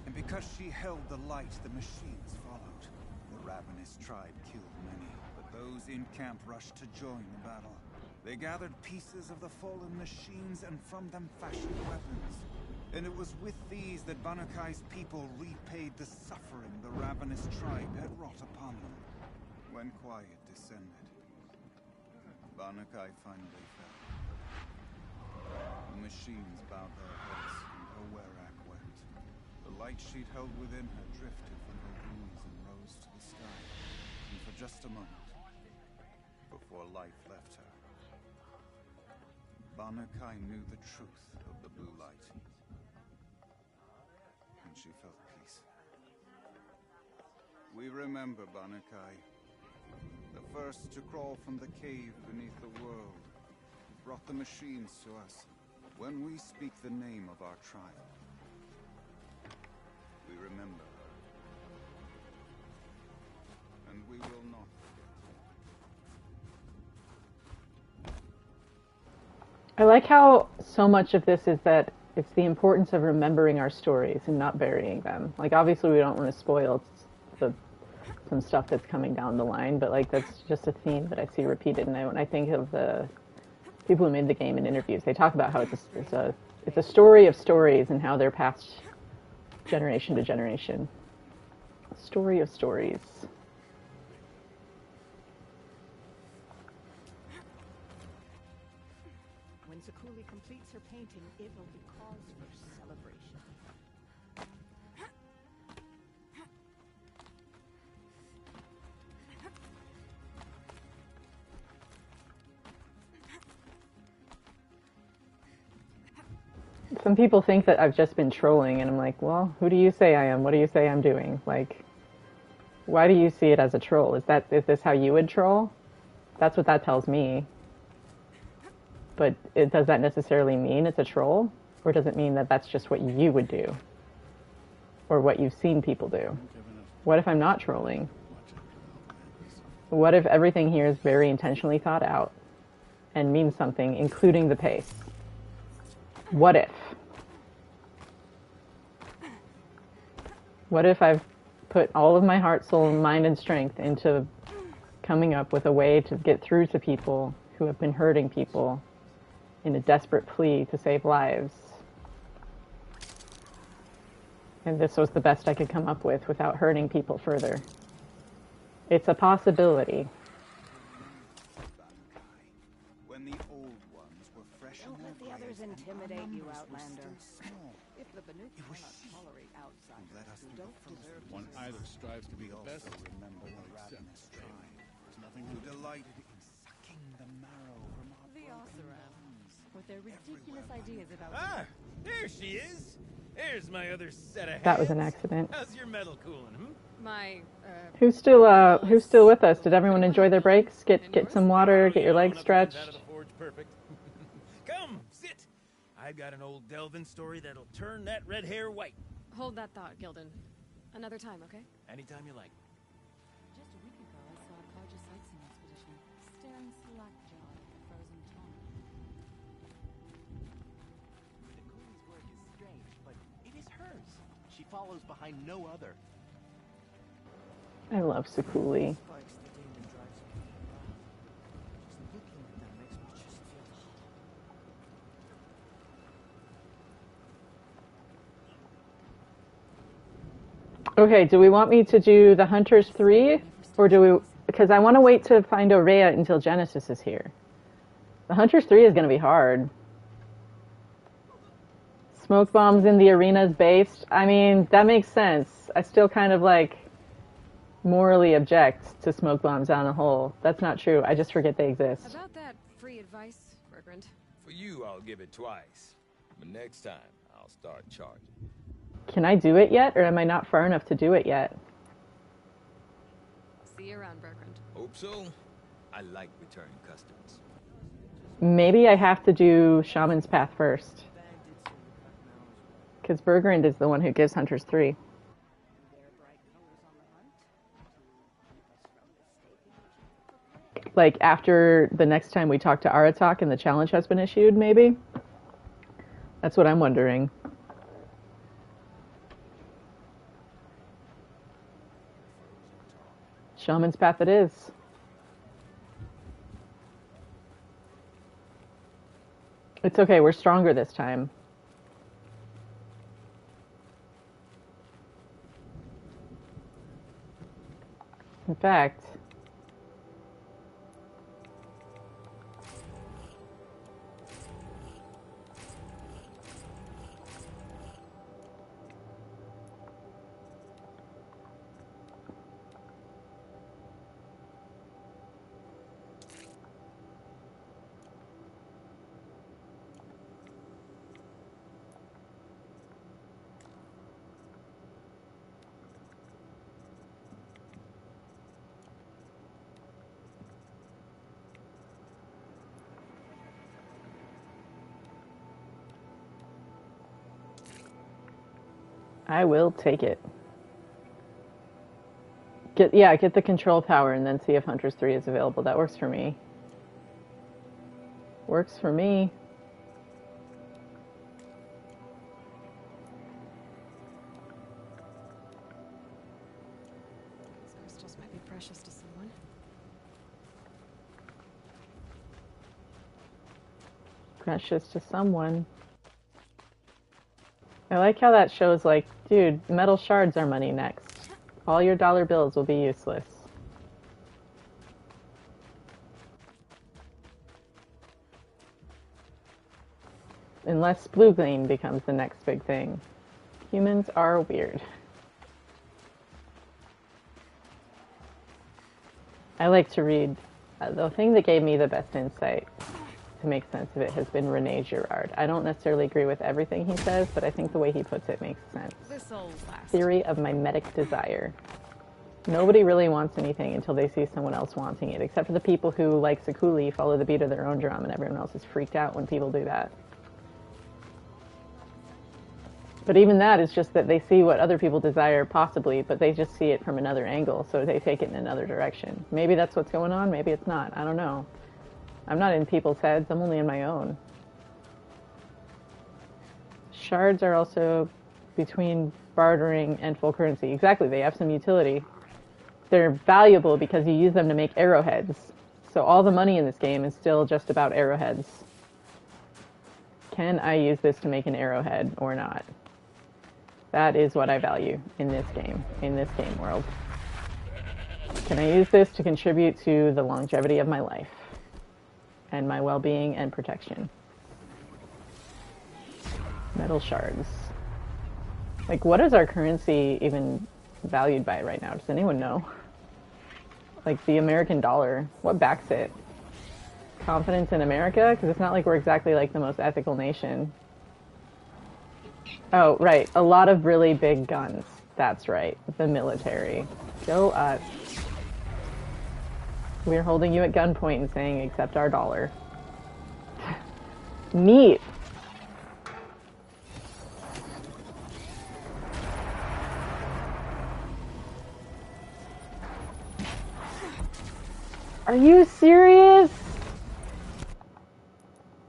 And because she held the light, the machines followed. The ravenous tribe killed many, but those in camp rushed to join the battle. They gathered pieces of the fallen machines and from them fashioned weapons. And it was with these that Banukai's people repaid the suffering the ravenous tribe had wrought upon them. When quiet descended, Banukai finally fell. The machines bowed their heads, and her werak wept. The light she'd held within her drifted from her wounds and rose to the sky. And for just a moment, before life left her, Banukai knew the truth of the blue light. And she felt peace. We remember Banukai, the first to crawl from the cave beneath the world, brought the machines to us. When we speak the name of our tribe, we remember her. And we will not forget. I like how so much of this is that it's the importance of remembering our stories and not burying them. Like, obviously we don't want to spoil some stuff that's coming down the line, but like that's just a theme that I see repeated. And when I think of the people who made the game in interviews, they talk about how it's a story of stories and how they're passed generation to generation. A story of stories. When Sakuli completes her painting, it will be cause for celebration. Some people think that I've just been trolling, and I'm like, well, who do you say I am? What do you say I'm doing? Like, why do you see it as a troll? Is this how you would troll? That's what that tells me. But does that necessarily mean it's a troll? Or does it mean that that's just what you would do? Or what you've seen people do? What if I'm not trolling? What if everything here is very intentionally thought out and means something, including the pace? What if? What if I've put all of my heart, soul, mind, and strength into coming up with a way to get through to people who have been hurting people in a desperate plea to save lives? And this was the best I could come up with without hurting people further. It's a possibility. Don't let the others intimidate you, Outlander. If the Banuk cannot tolerate outsiders who don't deserve One either strives to be the best, remember or the one ravenous accepts failure. tribe, There's nothing who to do. delighted in sucking the marrow from our The broken Oseram, bones. with their ridiculous ideas about... Ah, there she is. There's my other set of hands. That was an accident. How's your metal cooling, My, Who's still with us? Did everyone enjoy their breaks? Get some water, get your legs stretched. Out of the forge, perfect. Come, sit. I've got an old Delvin story that'll turn that red hair white. Hold that thought, Gildan. Another time, okay? Anytime you like. Just a week ago, I saw a Karja sightseeing expedition staring slack-jawed at the frozen tunnel. The Cooley's work is strange, but it is hers. She follows behind no other. I love Sakuli. Spikes the demon drives me wild. Just looking at them makes me just feel hollow. Okay, do we want me to do the Hunters 3? Or do we... Because I want to wait to find Aurea until Genesis is here. The Hunters 3 is going to be hard. Smoke bombs in the arena's based. I mean, that makes sense. I still kind of like morally object to smoke bombs down a hole. That's not true. I just forget they exist. About that free advice, Bergrand. For you, I'll give it twice. But next time, I'll start charging. Can I do it yet, or am I not far enough to do it yet? See you around, Bergrand. Hope so. I like returning customers. Maybe I have to do Shaman's Path first. Because Bergrand is the one who gives Hunters 3. Like, after the next time we talk to Aratak and the challenge has been issued, maybe? That's what I'm wondering. Shaman's Path it is. It's okay, we're stronger this time. In fact... I will take it. Get the control tower and then see if Hunters 3 is available. That works for me. Works for me. These crystals might be precious to someone. Precious to someone. I like how that shows, like, dude, metal shards are money next. All your dollar bills will be useless. Unless blue gleam becomes the next big thing. Humans are weird. I like to read. The thing that gave me the best insight to make sense of it has been Rene Girard. I don't necessarily agree with everything he says, but I think the way he puts it makes sense. This'll last. Theory of mimetic desire. Nobody really wants anything until they see someone else wanting it, except for the people who, like Sakuli, follow the beat of their own drum, and everyone else is freaked out when people do that. But even that is just that they see what other people desire, possibly, but they just see it from another angle, so they take it in another direction. Maybe that's what's going on, maybe it's not. I don't know. I'm not in people's heads, I'm only in my own. Shards are also between bartering and full currency. Exactly, they have some utility. They're valuable because you use them to make arrowheads. So all the money in this game is still just about arrowheads. Can I use this to make an arrowhead or not? That is what I value in this game world. Can I use this to contribute to the longevity of my life and my well-being and protection? Metal shards. Like, what is our currency even valued by right now? Does anyone know? Like, the American dollar. What backs it? Confidence in America? Because it's not like we're exactly like the most ethical nation. Oh, right. A lot of really big guns. That's right. The military. Go us. We're holding you at gunpoint and saying, accept our dollar. Neat. Are you serious?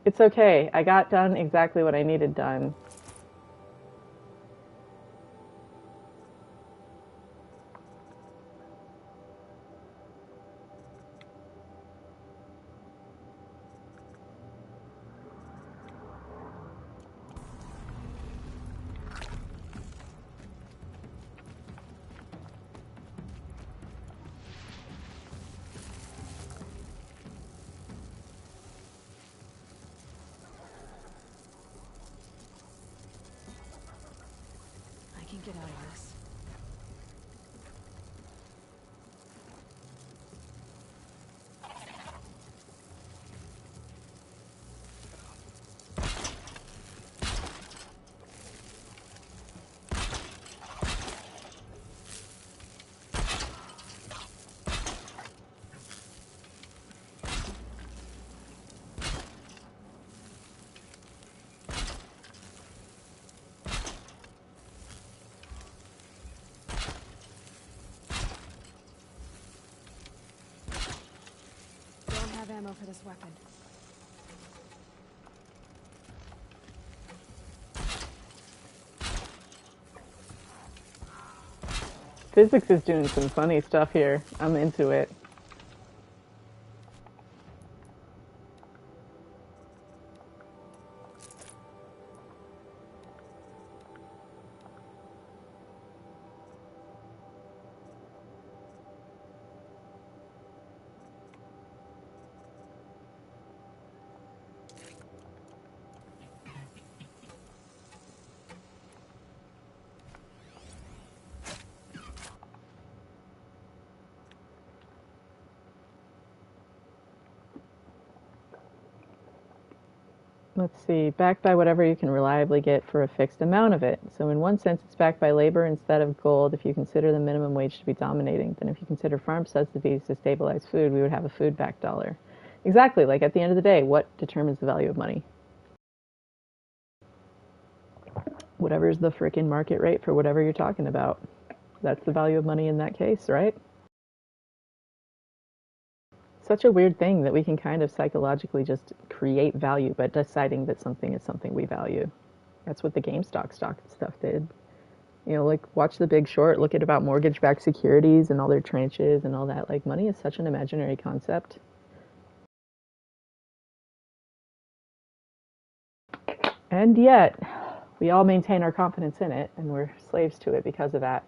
It's okay. I got done exactly what I needed done. Get out of this. ammo for this weapon. Physics is doing some funny stuff here. I'm into it. Let's see, backed by whatever you can reliably get for a fixed amount of it. So in one sense, it's backed by labor instead of gold if you consider the minimum wage to be dominating. Then if you consider farm subsidies to stabilize food, we would have a food-backed dollar. Exactly, like at the end of the day, what determines the value of money? Whatever's the frickin' market rate for whatever you're talking about. That's the value of money in that case, right? Such a weird thing that we can kind of psychologically just create value by deciding that something is something we value. That's what the GameStop stock stuff did. You know, like watch The Big Short, look at about mortgage-backed securities and all their tranches and all that. Like money is such an imaginary concept. And yet, we all maintain our confidence in it and we're slaves to it because of that.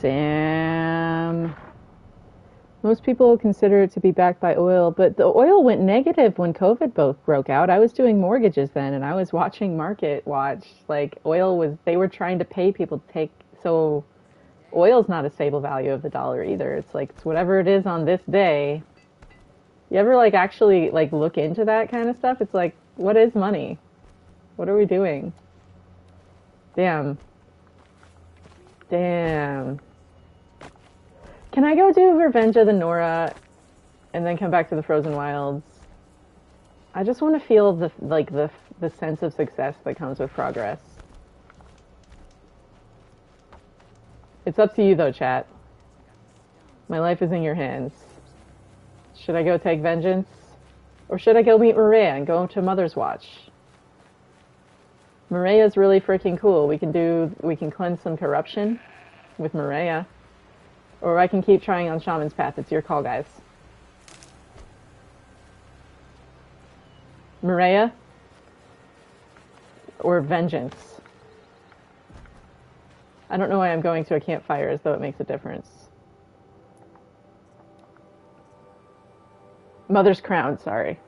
Damn. Most people consider it to be backed by oil, but the oil went negative when COVID both broke out. I was doing mortgages then, and I was watching Market Watch. Like, they were trying to pay people to take, so oil's not a stable value of the dollar either. It's like, it's whatever it is on this day. You ever, like, actually, like, look into that kind of stuff? It's like, what is money? What are we doing? Damn. Damn. Can I go do Revenge of the Nora and then come back to the Frozen Wilds? I just want to feel the sense of success that comes with progress. It's up to you though, chat. My life is in your hands. Should I go take vengeance? Or should I go meet Maria and go to Mother's Watch? Maria's really freaking cool. We can cleanse some corruption with Maria. Or I can keep trying on Shaman's Path. It's your call, guys. Maria? or vengeance. I don't know why I'm going to a campfire as though it makes a difference. Mother's crown, sorry.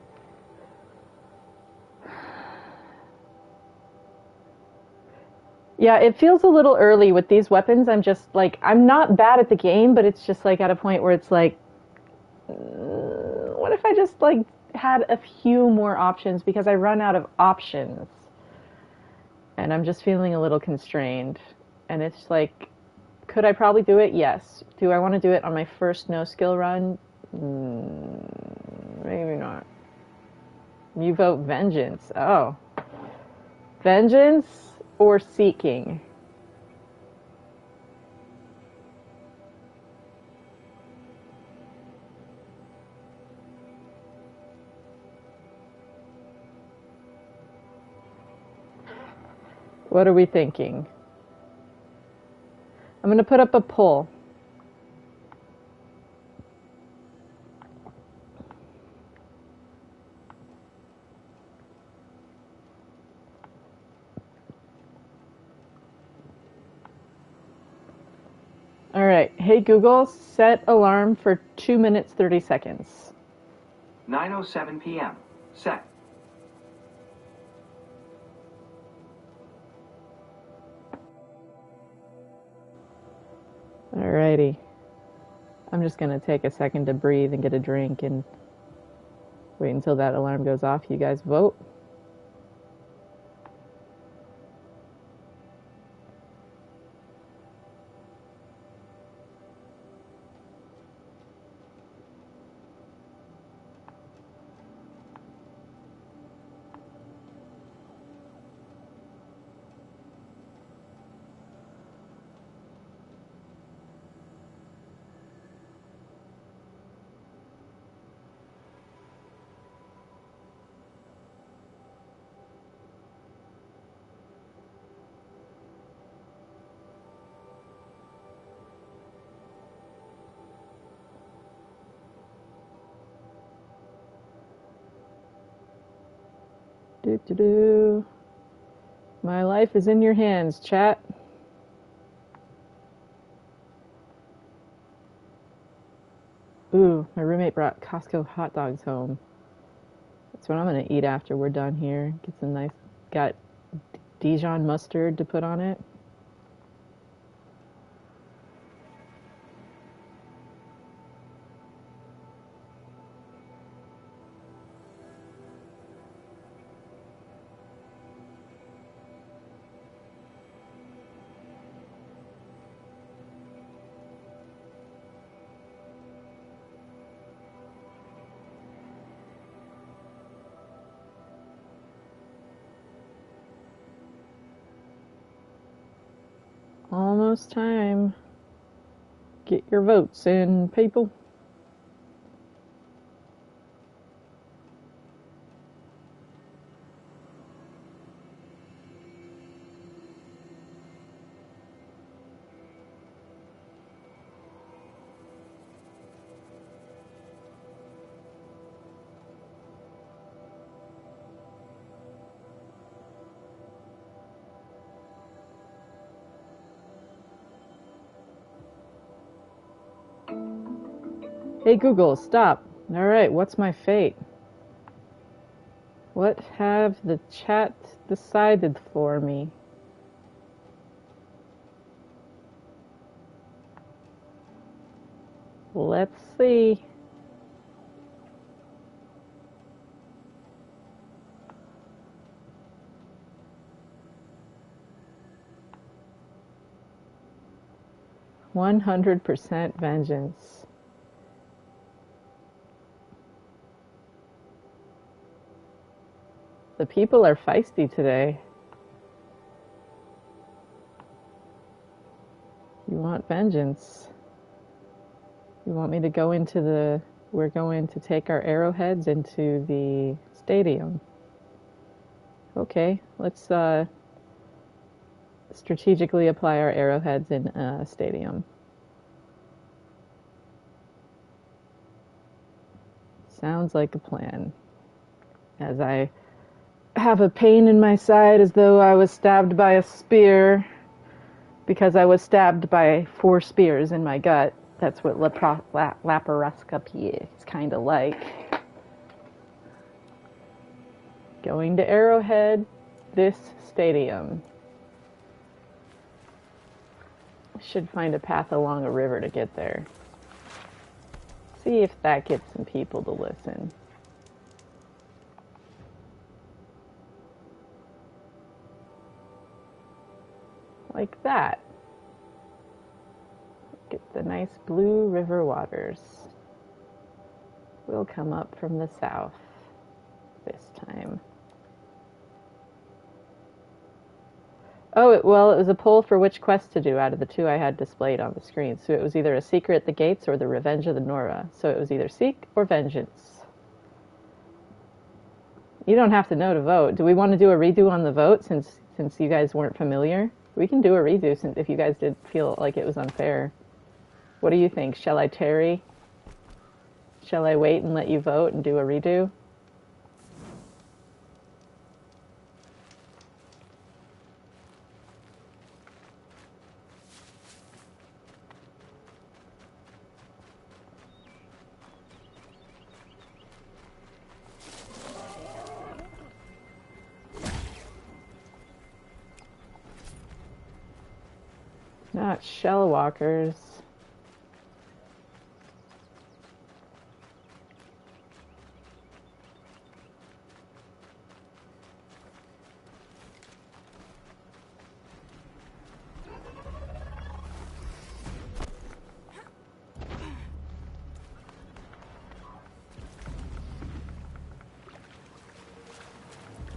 Yeah, it feels a little early with these weapons. I'm just like, I'm not bad at the game, but it's just like at a point where it's like, what if I just like had a few more options, because I run out of options. And I'm just feeling a little constrained. And it's like, could I probably do it? Yes. Do I want to do it on my first no-skill run? Maybe not. You vote vengeance. Oh. Vengeance or seeking? What are we thinking? I'm going to put up a poll. All right. Hey, Google, set alarm for 2 minutes, 30 seconds. 9:07 p.m. Set. Alrighty. I'm just going to take a second to breathe and get a drink and wait until that alarm goes off. You guys vote. Do-do-do. My life is in your hands, chat. Ooh, my roommate brought Costco hot dogs home. That's what I'm gonna eat after we're done here. Get some nice, got Dijon mustard to put on it. Almost time. Get your votes in, people. Hey Google, stop. Alright, what's my fate? What have the chat decided for me? Let's see. "100% vengeance." The people are feisty today. You want vengeance. You want me to go into the... We're going to take our arrowheads into the stadium. Okay, let's strategically apply our arrowheads in a stadium. Sounds like a plan. As I have a pain in my side as though I was stabbed by a spear because I was stabbed by 4 spears in my gut. That's what laparoscopy is kind of like. Going to Arrowhead, this stadium. Should find a path along a river to get there. See if that gets some people to listen. Like that. Get the nice blue river waters. We'll come up from the south this time. Oh, well, it was a poll for which quest to do out of the 2 I had displayed on the screen. So it was either a secret at the gates or the Revenge of the Nora. So it was either seek or vengeance. You don't have to know to vote. Do we want to do a redo on the vote since you guys weren't familiar? We can do a redo since if you guys did feel like it was unfair. What do you think? Shall I tarry? Shall I wait and let you vote and do a redo? Not shell walkers.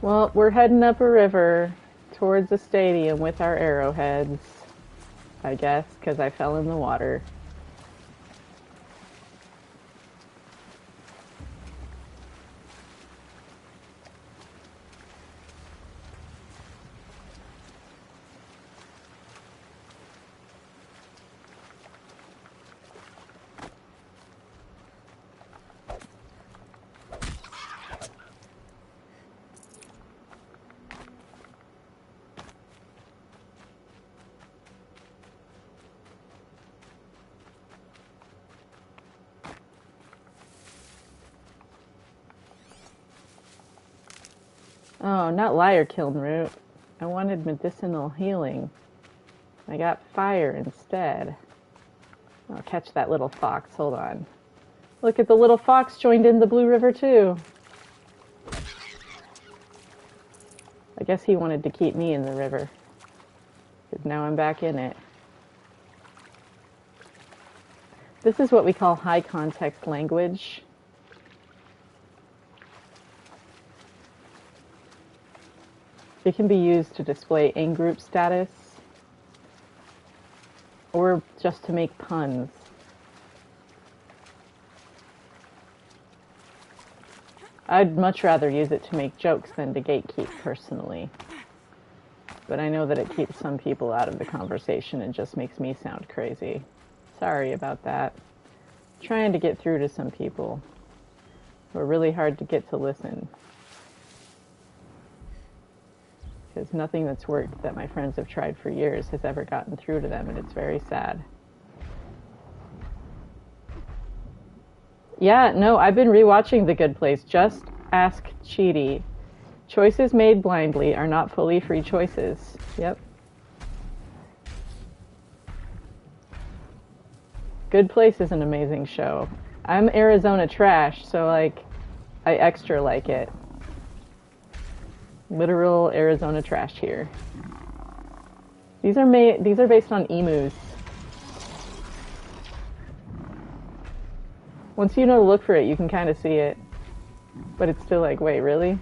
Well, we're heading up a river towards the stadium with our arrowheads, I guess, because I fell in the water. Oh, not liar kiln root. I wanted medicinal healing. I got fire instead. I'll catch that little fox. Hold on. Look at the little fox joined in the Blue River too. I guess he wanted to keep me in the river. Because now I'm back in it. This is what we call high context language. It can be used to display in-group status or just to make puns. I'd much rather use it to make jokes than to gatekeep personally. But I know that it keeps some people out of the conversation and just makes me sound crazy. Sorry about that. Trying to get through to some people who are really hard to get to listen. Because nothing that's worked that my friends have tried for years has ever gotten through to them, and it's very sad. Yeah, no, I've been rewatching The Good Place. Just ask Cheaty. Choices made blindly are not fully free choices. Yep. Good Place is an amazing show. I'm Arizona trash, so like, I extra like it. Literal Arizona trash here. These are based on emus. Once you know to look for it, you can kind of see it. But it's still like, wait, really?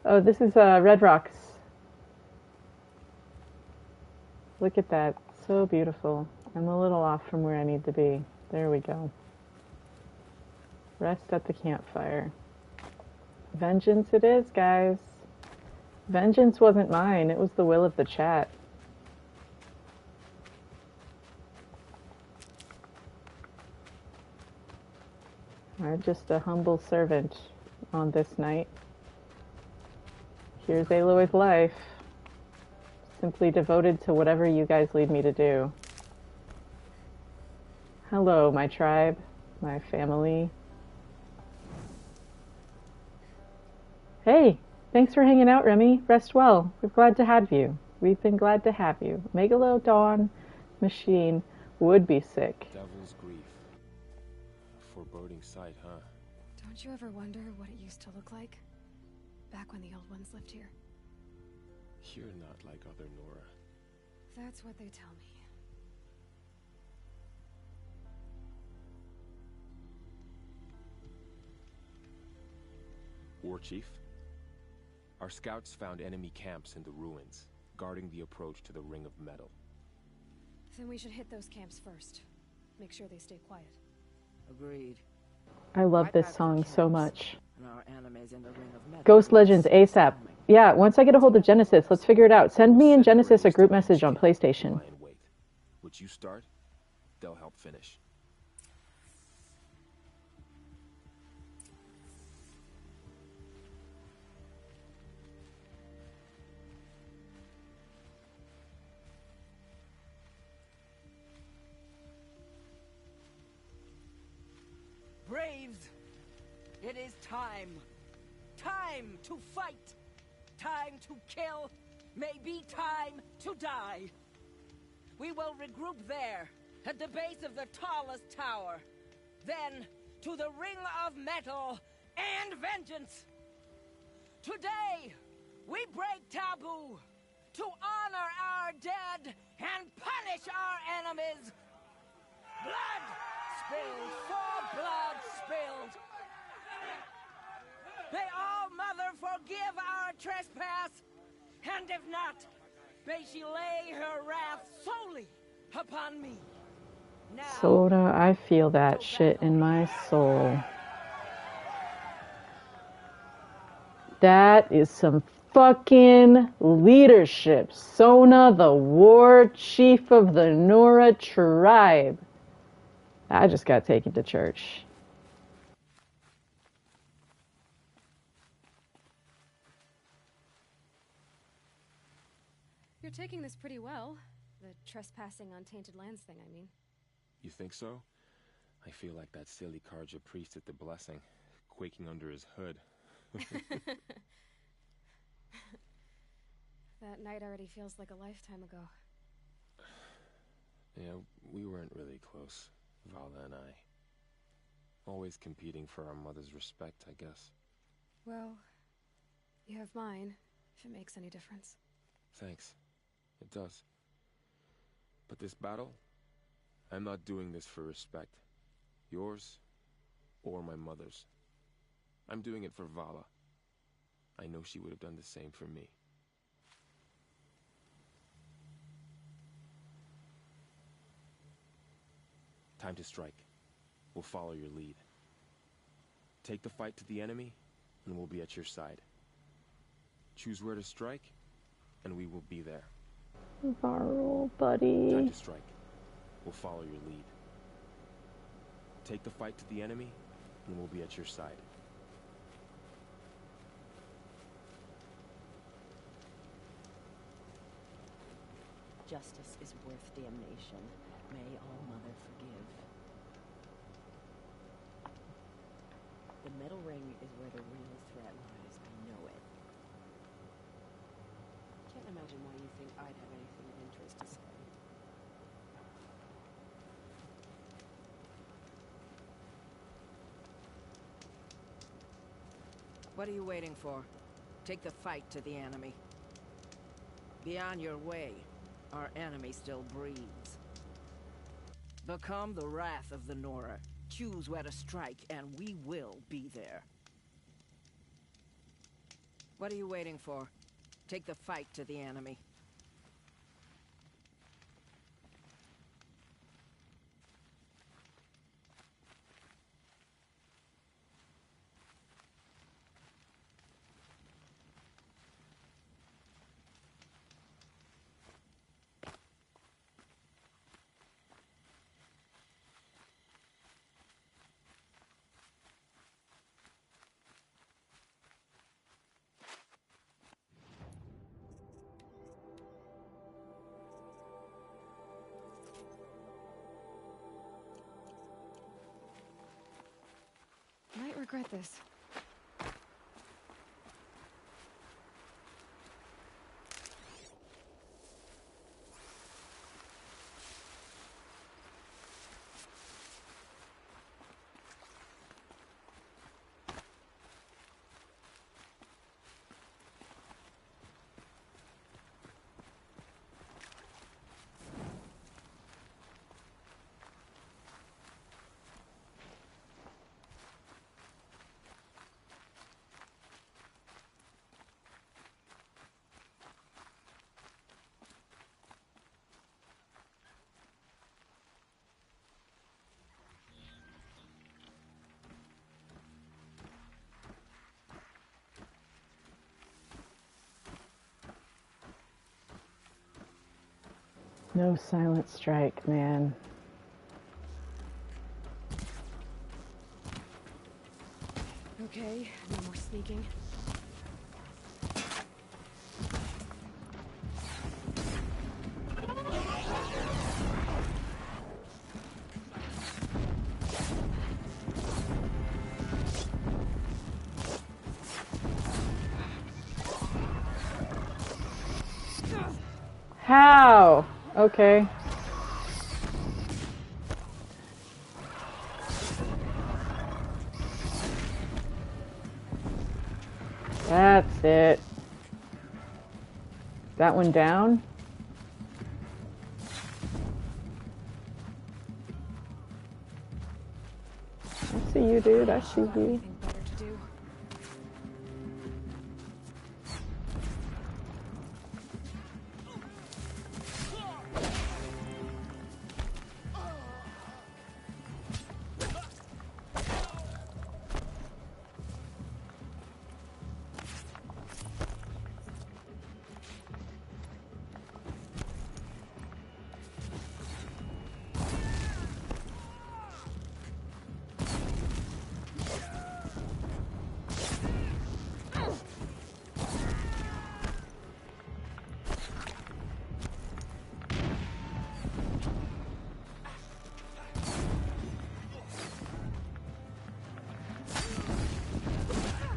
Oh, this is Red Rocks. Look at that. So beautiful. I'm a little off from where I need to be. There we go. Rest at the campfire. Vengeance it is, guys. Vengeance wasn't mine. It was the will of the chat. I'm just a humble servant on this night. Here's Aloy's life. Simply devoted to whatever you guys lead me to do. Hello, my tribe, my family. Hey, thanks for hanging out, Remy. Rest well. We're glad to have you. We've been glad to have you. Megalodon machine would be sick. Devil's grief. Foreboding sight, huh? Don't you ever wonder what it used to look like? Back when the old ones lived here. You're not like other Nora. That's what they tell me. War Chief? Our scouts found enemy camps in the ruins, guarding the approach to the Ring of Metal. Then we should hit those camps first. Make sure they stay quiet. Agreed. I love this song so much. And our enemies in the Ring of Metal. Ghost Legends ASAP. Yeah, once I get a hold of Genesis, let's figure it out. Send me and Genesis a group message on PlayStation. What you start, they'll help finish. Braves, it is time. Time to fight. Time to kill. Maybe time to die. We will regroup there, at the base of the tallest tower. Then, to the Ring of Metal and vengeance. Today, we break taboo to honor our dead and punish our enemies. Blood spilled for blood spilled. May All Mother forgive our trespass, and if not, may she lay her wrath solely upon me. Now, Soda, I feel that shit in my soul. That is some fucking leadership. Sona, the war chief of the Nora tribe. I just got taken to church. You're taking this pretty well. The trespassing on tainted lands thing, I mean. You think so? I feel like that silly Karja priest at the blessing, quaking under his hood. That night already feels like a lifetime ago. Yeah, we weren't really close, Vala and I. Always competing for our mother's respect, I guess. Well, you have mine, if it makes any difference. Thanks. It does. But this battle, I'm not doing this for respect. Yours, or my mother's. I'm doing it for Vala. I know she would have done the same for me. Time to strike. We'll follow your lead. Take the fight to the enemy, and we'll be at your side. Choose where to strike, and we will be there. Varl, buddy. Time to strike. We'll follow your lead. Take the fight to the enemy, and we'll be at your side. justice is worth damnation. May All Mother forgive. The metal ring is where the real threat lies. I know it. Can't imagine why you think I'd have anything of interest to say. What are you waiting for? Take the fight to the enemy. Be on your way. Our enemy still breathes. Become the wrath of the Nora. Choose where to strike, and we will be there. What are you waiting for? Take the fight to the enemy. Might regret this. No silent strike, man. Okay, no more sneaking. How? Okay. That's it. That one down? I see you, dude. I see you.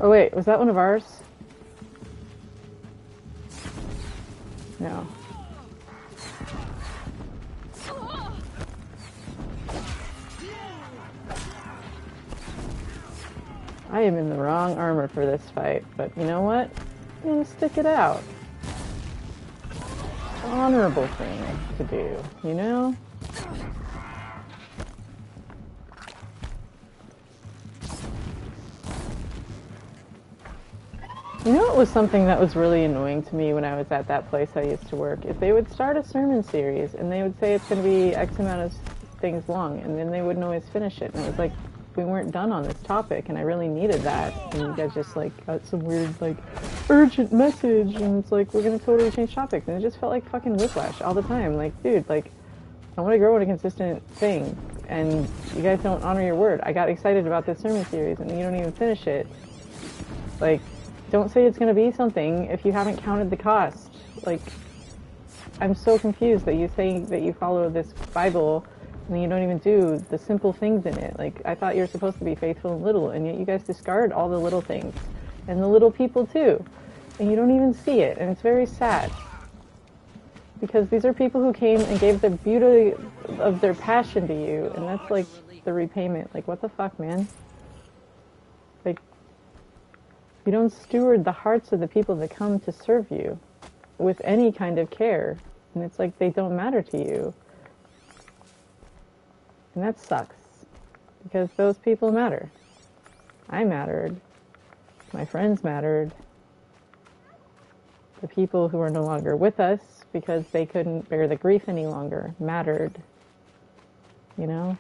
Oh wait, was that one of ours? No. I am in the wrong armor for this fight, but you know what? I'm gonna stick it out. Honorable thing to do, you know? You know, it was something that was really annoying to me when I was at that place I used to work. If they would start a sermon series and they would say it's going to be X amount of things long, and then they wouldn't always finish it. And it was like, we weren't done on this topic, and I really needed that. And you guys just like got some weird, like, urgent message, and it's like, we're going to totally change topics. And it just felt like fucking whiplash all the time. Like, dude, like, I want to grow in a consistent thing, and you guys don't honor your word. I got excited about this sermon series, and you don't even finish it. Like, don't say it's going to be something if you haven't counted the cost. Like, I'm so confused that you say that you follow this Bible and you don't even do the simple things in it. Like, I thought you were supposed to be faithful in little, and yet you guys discard all the little things. And the little people too. And you don't even see it, and it's very sad. Because these are people who came and gave the beauty of their passion to you, and that's like the repayment. Like, what the fuck, man? Like, you don't steward the hearts of the people that come to serve you with any kind of care. And it's like they don't matter to you. And that sucks. Because those people matter. I mattered. My friends mattered. The people who are no longer with us because they couldn't bear the grief any longer mattered. You know?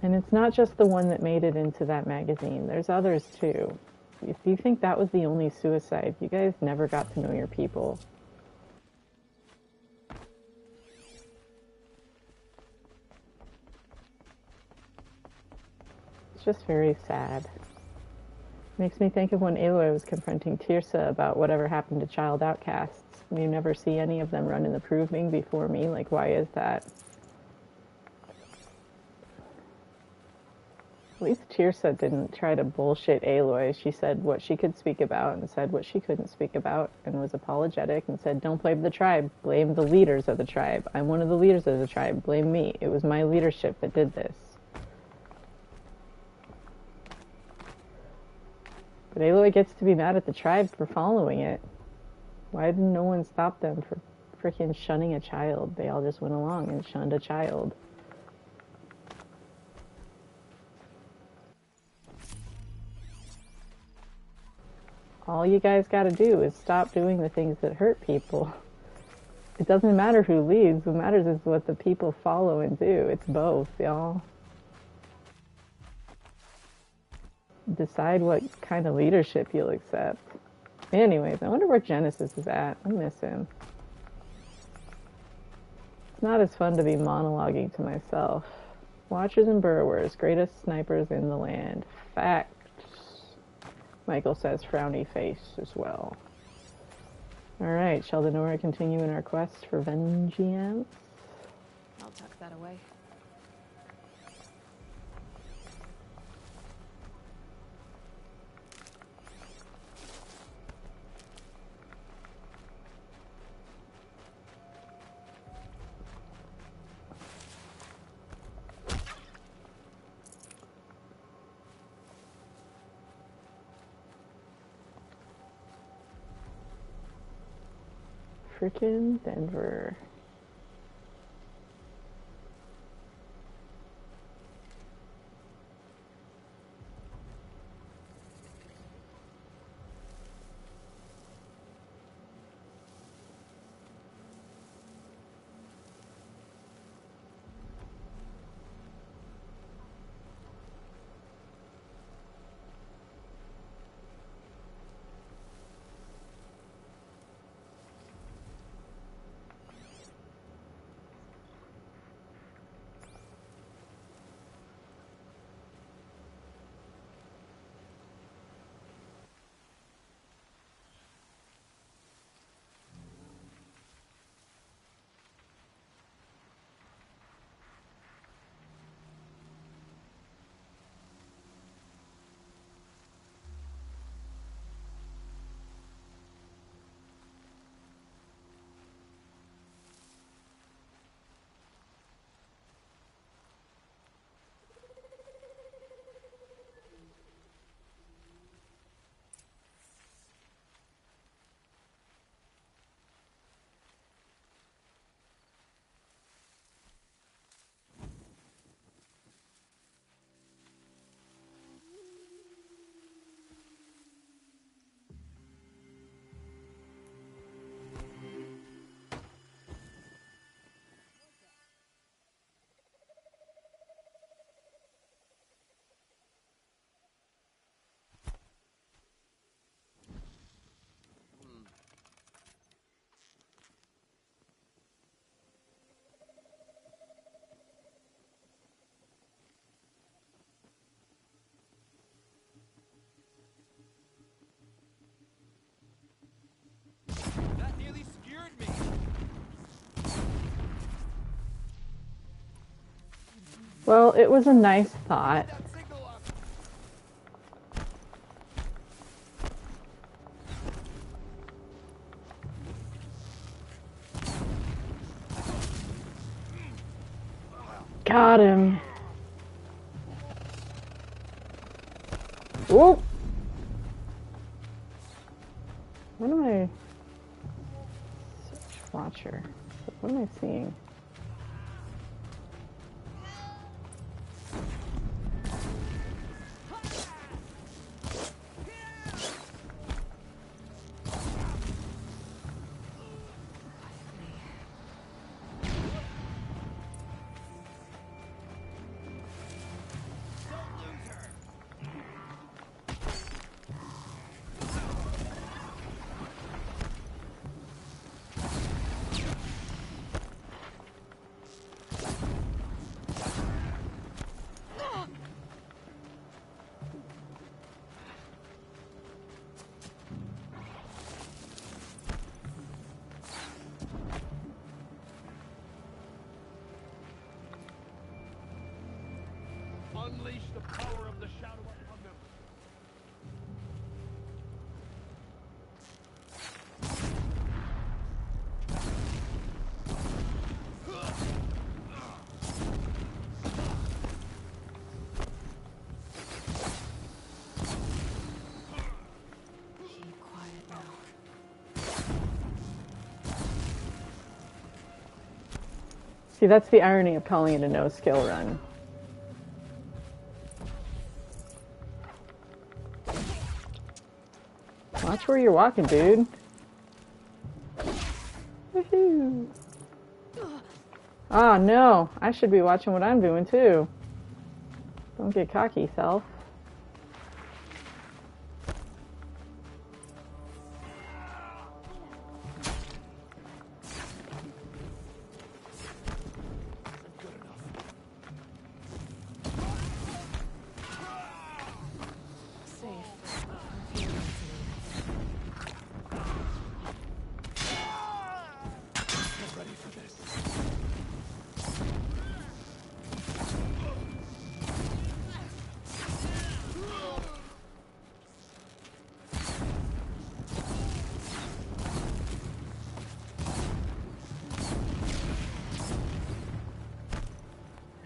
And it's not just the one that made it into that magazine. There's others too. If you think that was the only suicide, you guys never got to know your people. It's just very sad. Makes me think of when Aloy was confronting Tirsa about whatever happened to child outcasts. You never see any of them run in the proving before me. Like, why is that? At least Tirsa didn't try to bullshit Aloy. She said what she could speak about and said what she couldn't speak about and was apologetic and said, don't blame the tribe, blame the leaders of the tribe. I'm one of the leaders of the tribe, blame me. It was my leadership that did this. But Aloy gets to be mad at the tribe for following it. Why didn't no one stop them for freaking shunning a child? They all just went along and shunned a child. All you guys gotta do is stop doing the things that hurt people. It doesn't matter who leads, what matters is what the people follow and do. It's both, y'all. Decide what kind of leadership you'll accept. Anyways, I wonder where Genesis is at. I miss him. It's not as fun to be monologuing to myself. Watchers and burrowers, greatest snipers in the land. Fact. Michael says frowny face as well. Alright, shall the Nora continue in our quest for vengeance? I'll tuck that away. Frickin' Denver. That nearly skewered me. Well, it was a nice thought. Got him. Whoop. What am I? Search watcher. What am I seeing? unleash the power of the shadow upon them. Keep quiet now. See, that's the irony of calling it a no-skill run. Watch where you're walking, dude. Woohoo! Oh no, I should be watching what I'm doing too. Don't get cocky, self.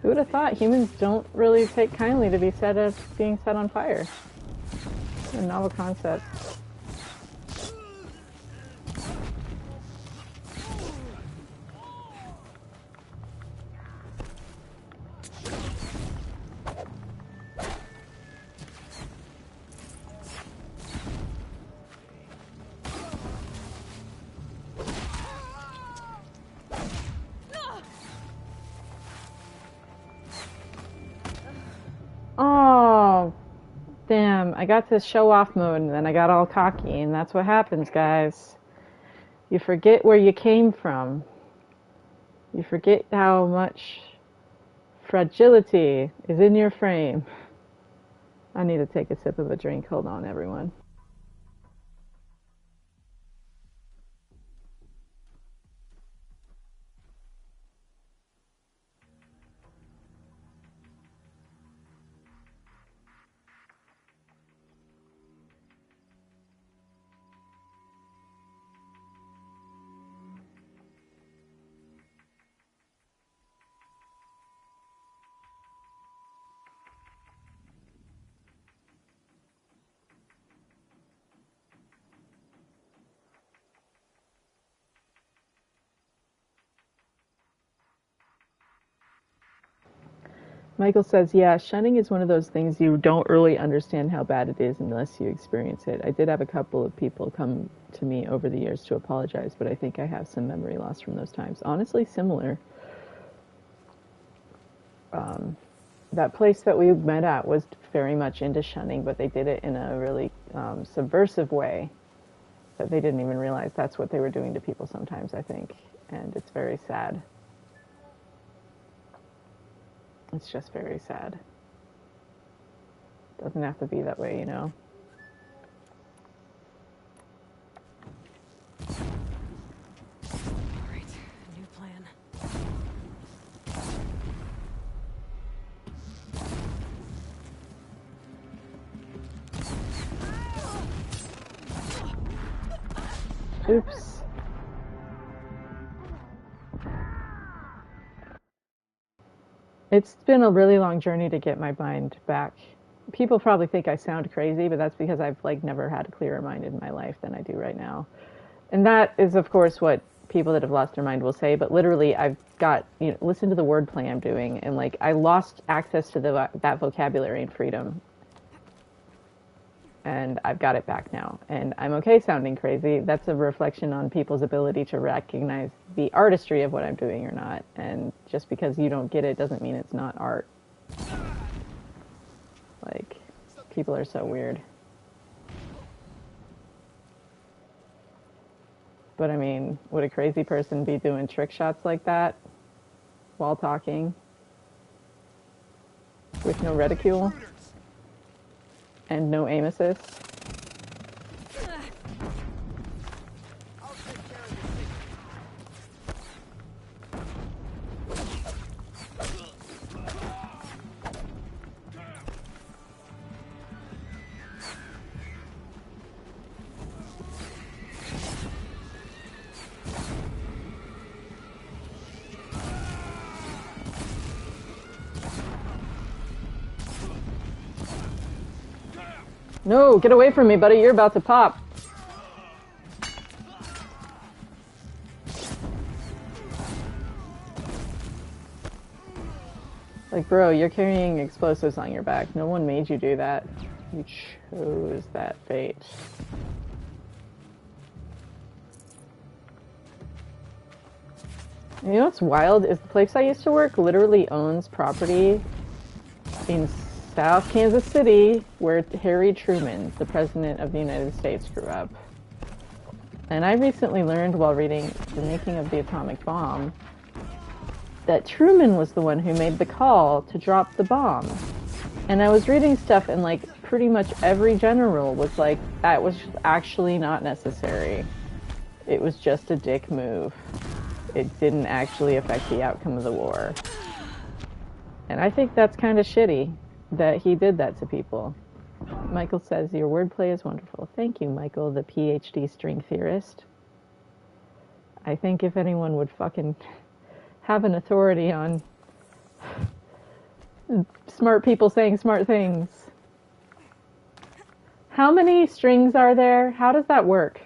Who would have thought humans don't really take kindly to be being set on fire? A novel concept. Oh, damn. I got to show off mode and then I got all cocky, and that's what happens, guys. You forget where you came from. You forget how much fragility is in your frame. I need to take a sip of a drink. Hold on, everyone. Michael says, yeah, shunning is one of those things you don't really understand how bad it is unless you experience it. I did have a couple of people come to me over the years to apologize, but I think I have some memory loss from those times. Honestly, similar. That place that we met at was very much into shunning, but they did it in a really subversive way that they didn't even realize that's what they were doing to people sometimes, I think. And it's very sad. It's just very sad. Doesn't have to be that way, you know? Great. New plan. Oops. It's been a really long journey to get my mind back. People probably think I sound crazy, but that's because I've never had a clearer mind in my life than I do right now. And that is, of course, what people that have lost their mind will say, but literally I've got, listen to the wordplay I'm doing, and I lost access to that vocabulary and freedom. And I've got it back now. And I'm okay sounding crazy. That's a reflection on people's ability to recognize the artistry of what I'm doing or not. And just because you don't get it doesn't mean it's not art. People are so weird. But I mean, would a crazy person be doing trick shots like that while talking? With no reticule? And no aim assist? No, get away from me, buddy. You're about to pop. Like, bro, you're carrying explosives on your back. No one made you do that. You chose that fate. You know what's wild is the place I used to work literally owns property in South Kansas City where Harry Truman, the President of the United States, grew up. And I recently learned while reading The Making of the Atomic Bomb that Truman was the one who made the call to drop the bomb. And I was reading stuff and like pretty much every general was like, that was actually not necessary. It was just a dick move. It didn't actually affect the outcome of the war. And I think that's kind of shitty that he did that to people. Michael says, your wordplay is wonderful. Thank you, Michael, the PhD string theorist. I think if anyone would fucking have an authority on smart people saying smart things. How many strings are there? How does that work?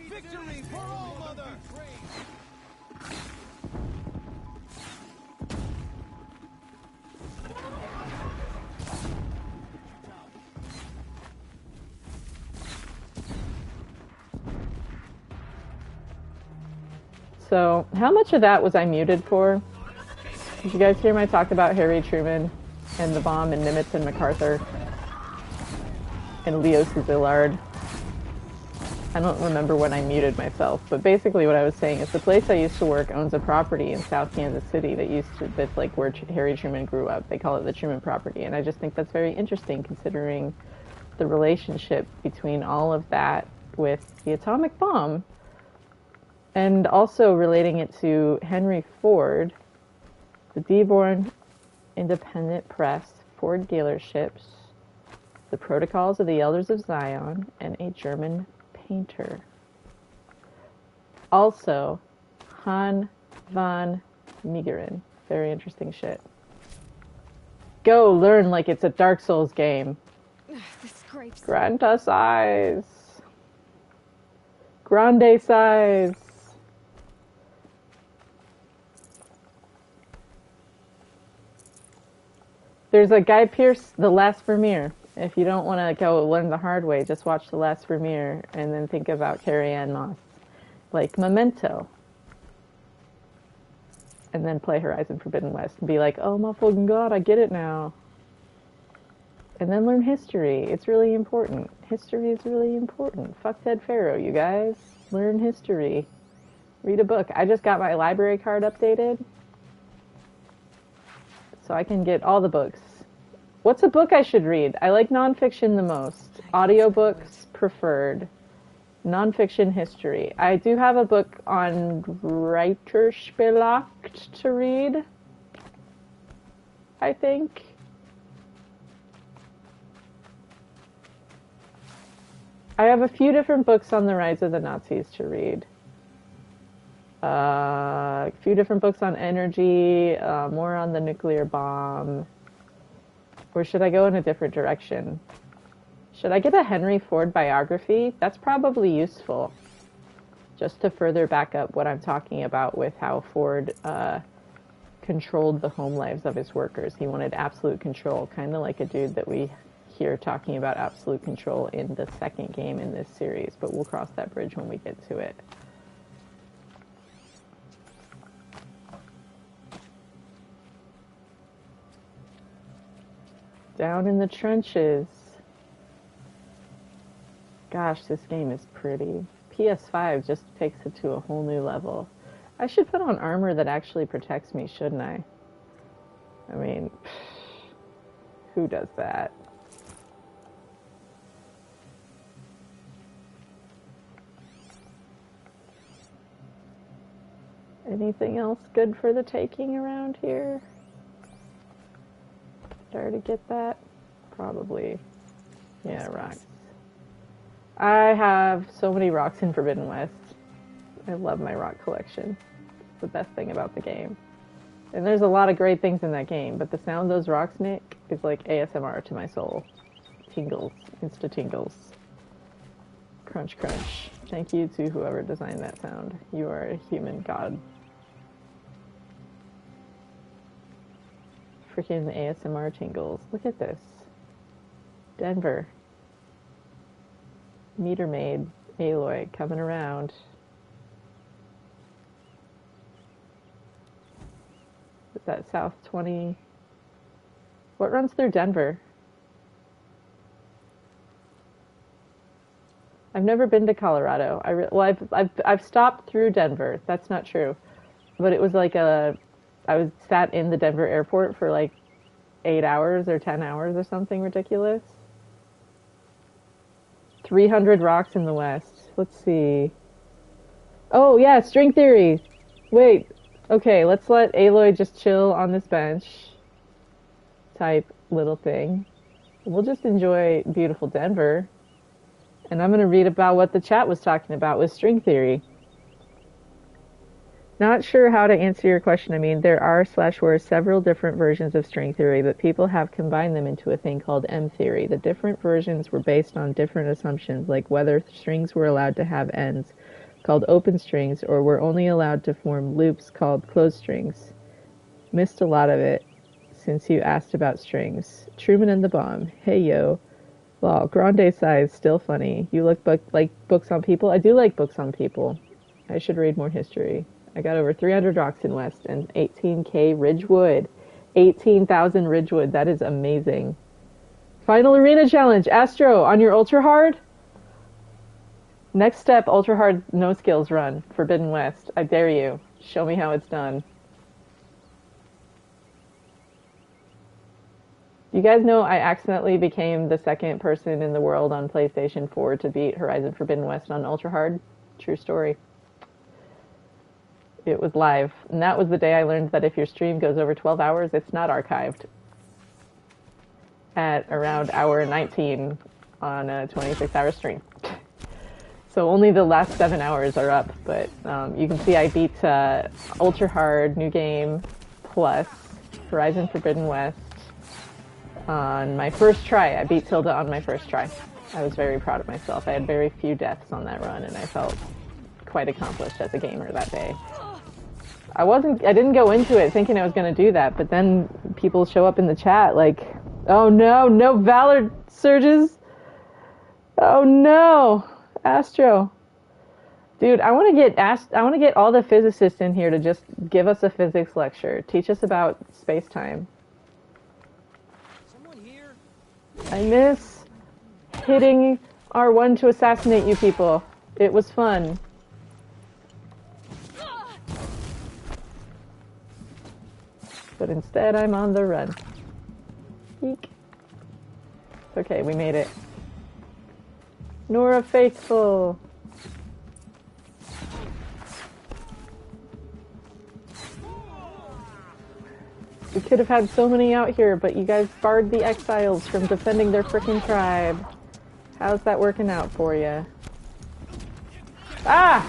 Victory for all, Mother! So, how much of that was I muted for? Did you guys hear my talk about Harry Truman and the bomb and Nimitz and MacArthur and Leo Szilard? I don't remember when I muted myself, but basically what I was saying is the place I used to work owns a property in South Kansas City that's like where Harry Truman grew up. They call it the Truman property, and I just think that's very interesting considering the relationship between all of that with the atomic bomb, and also relating it to Henry Ford, the Dearborn Independent Press, Ford dealerships, the Protocols of the Elders of Zion, and a German painter. Also, Han van Meegeren. Very interesting shit. Go learn like it's a Dark Souls game. This grapes. Grant us eyes. Grande size. There's a Guy Pearce, The Last Vermeer. If you don't want to go learn the hard way, just watch The Last Vermeer and then think about Carrie Ann Moss. Like Memento. And then play Horizon Forbidden West and be like, oh my fucking god, I get it now. And then learn history. It's really important. History is really important. Fuck Ted Pharaoh, you guys. Learn history. Read a book. I just got my library card updated. So I can get all the books. What's a book I should read? I like nonfiction the most. Audiobooks preferred. Nonfiction history. I do have a book on Reiterspielat to read, I think. I have a few different books on the rise of the Nazis to read. A few different books on energy, more on the nuclear bomb. Or should I go in a different direction? Should I get a Henry Ford biography? That's probably useful. Just to further back up what I'm talking about with how Ford controlled the home lives of his workers. He wanted absolute control, kind of like a dude that we hear talking about absolute control in the second game in this series, but we'll cross that bridge when we get to it. Down in the trenches. Gosh, this game is pretty. PS5 just takes it to a whole new level. I should put on armor that actually protects me, shouldn't I? I mean, who does that? Anything else good for the taking around here? Did I already get that? Probably. Yeah, rocks. I have so many rocks in Forbidden West. I love my rock collection. It's the best thing about the game. And there's a lot of great things in that game, but the sound those rocks make is like ASMR to my soul. Tingles. Insta tingles. Crunch, crunch. Thank you to whoever designed that sound. You are a human god. Freaking ASMR tingles. Look at this. Denver. Meter Maid, Aloy, coming around. Is that South 20? What runs through Denver? I've never been to Colorado. I've stopped through Denver. That's not true. But it was like I was sat in the Denver airport for like 8 hours or 10 hours or something ridiculous. 300 rocks in the west. Let's see. Oh, yeah, string theory. Wait. Okay, let's let Aloy just chill on this bench. Type little thing. We'll just enjoy beautiful Denver. And I'm going to read about what the chat was talking about with string theory. Not sure how to answer your question. I mean, there are/were several different versions of string theory, but people have combined them into a thing called M theory. The different versions were based on different assumptions, like whether strings were allowed to have ends, called open strings, or were only allowed to form loops, called closed strings. Missed a lot of it, since you asked about strings. Truman and the Bomb. Hey, yo. Lol, grande size, still funny. You look like books on people? I do like books on people. I should read more history. I got over 300 rocks in West and 18k Ridgewood. 18,000 Ridgewood. That is amazing. Final arena challenge. Astro, on your ultra hard? Next step, ultra hard no skills run. Forbidden West. I dare you. Show me how it's done. You guys know I accidentally became the second person in the world on PlayStation 4 to beat Horizon Forbidden West on ultra hard. True story. It was live, and that was the day I learned that if your stream goes over 12 hours, it's not archived. At around hour 19 on a 26-hour stream. So only the last 7 hours are up, but you can see I beat Ultra Hard, New Game, Plus, Horizon Forbidden West on my first try. I beat Tilda on my first try. I was very proud of myself. I had very few deaths on that run, and I felt quite accomplished as a gamer that day. I didn't go into it thinking I was going to do that, but then people show up in the chat like, oh no, no Valor surges. Oh no, Astro. Dude, I want to get all the physicists in here to just give us a physics lecture. Teach us about space-time. Someone here? I miss hitting R1 to assassinate you people. It was fun. But instead, I'm on the run. Eek. It's okay, we made it. Nora Faithful. We could have had so many out here, but you guys barred the exiles from defending their frickin' tribe. How's that working out for you? Ah!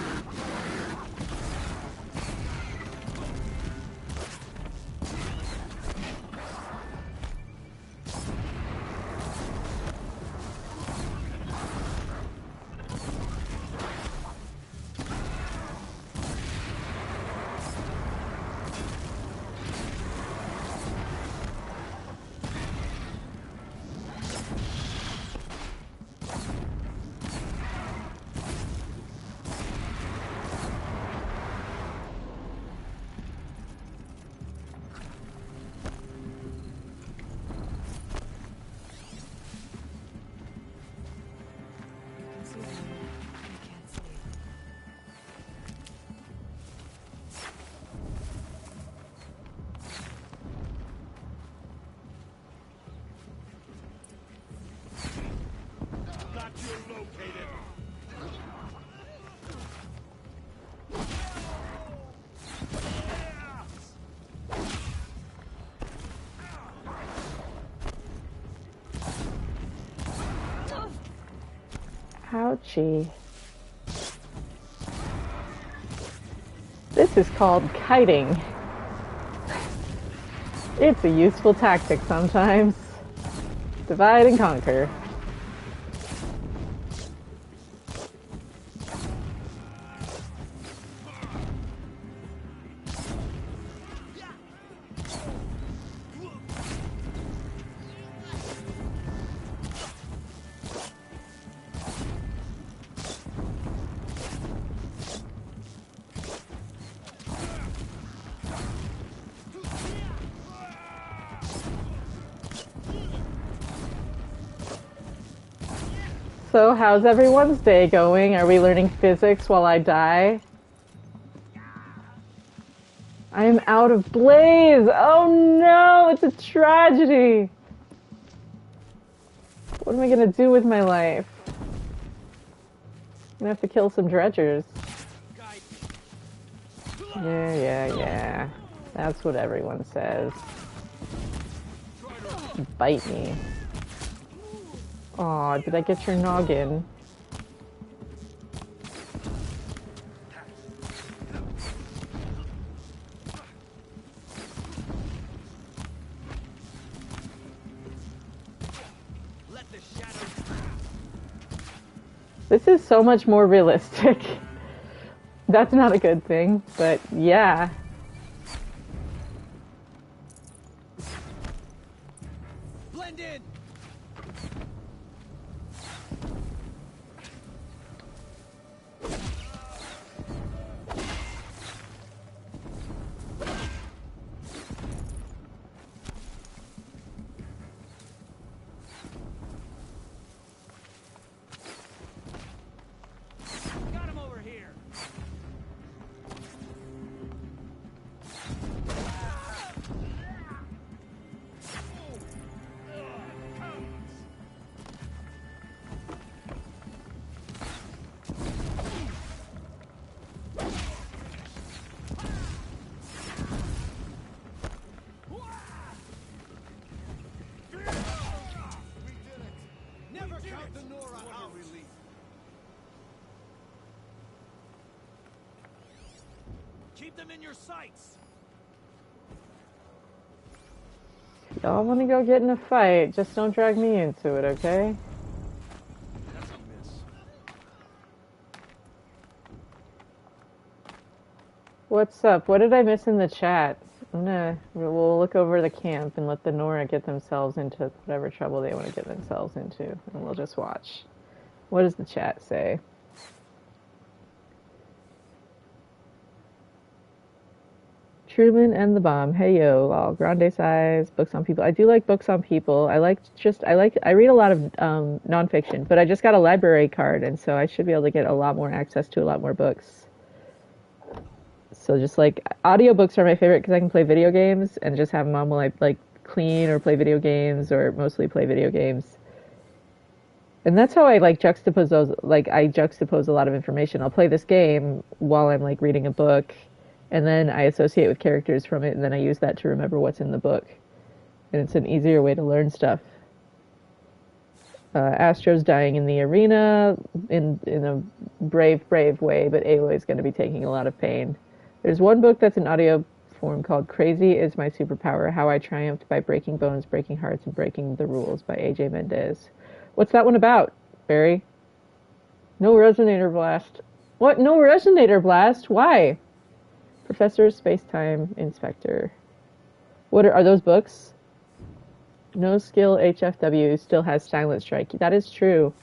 Ouchie. This is called kiting. It's a useful tactic sometimes. Divide and conquer. So, how's everyone's day going? Are we learning physics while I die? I am out of blaze! Oh no, it's a tragedy! What am I gonna do with my life? I'm gonna have to kill some dredgers. Yeah. That's what everyone says. Bite me. Aw, did I get your noggin? This is so much more realistic. That's not a good thing, but yeah. Blend in. Got him over here. Never count the Nora out. Keep them in your sights. Y'all want to go get in a fight, just don't drag me into it, okay? That's a miss. What's up? What did I miss in the chat? We'll look over the camp and let the Nora get themselves into whatever trouble they want to get themselves into, and we'll just watch. What does the chat say? Truman and the Bomb. Hey yo, all grande size books on people. I do like books on people. I read a lot of nonfiction, but I just got a library card, and so I should be able to get a lot more access to a lot more books. So just like audiobooks are my favorite because I can play video games and just have them on while I like clean or play video games, or mostly play video games. And that's how I like juxtapose those. Like I juxtapose a lot of information. I'll play this game while I'm like reading a book. And then I associate with characters from it, and then I use that to remember what's in the book. And it's an easier way to learn stuff. Astro's dying in the arena in a brave way, but Aloy is going to be taking a lot of pain. There's one book that's in audio form called Crazy is My Superpower, How I Triumphed by Breaking Bones, Breaking Hearts, and Breaking the Rules by A.J. Mendez. What's that one about, Barry? No resonator blast. What? No resonator blast? Why? Professor Spacetime Inspector. What are those books? No Skill HFW still has Silent Strike. That is true.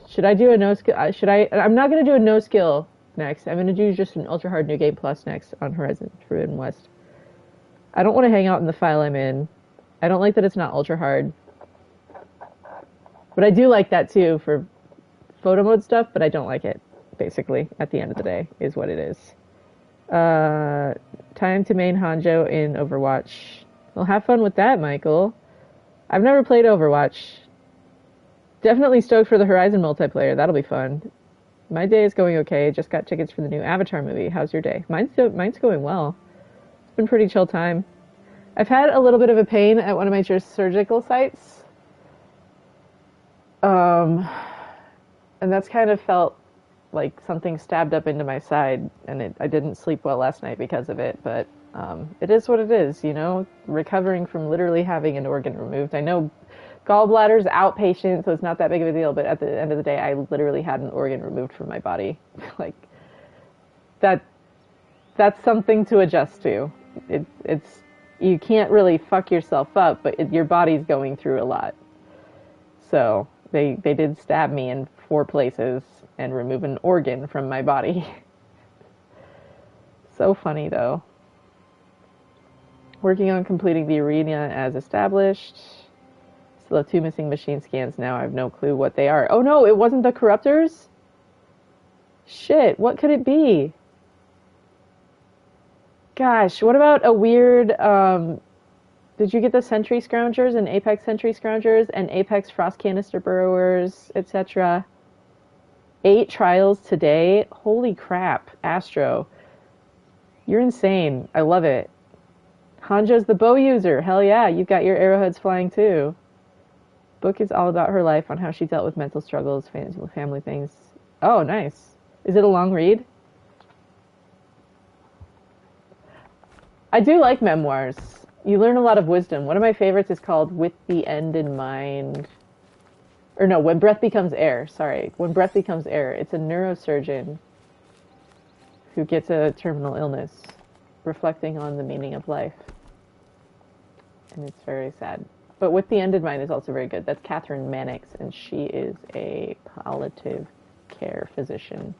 Should I do a no skill? I'm not going to do a no skill next. I'm going to do just an Ultra Hard New Game Plus next on Horizon Forbidden West. I don't want to hang out in the file I'm in. I don't like that it's not Ultra Hard. But I do like that too for photo mode stuff, but I don't like it, basically, at the end of the day, is what it is. Time to main Hanjo in Overwatch. Well, have fun with that, Michael. I've never played Overwatch. Definitely stoked for the Horizon multiplayer. That'll be fun. My day is going okay. Just got tickets for the new Avatar movie. How's your day? Mine's going well. It's been pretty chill time. I've had a little bit of a pain at one of my surgical sites. And that's kind of felt like something stabbed up into my side, and I didn't sleep well last night because of it, but it is what it is, you know, recovering from literally having an organ removed. I know gallbladder's outpatient, so it's not that big of a deal, but at the end of the day, I literally had an organ removed from my body. Like, that's something to adjust to. It's you can't really fuck yourself up, but your body's going through a lot. So they did stab me in 4 places and remove an organ from my body. So funny, though. Working on completing the arena as established. Still have 2 missing machine scans now. I have no clue what they are. Oh no, it wasn't the Corruptors? Shit, what could it be? Gosh, what about a weird, did you get the Sentry Scroungers and Apex Sentry Scroungers and Apex Frost Canister Burrowers, etc.? 8 trials today? Holy crap, Astro. You're insane. I love it. Hanjo's the bow user. Hell yeah, you've got your arrowheads flying too. Book is all about her life on how she dealt with mental struggles, family things. Oh, nice. Is it a long read? I do like memoirs. You learn a lot of wisdom. One of my favorites is called With the End in Mind. Or no, When Breath Becomes Air. Sorry. When Breath Becomes Air. It's a neurosurgeon who gets a terminal illness, reflecting on the meaning of life. And it's very sad. But With the End in Mind is also very good. That's Catherine Mannix, and she is a palliative care physician.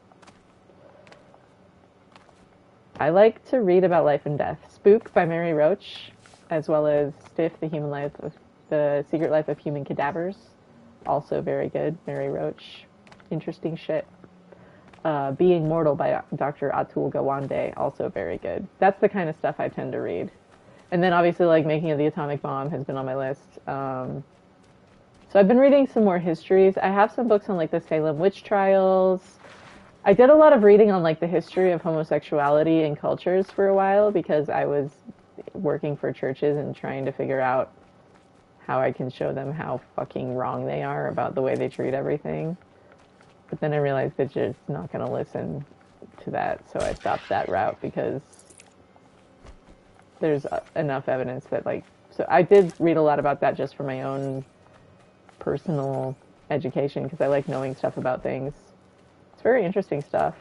I like to read about life and death. Spook by Mary Roach, as well as Stiff, The Secret Life of Human Cadavers. Also very good, Mary Roach. Interesting shit. Being Mortal by Dr. Atul Gawande, also very good. That's the kind of stuff I tend to read. And then obviously like Making of the Atomic Bomb has been on my list. So I've been reading some more histories. I have some books on like the Salem witch trials. I did a lot of reading on like the history of homosexuality in cultures for a while because I was working for churches and trying to figure out how I can show them how fucking wrong they are about the way they treat everything. But then I realized they're just not going to listen to that, so I stopped that route because there's enough evidence that like... So I did read a lot about that just for my own personal education because I like knowing stuff about things. It's very interesting stuff.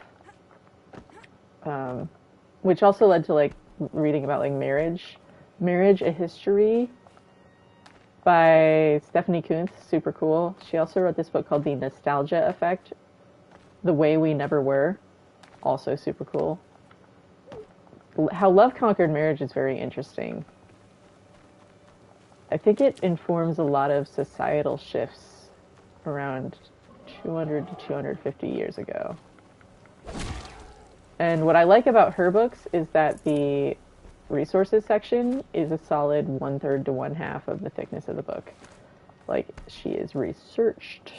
which also led to like reading about like Marriage, a History by Stephanie Kuntz, super cool. She also wrote this book called The Nostalgia Effect, The Way We Never Were, also super cool. How Love Conquered Marriage is very interesting. I think it informs a lot of societal shifts around 200 to 250 years ago. And what I like about her books is that the resources section is a solid 1/3 to 1/2 of the thickness of the book. Like, she is researched.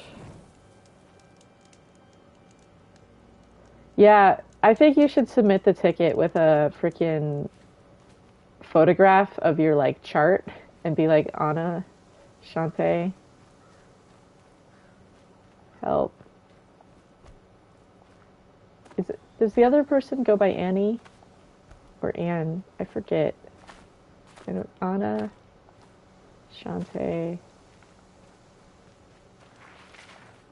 Yeah, I think you should submit the ticket with a freaking photograph of your, like, chart and be like, Anna, Shantae, help. Does the other person go by Annie? Or Anne? I forget. Anna, Shantae.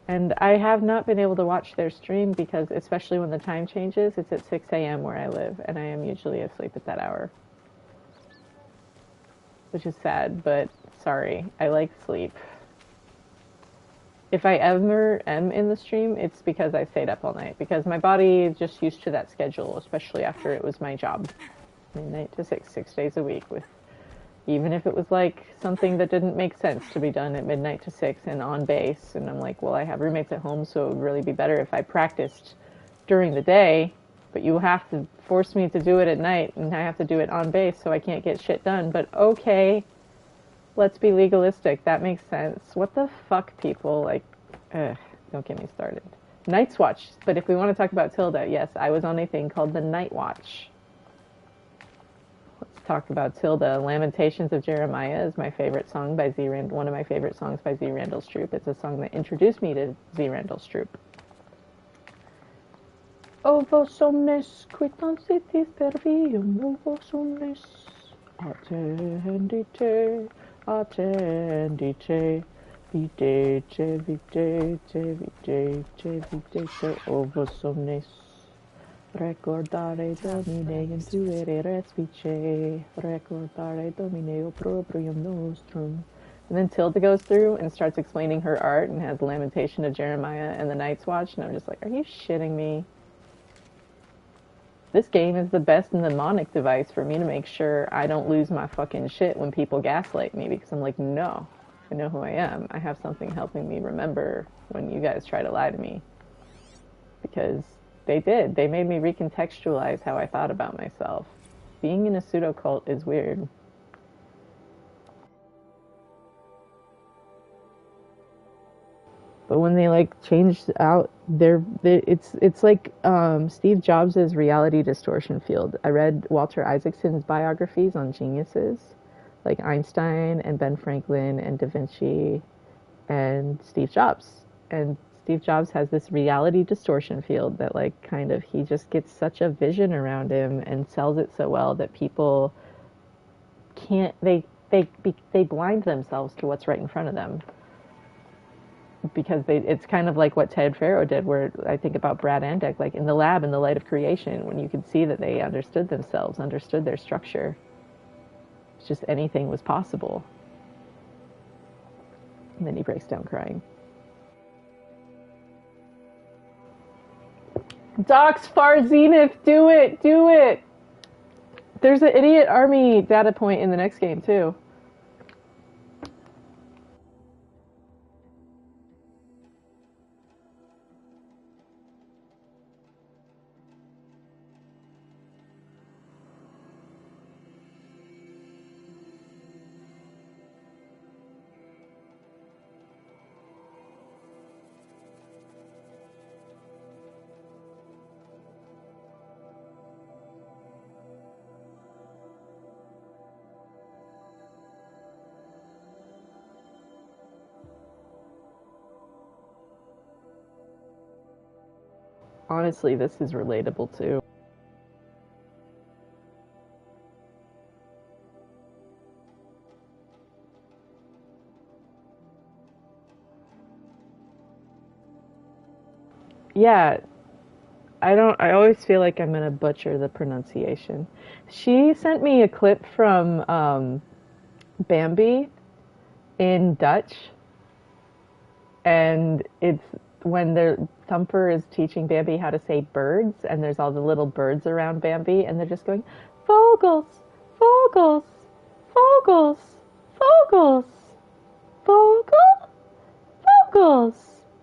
And I have not been able to watch their stream because, especially when the time changes, it's at 6 a.m. where I live, and I am usually asleep at that hour. Which is sad, but sorry. I like sleep. If I ever am in the stream, it's because I stayed up all night. Because my body is just used to that schedule, especially after it was my job. Midnight to 6 days a week. With even if it was like something that didn't make sense to be done at midnight to 6 and on base. And I'm like, well, I have roommates at home, so it would really be better if I practiced during the day. But you have to force me to do it at night, and I have to do it on base, so I can't get shit done. But okay. Let's be legalistic. That makes sense. What the fuck, people? Like, don't get me started. Night's Watch. But if we want to talk about Tilda, yes, I was on a thing called the Night Watch. Let's talk about Tilda. Lamentations of Jeremiah is my favorite song by one of my favorite songs by Z. Randall Stroop. It's a song that introduced me to Z. Randall Stroop. O vos omnes quitansitis pervium, o vos omnes attendite. Attendite, videte, videte, videte, videte, ovos omnes. Recordare Domine intuere respice, recordare Domine opprobrium nostrum. And then Tilda goes through and starts explaining her art and has Lamentation of Jeremiah and the Night's Watch, and I'm just like, are you shitting me? This game is the best mnemonic device for me to make sure I don't lose my fucking shit when people gaslight me, because I'm like, no, I know who I am. I have something helping me remember when you guys try to lie to me. Because they did. They made me recontextualize how I thought about myself. Being in a pseudo-cult is weird. But when they like changed out it's like Steve Jobs' reality distortion field. I read Walter Isaacson's biographies on geniuses, like Einstein and Ben Franklin and Da Vinci and Steve Jobs. And Steve Jobs has this reality distortion field that like kind of he just gets such a vision around him and sells it so well that people can't they blind themselves to what's right in front of them. Because it's kind of like what Ted Faro did, where I think about Brad Andek, like in the lab, in the light of creation, when you could see that they understood themselves, understood their structure. It's just anything was possible. And then he breaks down crying. Docs Far Zenith, do it, do it! There's an idiot army data point in the next game, too. Honestly, this is relatable too. Yeah, I always feel like I'm gonna butcher the pronunciation. She sent me a clip from Bambi in Dutch, and it's when Thumper is teaching Bambi how to say birds, and there's all the little birds around Bambi, and they're just going, vogels, vogels, vogels, vogels, vogel, vogels.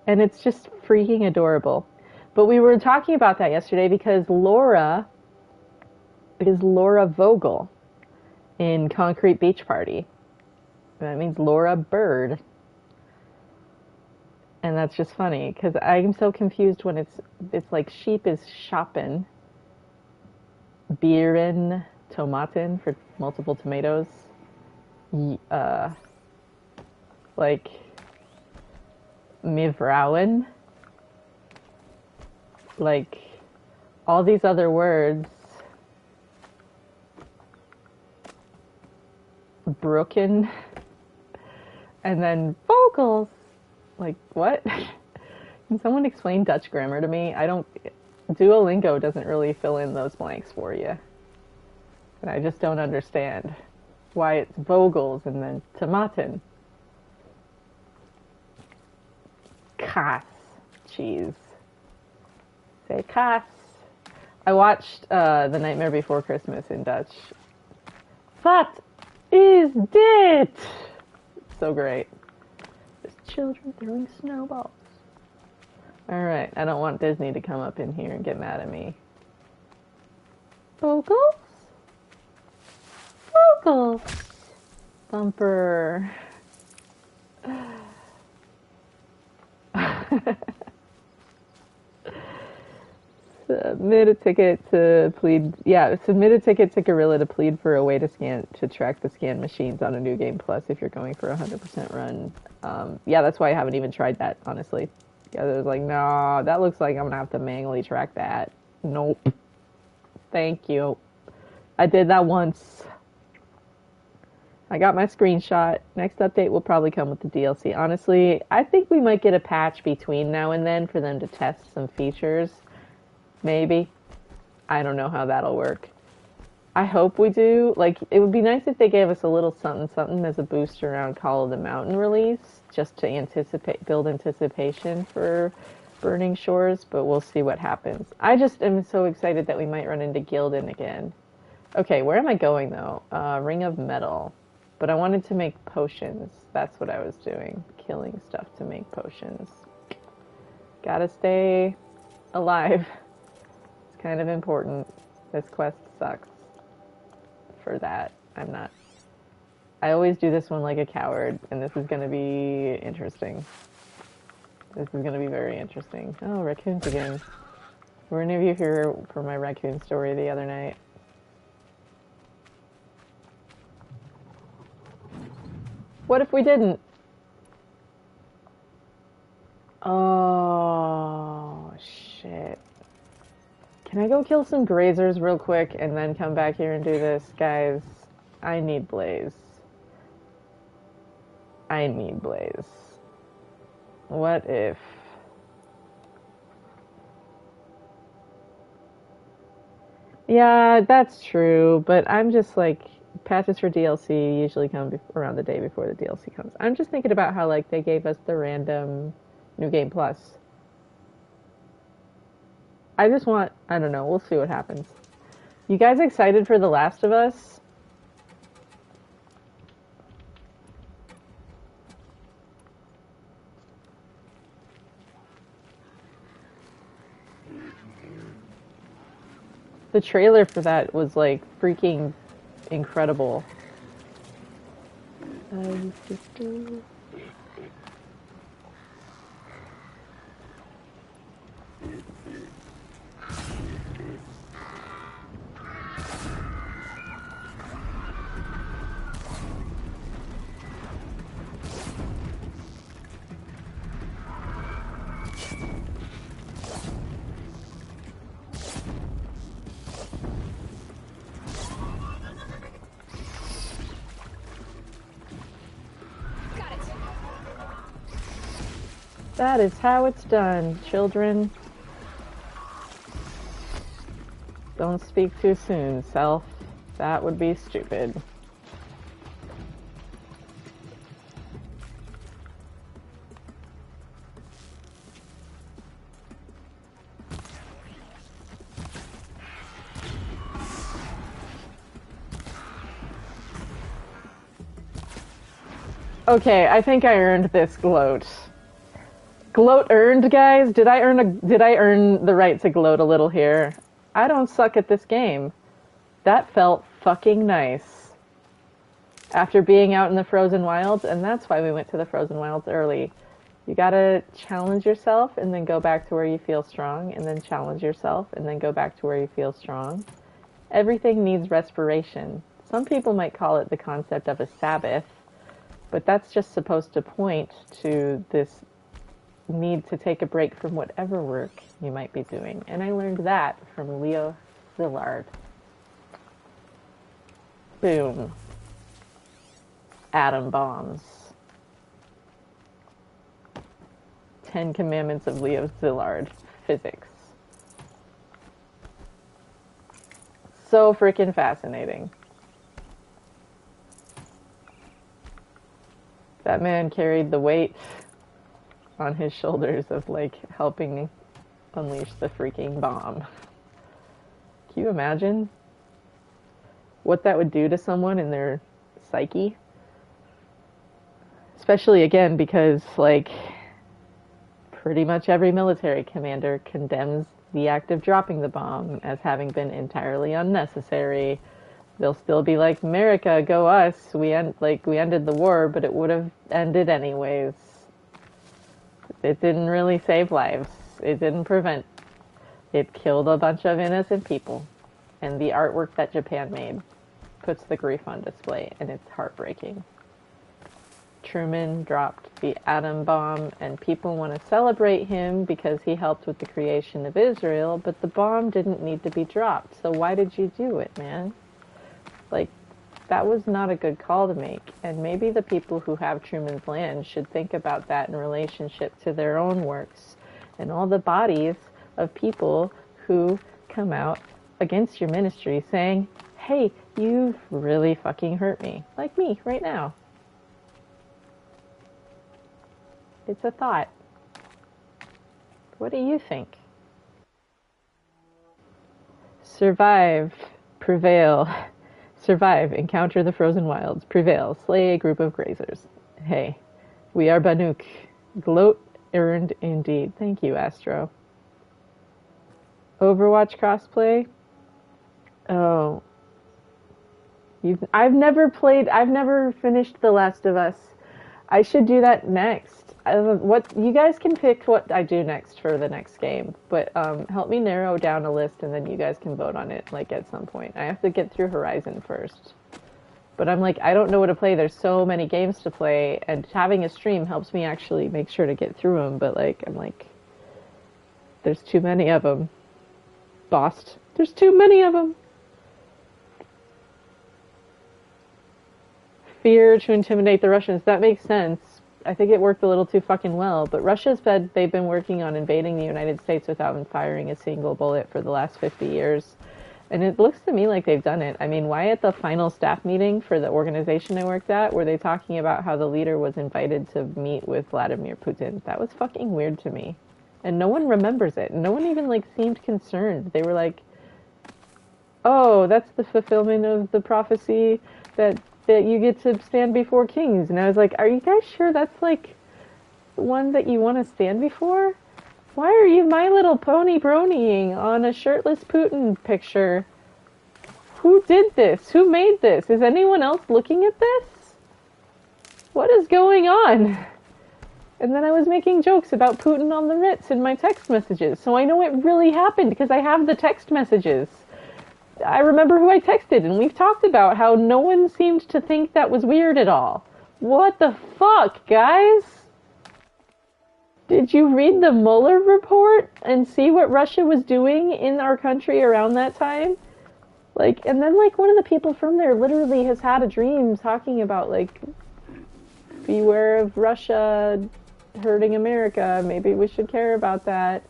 And it's just freaking adorable. But we were talking about that yesterday because Laura is Laura Vogel in Concrete Beach Party. That means Laura Bird. And that's just funny because I'm so confused when it's like sheep is shopping, Bieren Tomaten for multiple tomatoes, like Mivrouwen, like all these other words, Brooken, and then vocals. Like, what? Can someone explain Dutch grammar to me? Duolingo doesn't really fill in those blanks for you. And I just don't understand why it's vogels and then tomaten. Kaas. Cheese. Say kaas. I watched The Nightmare Before Christmas in Dutch. What is dit? So great. Children throwing snowballs. Alright, I don't want Disney to come up in here and get mad at me. Vocals? Vocals! Thumper. Submit a ticket to plead. Yeah, submit a ticket to Gorilla to plead for a way to track the scan machines on a New Game Plus if you're going for a 100% run. Yeah, that's why I haven't even tried that, honestly. Yeah, I was like, no, that looks like I'm gonna have to manually track that. Nope. Thank you. I did that once. I got my screenshot. Next update will probably come with the DLC. Honestly, I think we might get a patch between now and then for them to test some features. Maybe. I don't know how that'll work. I hope we do. Like, it would be nice if they gave us a little something something as a boost around Call of the Mountain release, just to build anticipation for Burning Shores, but we'll see what happens. I just am so excited that we might run into Gildan again. Okay, where am I going, though? Ring of Metal. But I wanted to make potions. That's what I was doing. Killing stuff to make potions. Gotta stay alive. It's kind of important. This quest sucks for that. I always do this one like a coward, and this is gonna be interesting. This is gonna be very interesting. Oh, raccoons again. Were any of you here for my raccoon story the other night? What if we didn't? Oh, shit. Can I go kill some grazers real quick and then come back here and do this? Guys, I need Blaze. I need Blaze. What if... Yeah, that's true, but I'm just like... Patches for DLC usually come around the day before the DLC comes. I'm just thinking about how, like, they gave us the random New Game Plus. I just want... I don't know. We'll see what happens. You guys excited for The Last of Us? The trailer for that was, like, freaking... incredible. That is how it's done, children. Don't speak too soon, self. That would be stupid. Okay, I think I earned this gloat. Gloat earned, guys? Did I earn the right to gloat a little here? I don't suck at this game. That felt fucking nice. After being out in the frozen wilds, and that's why we went to the frozen wilds early. You gotta challenge yourself and then go back to where you feel strong, and then challenge yourself and then go back to where you feel strong. Everything needs respiration. Some people might call it the concept of a Sabbath, but that's just supposed to point to this need to take a break from whatever work you might be doing. And I learned that from Leo Szilard. Boom. Atom bombs. 10 Commandments of Leo Szilard. Physics. So freaking fascinating. That man carried the weight on his shoulders of, like, helping unleash the freaking bomb. Can you imagine what that would do to someone in their psyche? Especially, again, because, like, pretty much every military commander condemns the act of dropping the bomb as having been entirely unnecessary. They'll still be like, America, go us. We ended the war, but it would have ended anyways. It didn't really save lives. It didn't prevent. It killed a bunch of innocent people. And the artwork that Japan made puts the grief on display, and it's heartbreaking. Truman dropped the atom bomb, and people want to celebrate him because he helped with the creation of Israel, but the bomb didn't need to be dropped. So why did you do it, man? Like, that was not a good call to make, and maybe the people who have Truman's land should think about that in relationship to their own works and all the bodies of people who come out against your ministry saying, hey, you've really fucking hurt me. Like me, right now. It's a thought. What do you think? Survive, prevail. Survive, encounter the frozen wilds, prevail, slay a group of grazers. Hey, we are Banuk. Gloat earned indeed. Thank you, Astro. Overwatch crossplay? Oh. I've never finished The Last of Us. I should do that next. You guys can pick what I do next for the next game, but help me narrow down a list and then you guys can vote on it, like, at some point. I have to get through Horizon first. But I'm like, I don't know what to play. There's so many games to play, and having a stream helps me actually make sure to get through them, but, like, I'm like, there's too many of them. Bost. There's too many of them. Fear to intimidate the Russians. That makes sense. I think it worked a little too fucking well, but Russia said they've been working on invading the United States without firing a single bullet for the last 50 years. And it looks to me like they've done it. I mean, why at the final staff meeting for the organization I worked at were they talking about how the leader was invited to meet with Vladimir Putin? That was fucking weird to me. And no one remembers it. No one even, like, seemed concerned. They were like, oh, that's the fulfillment of the prophecy that you get to stand before kings. And I was like, are you guys sure that's, like, the one that you want to stand before? Why are you My Little Pony bronying on a shirtless Putin picture? Who did this? Who made this? Is anyone else looking at this? What is going on? And then I was making jokes about Putin on the Ritz in my text messages, so I know it really happened because I have the text messages. I remember who I texted, and we've talked about how no one seemed to think that was weird at all. What the fuck, guys? Did you read the Mueller report and see what Russia was doing in our country around that time? Like, and then, like, one of the people from there literally has had a dream talking about, like, beware of Russia hurting America. Maybe we should care about that.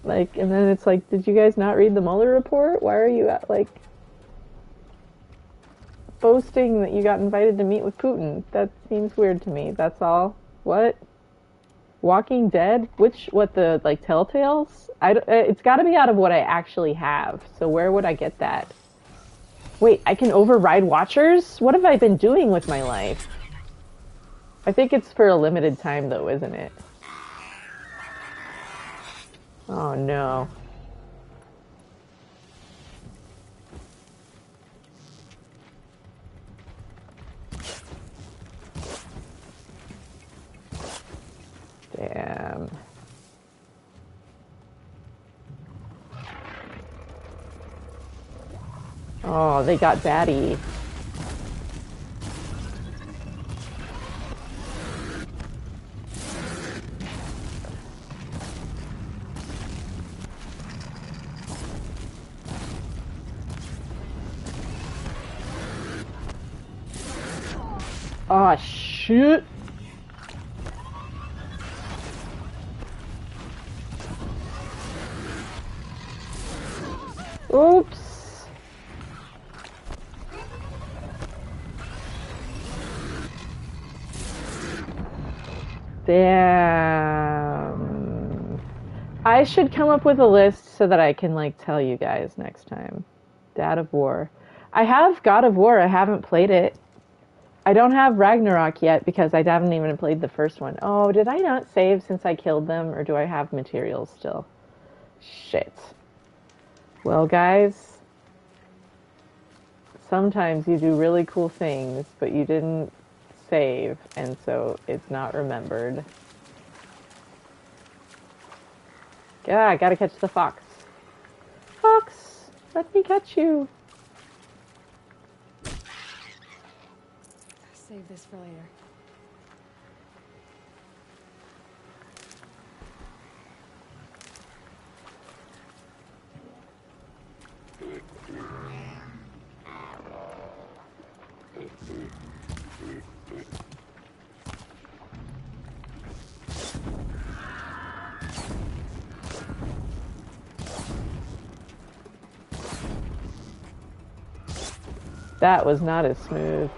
Like, and then it's like, did you guys not read the Mueller report? Why are you like boasting that you got invited to meet with Putin? That seems weird to me. That's all. What? Walking Dead? What the, like, Telltales? It's got to be out of what I actually have. So where would I get that? Wait, I can override watchers? What have I been doing with my life? I think it's for a limited time, though, isn't it? Oh, no. Damn. Oh, they got batty. Oh, shit. Oops. Damn. I should come up with a list so that I can, like, tell you guys next time. Dad of War. I have God of War. I haven't played it. I don't have Ragnarok yet because I haven't even played the first one. Oh, did I not save since I killed them, or do I have materials still? Shit. Well, guys, sometimes you do really cool things, but you didn't save, and so it's not remembered. Yeah, I gotta catch the fox. Fox, let me catch you. Save this for later. That was not as smooth.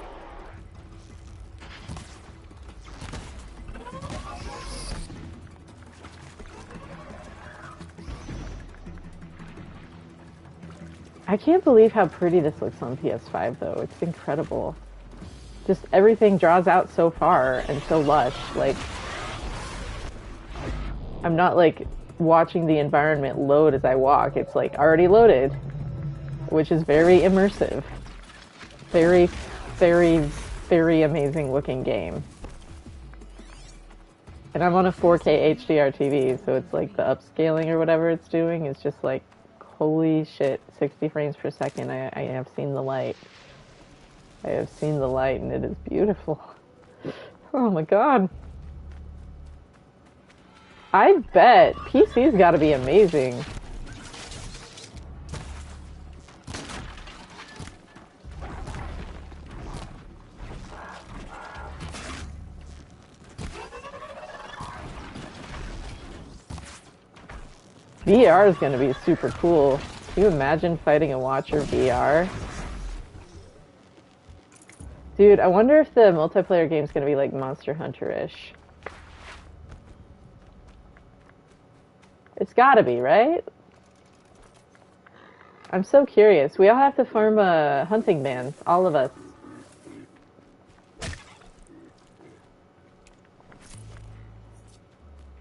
I can't believe how pretty this looks on PS5, though. It's incredible. Just everything draws out so far and so lush. Like, I'm not, like, watching the environment load as I walk. It's, like, already loaded, which is very immersive. Very, very, very amazing looking game. And I'm on a 4K HDR TV, so it's like the upscaling or whatever it's doing is just like, holy shit, 60 frames per second. I have seen the light. I have seen the light, and it is beautiful. Oh my god. I bet PC's gotta be amazing. VR is going to be super cool. Can you imagine fighting a Watcher VR? Dude, I wonder if the multiplayer game is going to be like Monster Hunter-ish. It's gotta be, right? I'm so curious. We all have to form a hunting band, all of us.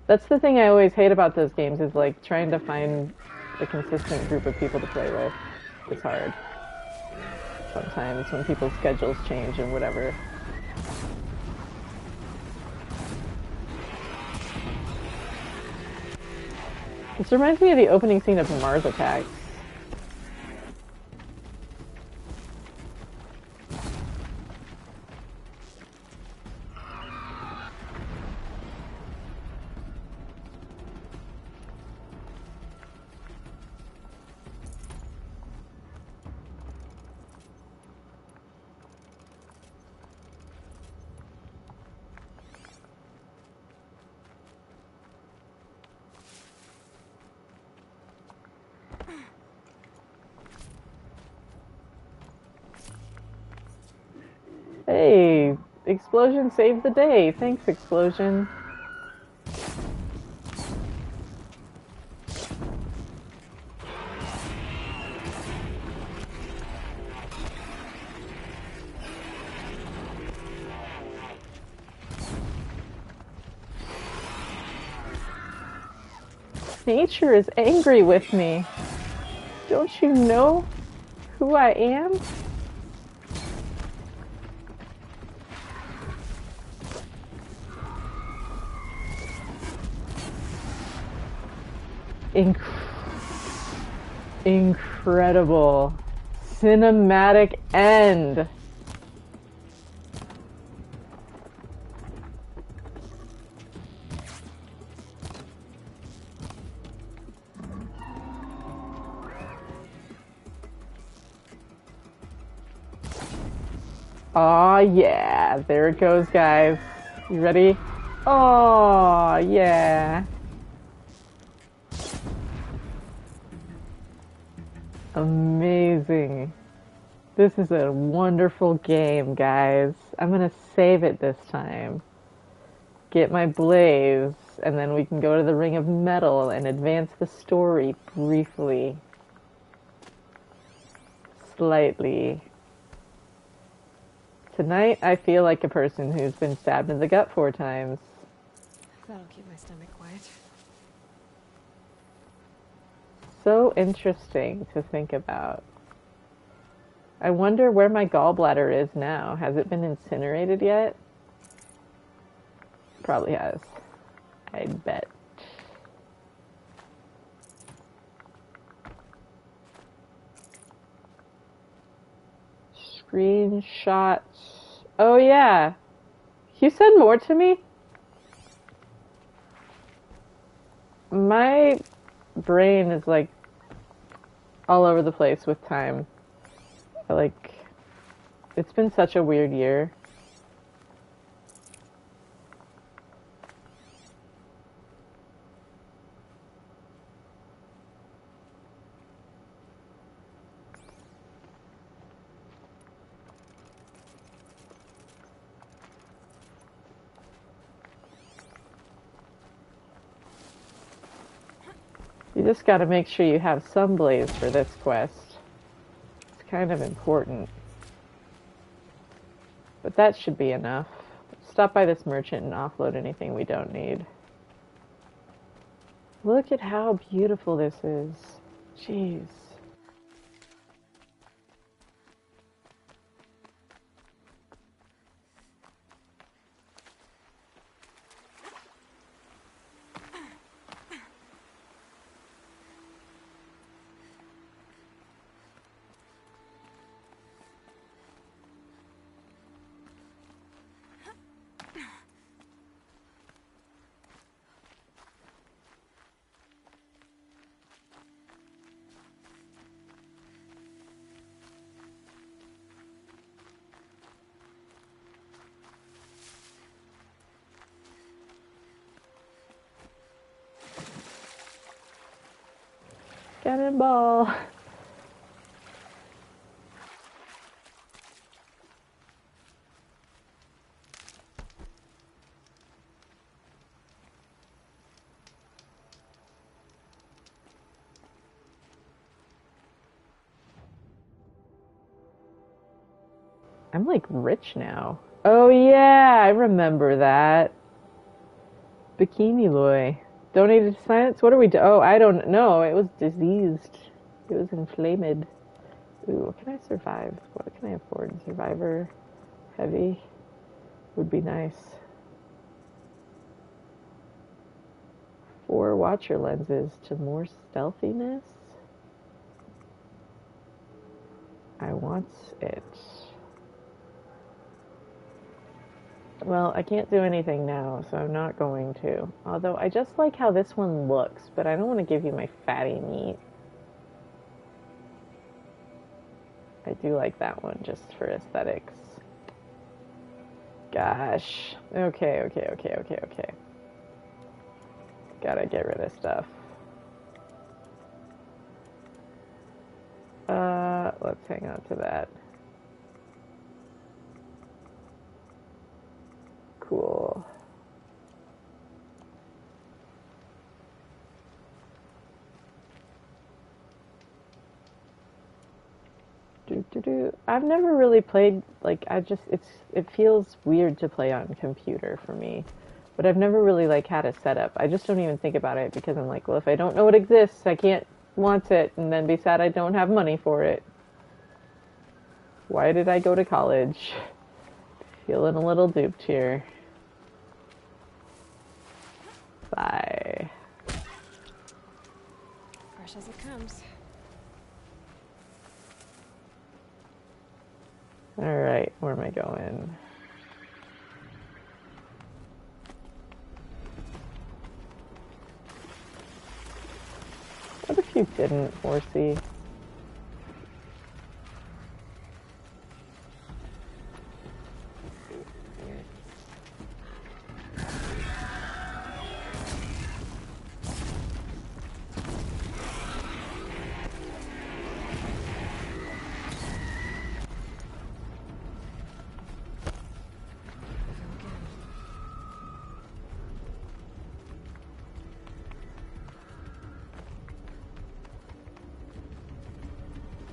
That's the thing I always hate about those games, is like trying to find a consistent group of people to play with. It's hard. Sometimes when people's schedules change and whatever. This reminds me of the opening scene of Mars Attacks. Hey, Explosion saved the day. Thanks, Explosion. Nature is angry with me. Don't you know who I am? Incredible. Cinematic end. Aw, yeah. There it goes, guys. You ready? Aw, yeah. Amazing. This is a wonderful game, guys. I'm gonna save it this time. Get my blaze, and then we can go to the Ring of Metal and advance the story briefly. Slightly. Tonight, I feel like a person who's been stabbed in the gut 4 times. That'll keep my stomach quiet. So interesting to think about. I wonder where my gallbladder is now. Has it been incinerated yet? Probably has. I bet. Screenshots. Oh yeah. You said more to me? My brain is like all over the place with time. Like, it's been such a weird year. You just gotta make sure you have some blaze for this quest. It's kind of important. But that should be enough. Stop by this merchant and offload anything we don't need. Look at how beautiful this is. Jeez. Cannonball. I'm like rich now. Oh yeah, I remember that. Bikini Loy. Donated to science? What are we do? Oh, I don't know. It was diseased. It was inflamed. Ooh, can I survive? What can I afford? Survivor? Heavy? Would be nice. 4 watcher lenses to more stealthiness? I want it. Well, I can't do anything now, so I'm not going to. Although, I just like how this one looks, but I don't want to give you my fatty meat. I do like that one, just for aesthetics. Gosh. Okay. Gotta get rid of stuff. Let's hang on to that. I've never really played, like, it feels weird to play on computer for me. But I've never really, like, had a setup. I just don't even think about it because I'm like, well, if I don't know it exists, I can't want it and then be sad I don't have money for it. Why did I go to college? Feeling a little duped here. Bye. Fresh as it comes. Alright, where am I going? What if you didn't, Horsey?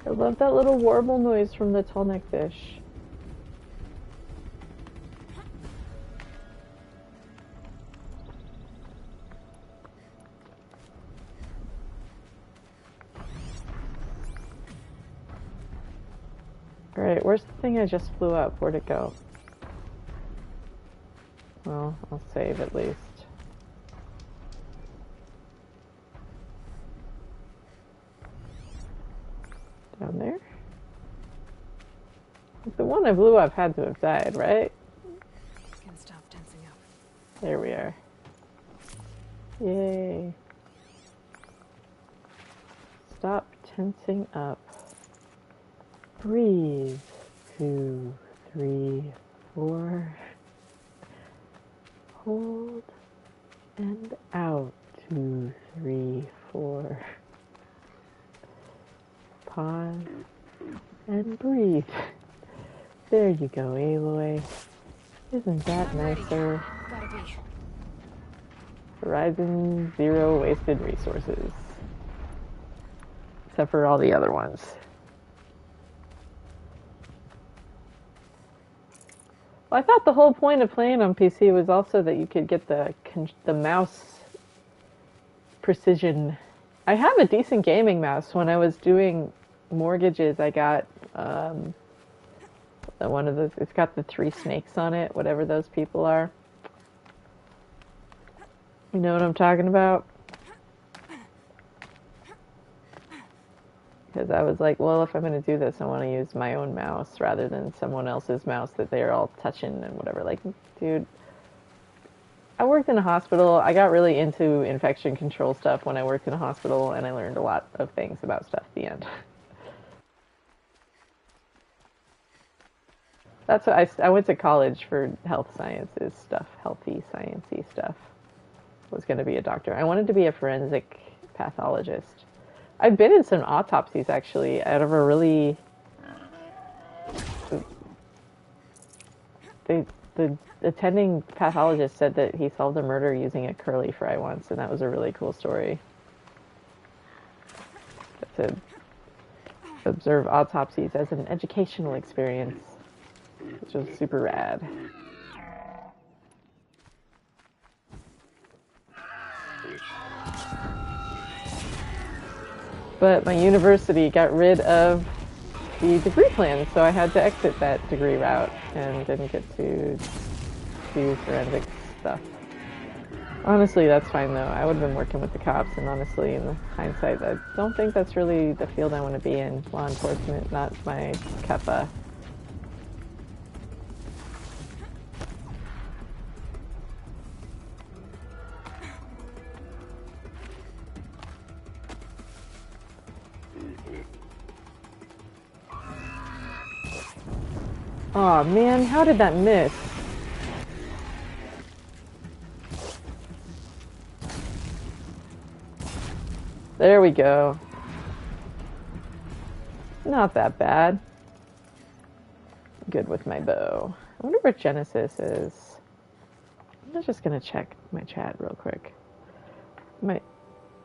I love that little warble noise from the tall neck fish. Alright, where's the thing I just flew up? Where'd it go? Well, I'll save at least. Down there? The one I blew up had to have died, right? Can stop tensing up. There we are. Yay. Stop tensing up. Breathe. 2, 3, 4. Hold and out. 2, 3, 4. Pause and breathe. There you go, Aloy. Isn't that nicer? Gotta be. Horizon Zero wasted resources. Except for all the other ones. Well, I thought the whole point of playing on PC was also that you could get the mouse precision. I have a decent gaming mouse. When I was doing mortgages, I got one of those. It's got the 3 snakes on it, whatever those people are. You know what I'm talking about? Because I was like, well, if I'm going to do this, I want to use my own mouse rather than someone else's mouse that they're all touching and whatever. Like, dude, I worked in a hospital. I got really into infection control stuff when I worked in a hospital, and I learned a lot of things about stuff at the end. That's what I went to college for health sciences stuff, healthy sciencey stuff. Was going to be a doctor. I wanted to be a forensic pathologist. I've been in some autopsies actually. Out of a really, the attending pathologist said that he solved a murder using a curly fry once, and that was a really cool story. To observe autopsies as an educational experience, which was super rad. But my university got rid of the degree plan, so I had to exit that degree route and didn't get to do forensic stuff. Honestly, that's fine though. I would have been working with the cops, and honestly, in hindsight, I don't think that's really the field I want to be in. Law enforcement, not my cuppa. Aw, man, how did that miss? There we go. Not that bad. Good with my bow. I wonder where Genesis is. I'm just gonna check my chat real quick.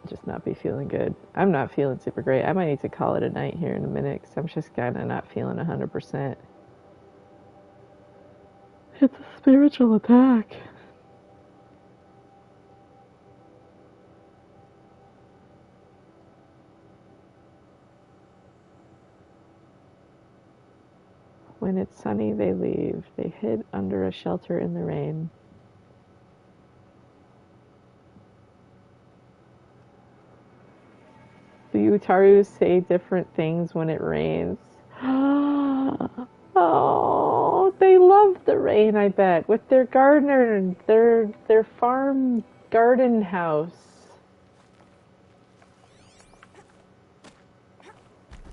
just not be feeling good. I'm not feeling super great. I might need to call it a night here in a minute because I'm just kind of not feeling 100%. It's a spiritual attack. When it's sunny, they leave. They hid under a shelter in the rain. The Utaru say different things when it rains. Oh, they love the rain, I bet, with their gardener, their farm garden house.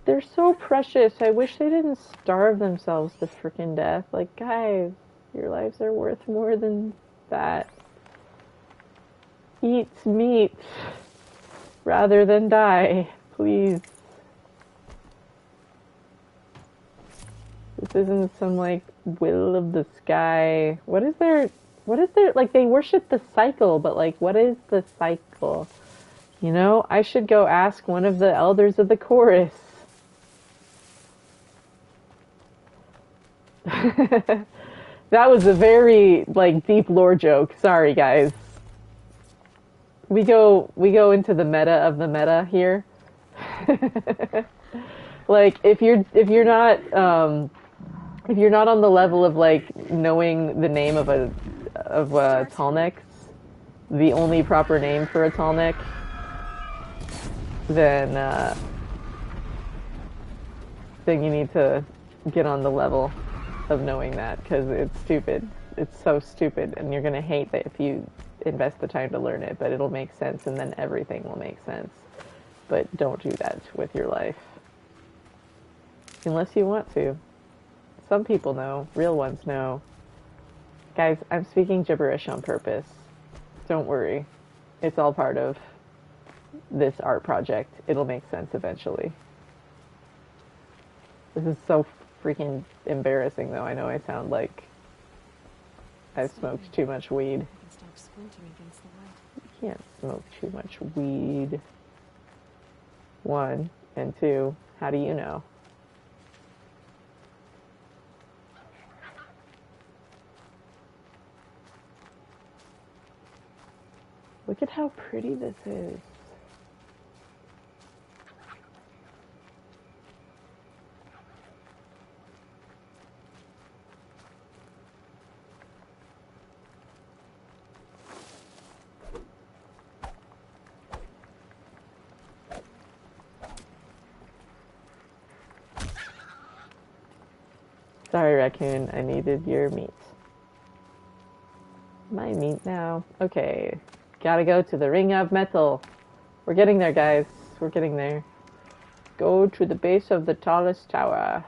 They're so precious. I wish they didn't starve themselves to freaking death. Like, guys, your lives are worth more than that. Eat meat rather than die, please. This isn't some, like, will of the sky. What is there, like, they worship the cycle, but, like, what is the cycle? You know, I should go ask one of the elders of the chorus. That was a very, like, deep lore joke. Sorry, guys. We go into the meta of the meta here. Like, if you're not on the level of, like, knowing the name of a Tallneck, the only proper name for a Tallneck, then you need to get on the level of knowing that, because it's stupid. It's so stupid, and you're gonna hate that if you invest the time to learn it, but it'll make sense, and then everything will make sense. But don't do that with your life. Unless you want to. Some people know. Real ones know. Guys, I'm speaking gibberish on purpose. Don't worry. It's all part of this art project. It'll make sense eventually. This is so freaking embarrassing, though. I know I sound like I've smoked too much weed. You can't smoke too much weed. 1, and 2, how do you know? Look at how pretty this is. Sorry, raccoon, I needed your meat. My meat now. Okay, gotta go to the Ring of Metal. We're getting there, guys. We're getting there. Go to the base of the tallest tower.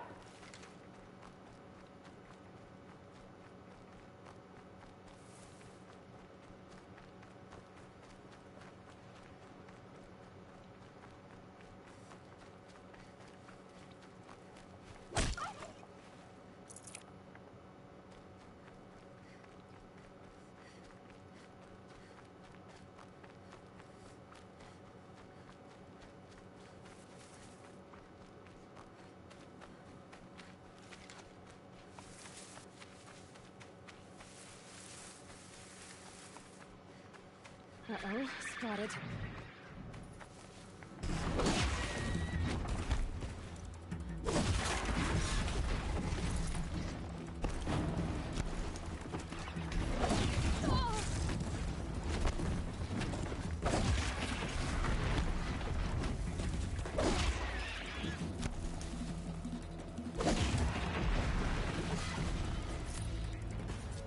Uh-oh, spotted.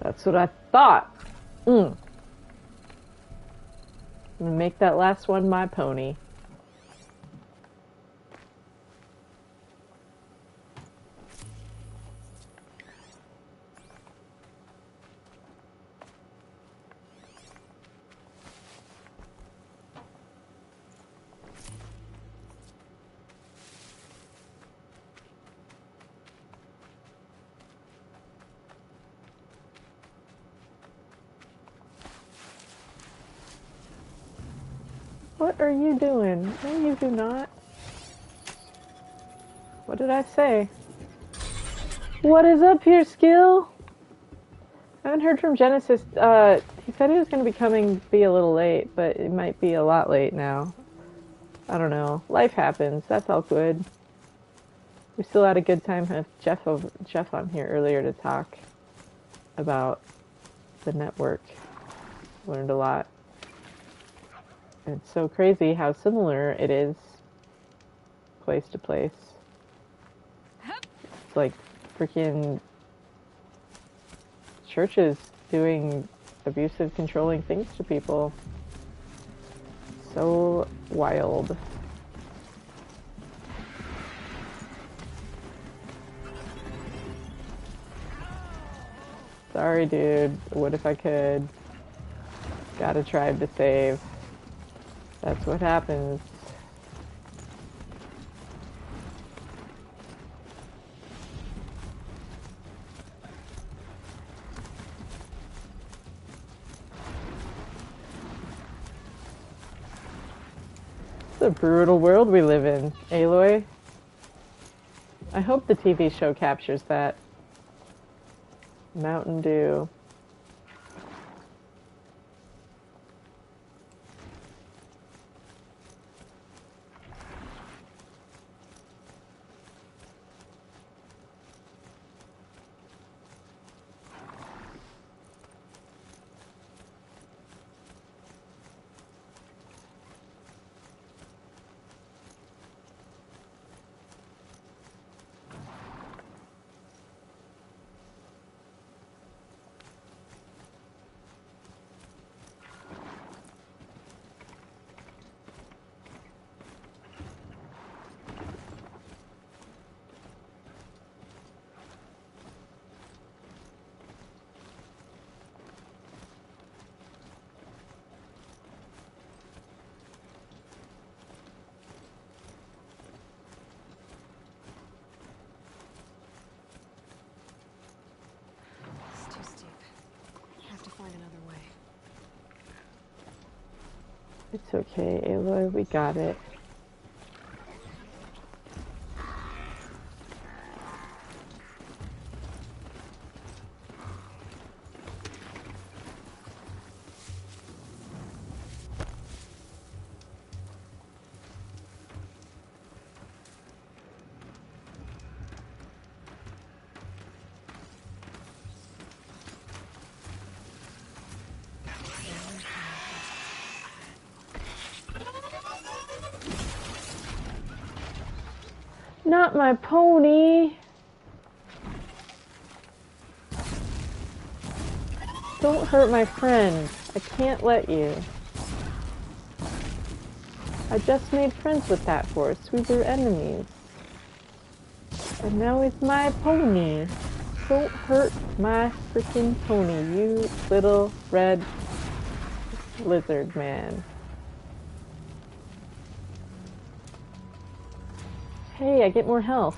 That's what I thought. I'm gonna make that last one my pony. What are you doing? No, you do not. What did I say? What is up here, Skill? I haven't heard from Genesis. He said he was going to be a little late, but it might be a lot late now. I don't know. Life happens. That's all good. We still had a good time with Jeff on here earlier to talk about the network. Learned a lot. It's so crazy how similar it is place to place. It's like freaking churches doing abusive, controlling things to people. So wild. Sorry, dude. What if I could? Got a tribe to save. That's what happens. It's a brutal world we live in, Aloy. I hope the TV show captures that. Mountain Dew. It's okay, Aloy, we got it. Not my pony! Don't hurt my friend. I can't let you. I just made friends with that horse. We were enemies. And now it's my pony. Don't hurt my freaking pony, you little red lizard man. Hey, I get more health.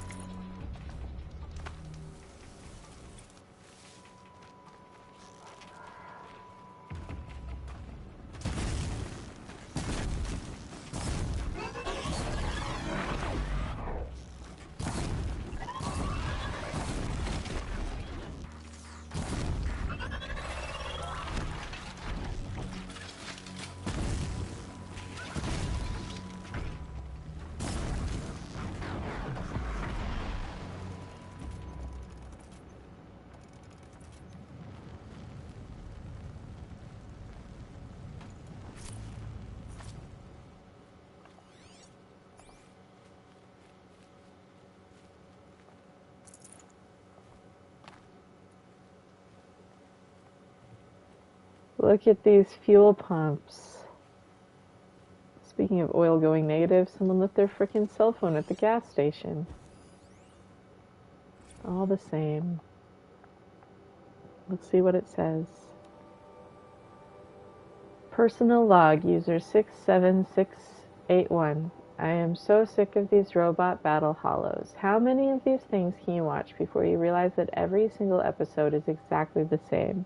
Look at these fuel pumps. Speaking of oil going negative, someone left their frickin' cell phone at the gas station. All the same. Let's see what it says. Personal log, user 67681. I am so sick of these robot battle hollows. How many of these things can you watch before you realize that every single episode is exactly the same?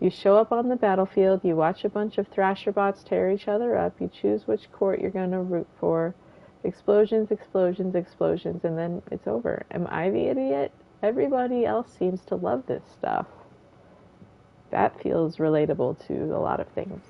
You show up on the battlefield, you watch a bunch of Thrasher bots tear each other up, you choose which court you're going to root for. Explosions, explosions, explosions, and then it's over. Am I the idiot? Everybody else seems to love this stuff. That feels relatable to a lot of things.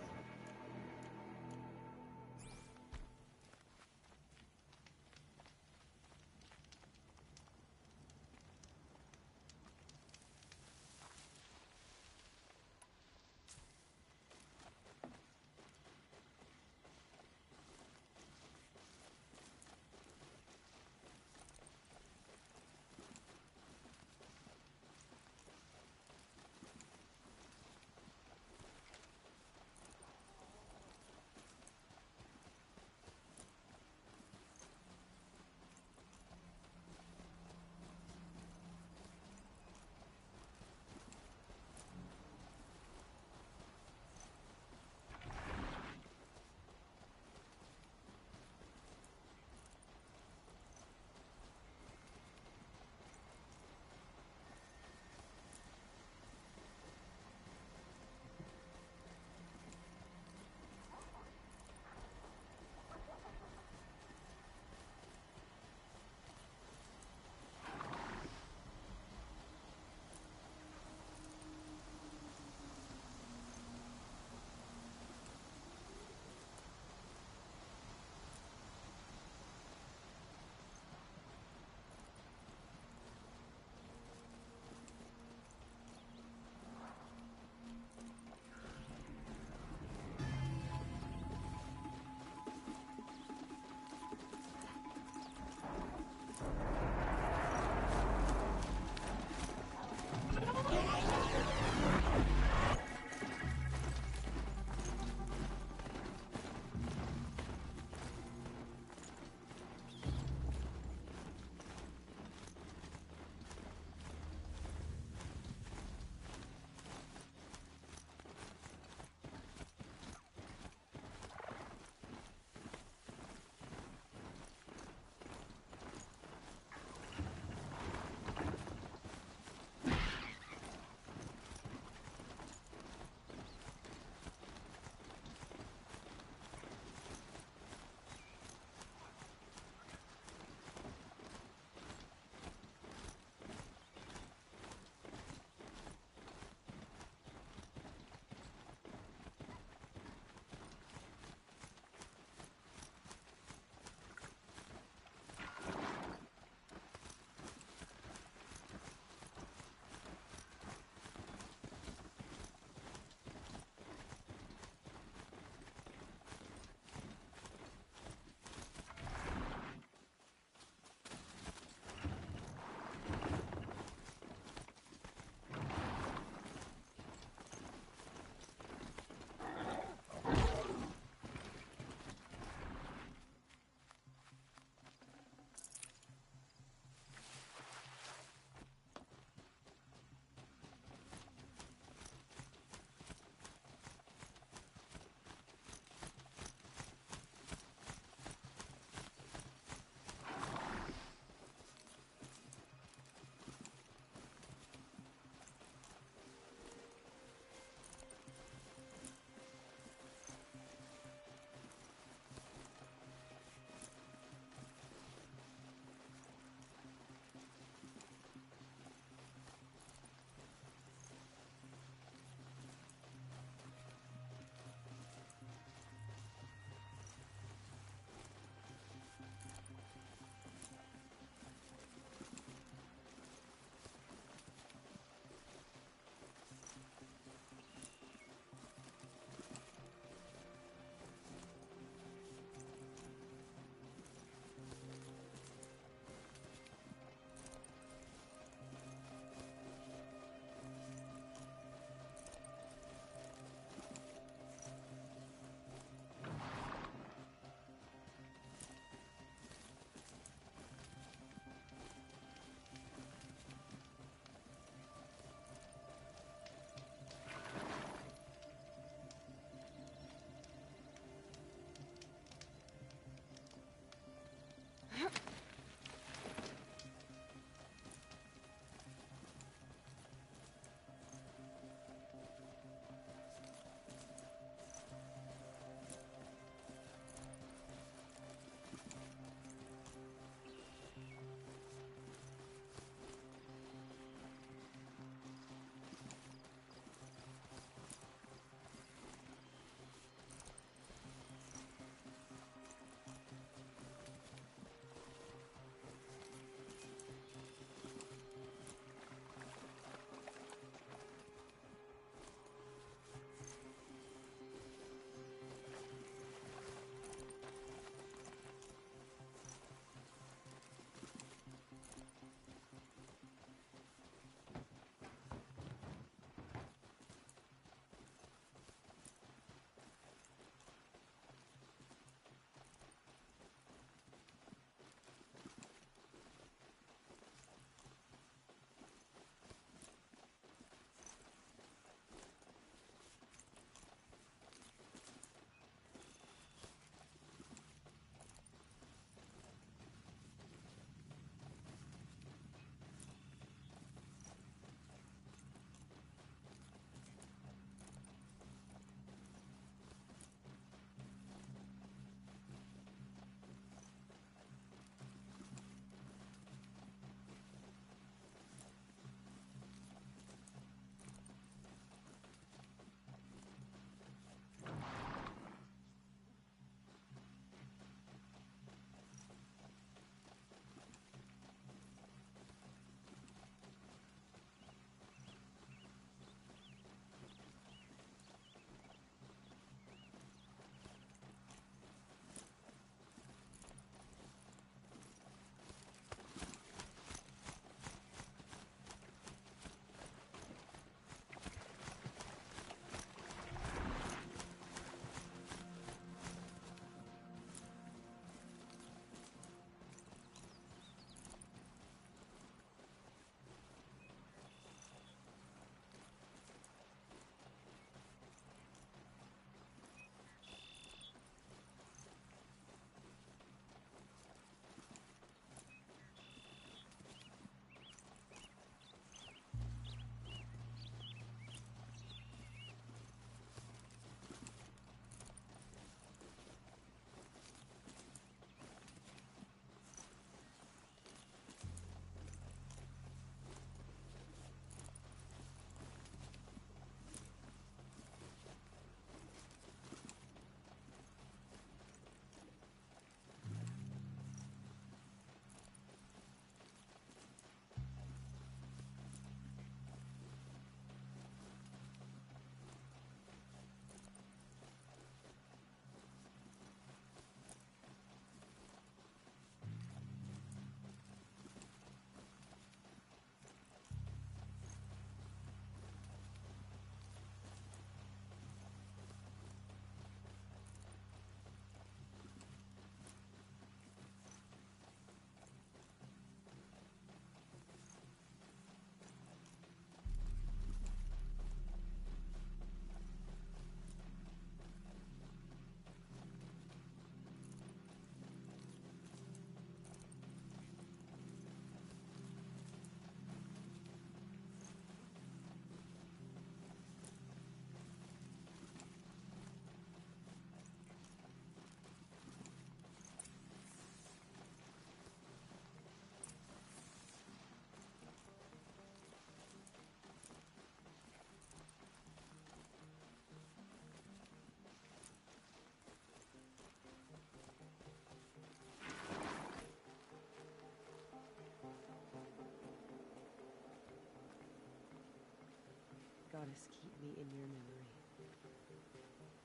Goddess, keep me in your memory.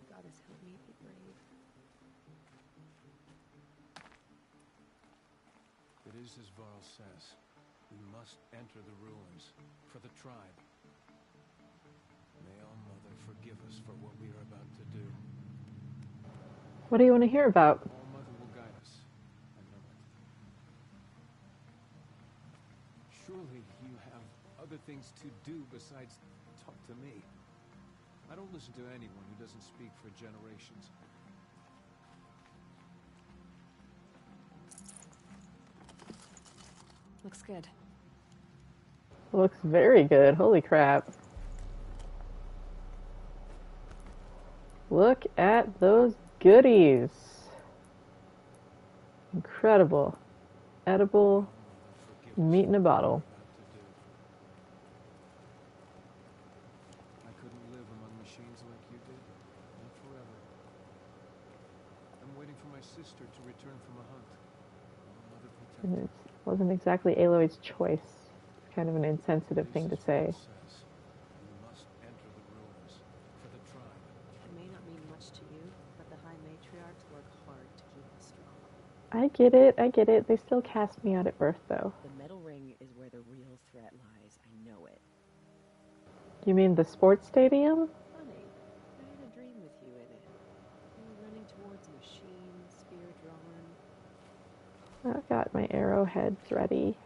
Goddess, help me be brave. It is as Varl says. We must enter the ruins for the tribe. May All-Mother forgive us for what we are about to do. What do you want to hear about? All-Mother will guide us. I know it. Surely you have other things to do besides talk to me. I don't listen to anyone who doesn't speak for generations. Looks good. Looks very good. Holy crap. Look at those goodies. Incredible. Edible meat in a bottle. I couldn't live among machines like you did. Not forever. I'm waiting for my sister to return from a hunt. All-Mother protect And her. it wasn't exactly Aloy's choice. It's kind of an insensitive thing to say. We must enter the ruins for the tribe. It may not mean much to you, but the High Matriarchs work hard to keep us strong. I get it, I get it. They still cast me out at birth, though. The metal ring is where the real threat lies. I know it. You mean the sports stadium? Funny. I had a dream with you in it. You were running towards a machine, spear drawn. I've got my arrowheads ready.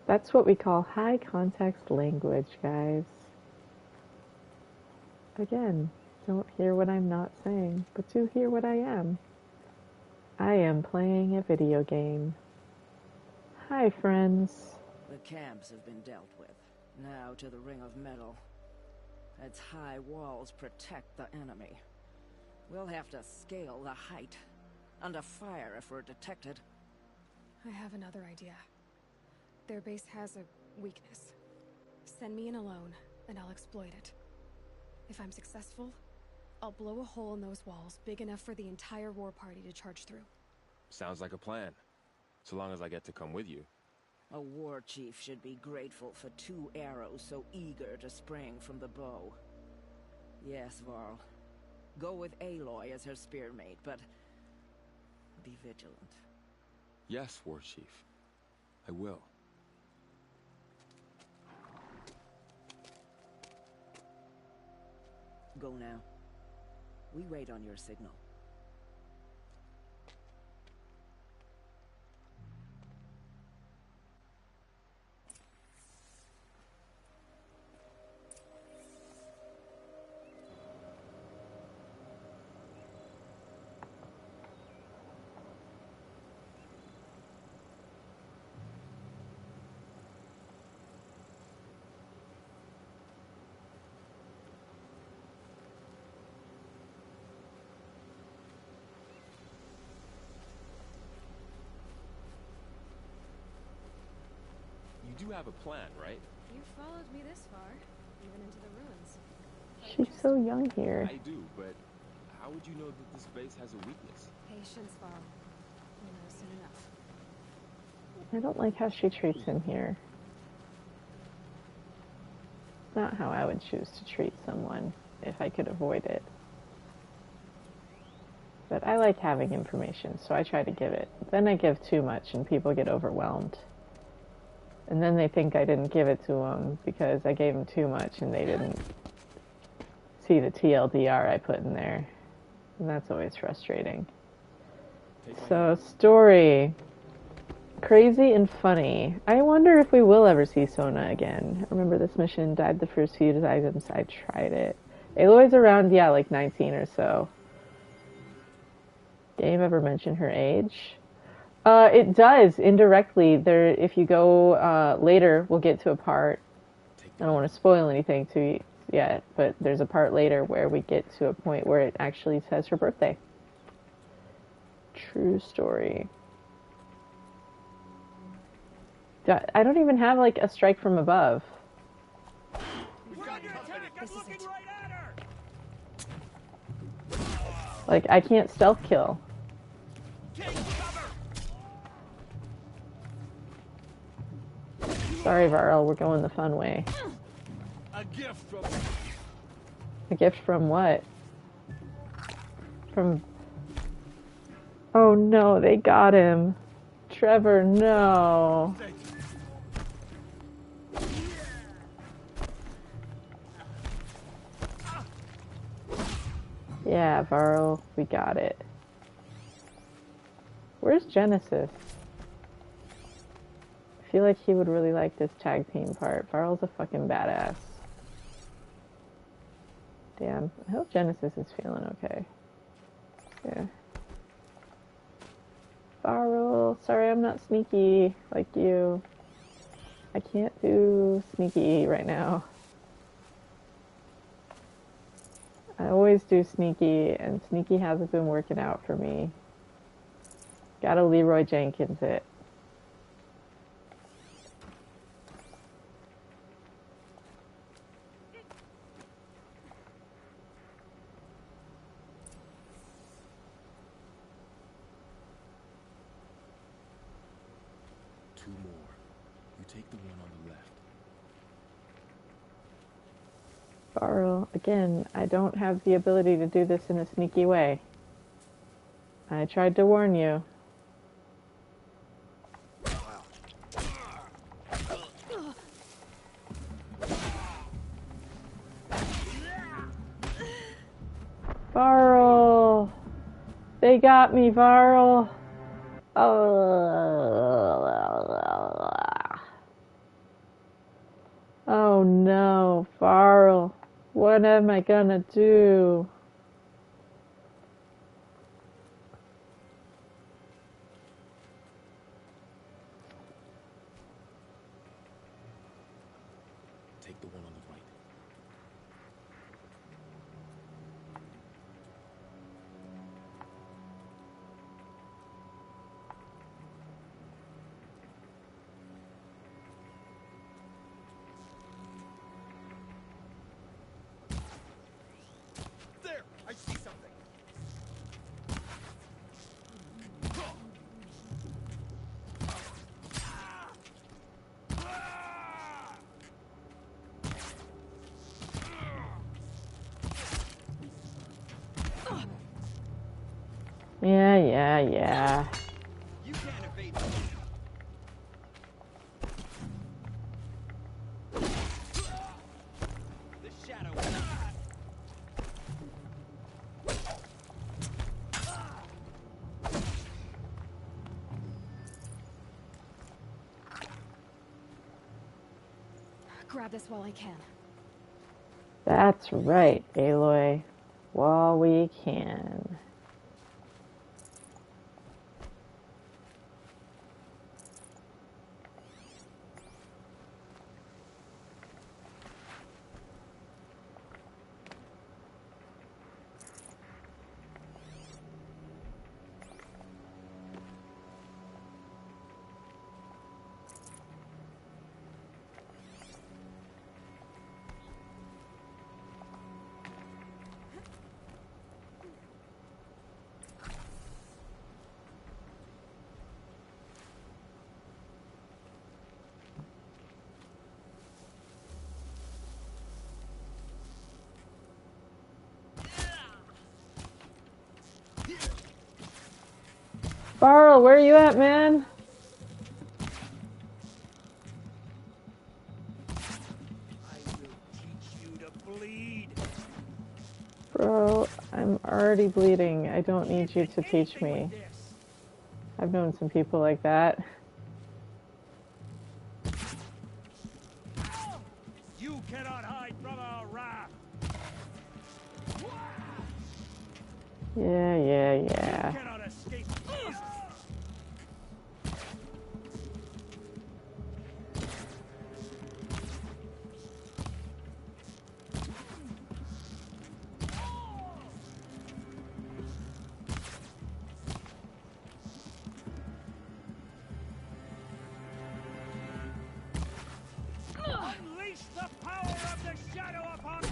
That's what we call high context language, guys. Again, don't hear what I'm not saying, but do hear what I am. I am playing a video game. Hi, friends. The camps have been dealt with. Now to the ring of metal. Its high walls protect the enemy. We'll have to scale the height. Under fire if we're detected. I have another idea. Their base has a weakness. Send me in alone, and I'll exploit it. If I'm successful, I'll blow a hole in those walls big enough for the entire war party to charge through. Sounds like a plan. So long as I get to come with you. A war chief should be grateful for 2 arrows so eager to spring from the bow. Yes, Varl. Go with Aloy as her spearmate, but be vigilant. Yes, War Chief. I will. Go now. We wait on your signal. You do have a plan, right? You followed me this far, even into the ruins. She's so young here. I do, but how would you know that this base has a weakness? Patience, Varl. You'll know soon enough. I don't like how she treats him here. Not how I would choose to treat someone if I could avoid it. But I like having information, so I try to give it. Then I give too much and people get overwhelmed. And then they think I didn't give it to them because I gave them too much and they didn't see the TLDR I put in there. And that's always frustrating. So, story. Crazy and funny. I wonder if we will ever see Sona again. I remember this mission died the first few times I tried it. Aloy's around, yeah, like 19 or so. Game ever mention her age? It does, indirectly. There, if you go later, we'll get to a part. I don't want to spoil anything to you yet, but there's a part later where we get to a point where it actually says her birthday. True story. I don't even have, like, a strike from above. Like, I can't stealth kill. Sorry, Varl, we're going the fun way. A gift from... A gift from what? From... Oh no, they got him. Trevor, no. Yeah, Varl, we got it. Where's Genesis? I feel like he would really like this tag team part. Varl's a fucking badass. Damn, I hope Genesis is feeling okay. Yeah. Varl, sorry I'm not sneaky like you. I can't do sneaky right now. I always do sneaky, and sneaky hasn't been working out for me. Gotta Leroy Jenkins it. Two more. You take the one on the left. Varl, again, I don't have the ability to do this in a sneaky way. I tried to warn you. Varl! They got me, Varl! Oh no, Varl. What am I gonna do? Take the one on the right. There! I see something! Yeah. You can't evade me. The shadow. Grab this while I can. That's right, Aloy. While we can. Varl, where are you at, man? Bro, I'm already bleeding. I don't need you to teach me. I've known some people like that. You cannot hide from our wrath. Yeah. You cannot escape. Unleash the power of the shadow upon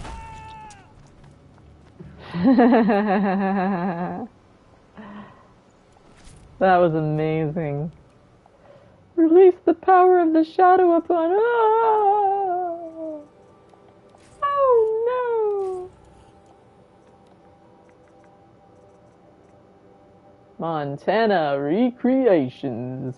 That was amazing. Release the power of the shadow upon. Oh, oh no! Montana Recreations.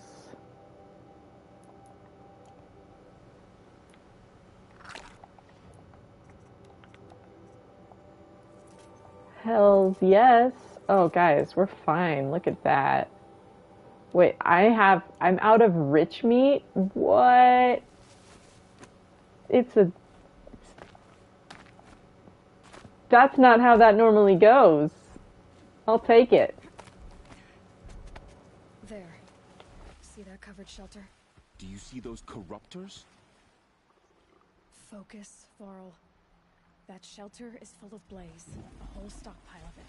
Hells yes. Oh guys, we're fine. Look at that. Wait, I'm out of rich meat? What? That's not how that normally goes. I'll take it. There. See that covered shelter? Do you see those corruptors? Focus, Varl. That shelter is full of blaze. A whole stockpile of it.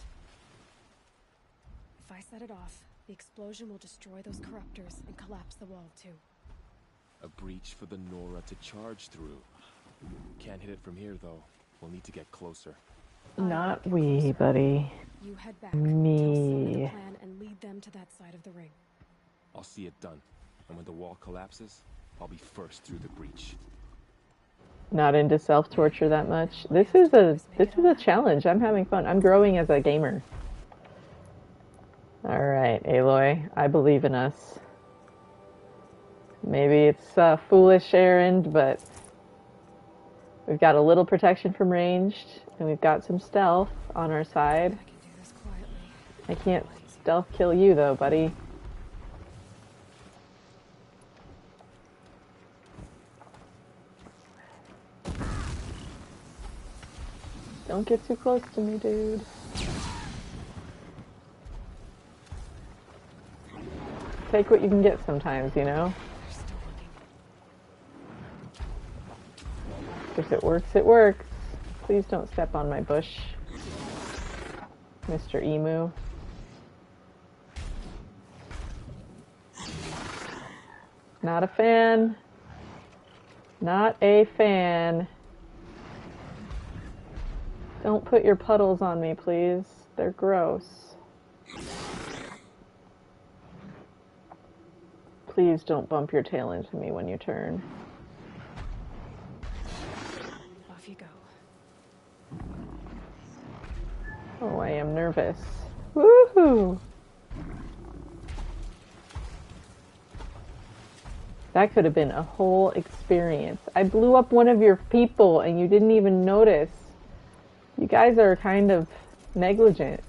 If I set it off, the explosion will destroy those corruptors and collapse the wall, too. A breach for the Nora to charge through. Can't hit it from here, though. We'll need to get closer. Not we, buddy. You head back. Me. The plan and lead them to that side of the ring. I'll see it done. And when the wall collapses, I'll be first through the breach. Not into self-torture that much. This is a challenge. I'm having fun. I'm growing as a gamer. All right, Aloy, I believe in us. Maybe it's a foolish errand, but we've got a little protection from ranged, and we've got some stealth on our side. I can do this quietly. I can't stealth kill you though, buddy. Don't get too close to me, dude. Take what you can get sometimes, you know? If it works, it works. Please don't step on my bush, Mr. Emu. Not a fan. Not a fan. Don't put your puddles on me, please. They're gross. Please don't bump your tail into me when you turn. Off you go. Oh, I am nervous. Woohoo! That could have been a whole experience. I blew up one of your people and you didn't even notice. You guys are kind of negligent.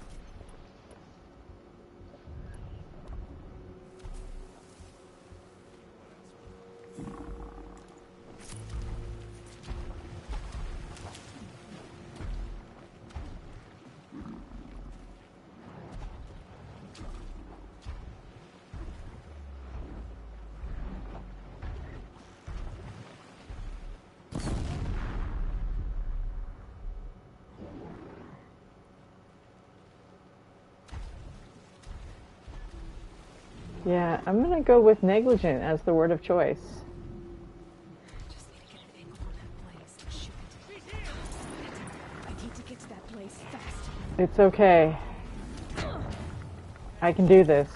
Yeah, I'm gonna go with negligent as the word of choice. Just need to get an angle on that blaze and shoot it. I need to get to that blaze fast. It's okay. I can do this.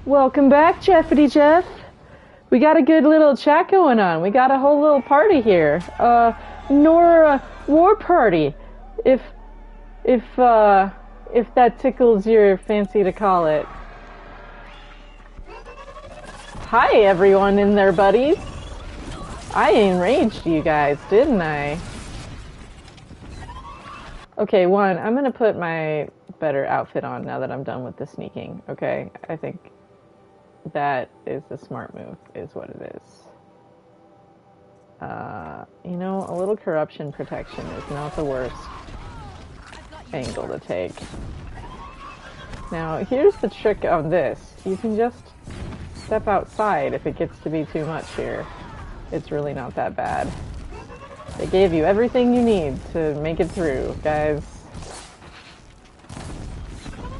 Welcome back, Jeffity Jeff. We got a good little chat going on. We got a whole little party here. Nora war party, if that tickles your fancy to call it. Hi everyone in there, buddies. I enraged you guys, didn't I? Okay, I'm gonna put my better outfit on now that I'm done with the sneaking. Okay, I think that is the smart move, is what it is. You know, a little corruption protection is not the worst angle to take. Now, here's the trick on this. You can just step outside if it gets to be too much here. It's really not that bad. They gave you everything you need to make it through, guys.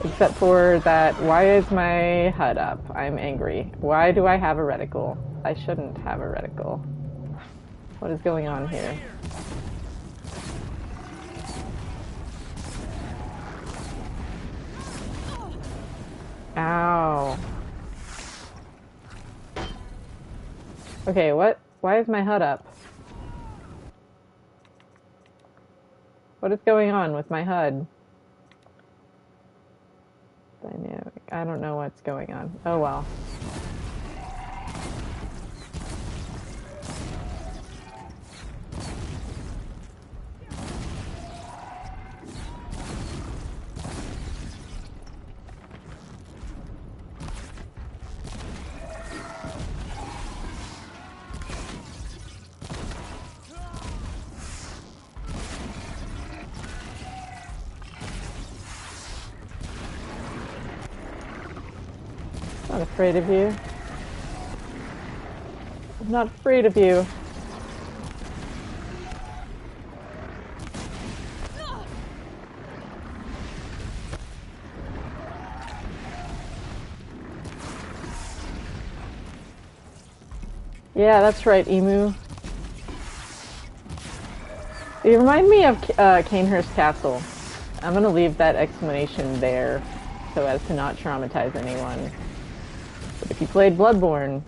Except for that, why is my HUD up? I'm angry. Why do I have a reticle? I shouldn't have a reticle. What is going on here? Ow. Okay, what? Why is my HUD up? What is going on with my HUD? Dynamic. I don't know what's going on. Oh well. I'm not afraid of you. I'm not afraid of you. Yeah, that's right, Emu. You remind me of Canehurst Castle. I'm gonna leave that explanation there so as to not traumatize anyone. But if you played Bloodborne,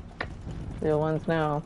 real ones know.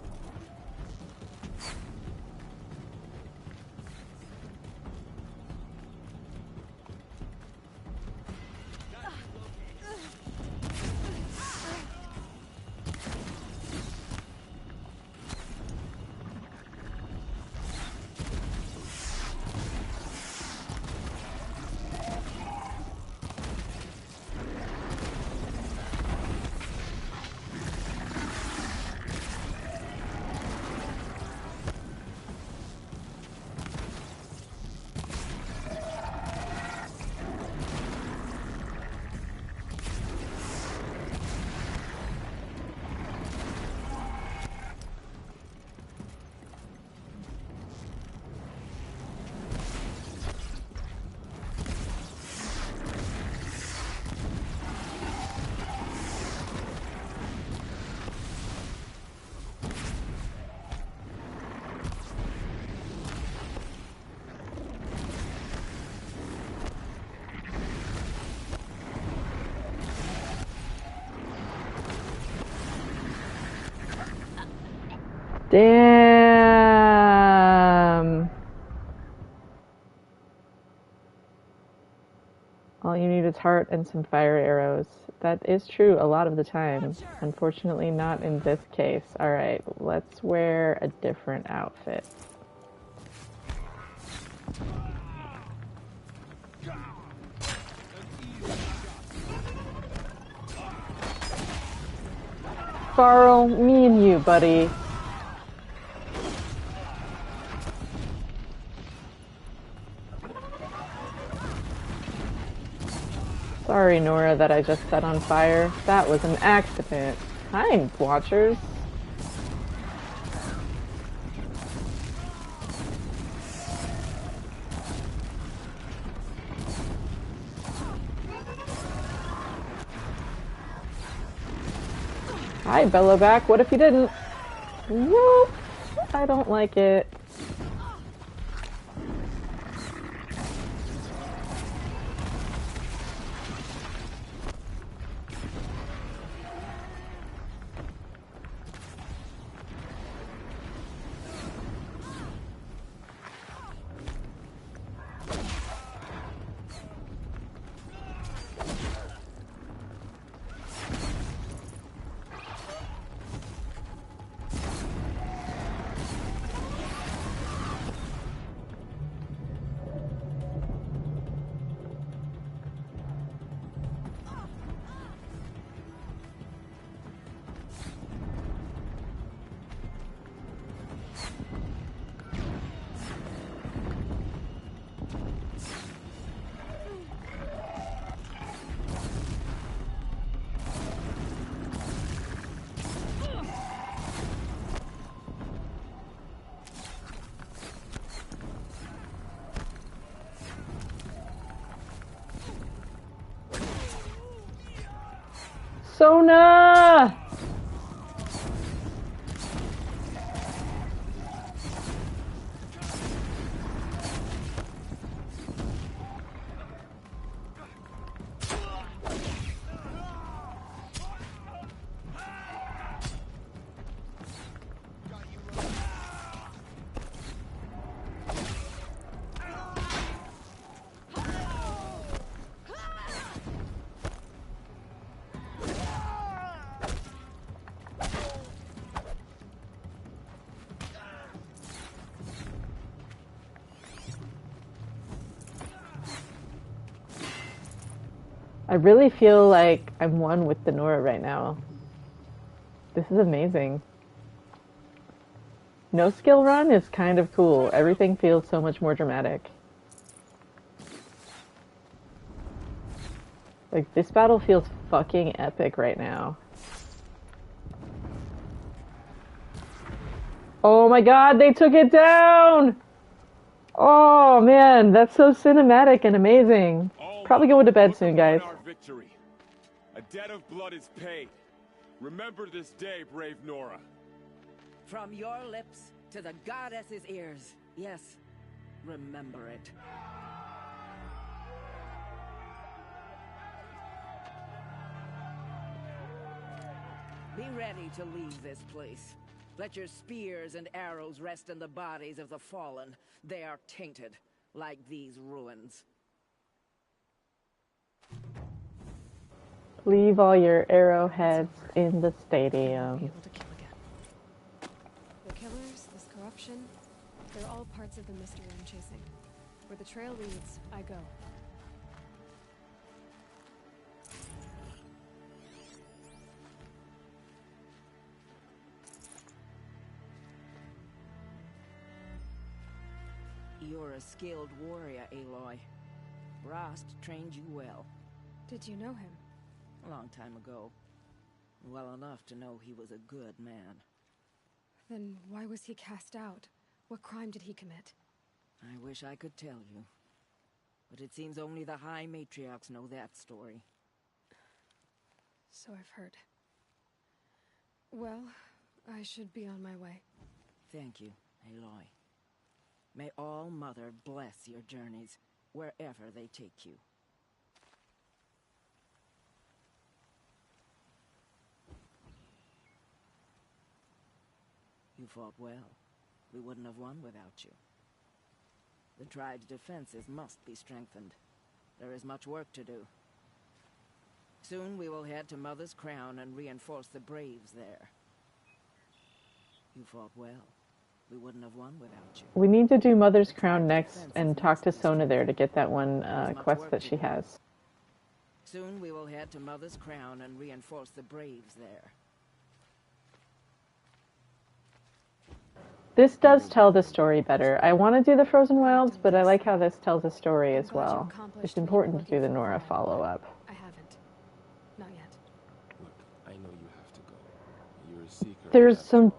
Damn. All you need is heart and some fire arrows. That is true a lot of the time. Unfortunately, not in this case. Alright, let's wear a different outfit. Carl, me and you, buddy. Sorry, Nora, that I just set on fire. That was an accident. Hi, Watchers. Hi, Bellowback. What if you didn't? Whoop! I don't like it. Sona! I really feel like I'm one with the Nora right now. This is amazing. No skill run is kind of cool. Everything feels so much more dramatic. Like, this battle feels fucking epic right now. Oh my god, they took it down! Oh man, that's so cinematic and amazing. Probably going to bed soon, guys. Victory. A debt of blood is paid. Remember this day, brave Nora. From your lips to the goddess's ears. Yes, remember it. Be ready to leave this place. Let your spears and arrows rest in the bodies of the fallen. They are tainted, like these ruins. Leave all your arrowheads in the stadium. The killers, this corruption, they're all parts of the mystery I'm chasing. Where the trail leads, I go. You're a skilled warrior, Aloy. Rost trained you well. Did you know him? A long time ago. Well enough to know he was a good man. Then why was he cast out? What crime did he commit? I wish I could tell you. But it seems only the High Matriarchs know that story. So I've heard. Well, I should be on my way. Thank you, Aloy. May All Mother bless your journeys, wherever they take you. You fought well. We wouldn't have won without you. The tribe's defenses must be strengthened. There is much work to do. Soon we will head to Mother's Crown and reinforce the Braves there. You fought well. We wouldn't have won without you. We need to do Mother's Crown next and talk to Sona there to get that one quest that she has. Soon we will head to Mother's Crown and reinforce the Braves there. This does tell the story better. I want to do the Frozen Wilds, but I like how this tells the story as well. It's important to do the Nora follow-up. I haven't. Not yet. Look, I know you have to go. You're a seeker. There's some...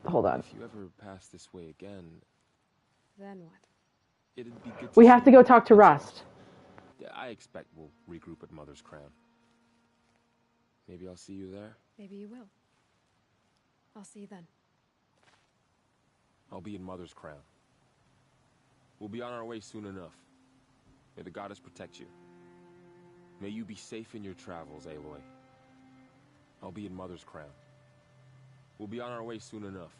Hold on. If you ever pass this way again... Then what? It'd be good We have to go talk to Rust. I expect we'll regroup at Mother's Crown. Maybe I'll see you there? Maybe you will. I'll see you then. I'll be in Mother's Crown. We'll be on our way soon enough. May the goddess protect you. May you be safe in your travels, Aloy. I'll be in Mother's Crown. We'll be on our way soon enough.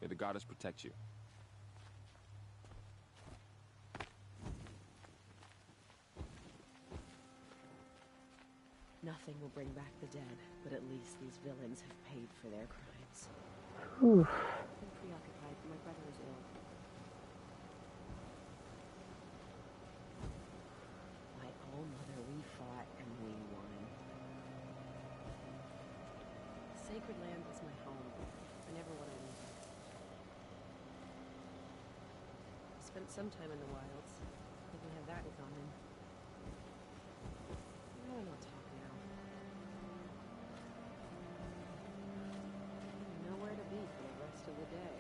May the goddess protect you. Nothing will bring back the dead, but at least these villains have paid for their crimes. Oof. I've been preoccupied. My brother is ill. My own mother, we fought and we won. Sacred land is my home. I never want to leave it. I spent some time in the wilds. I think we have that in common. I don't want to talk now. Nowhere to be for the rest of the day.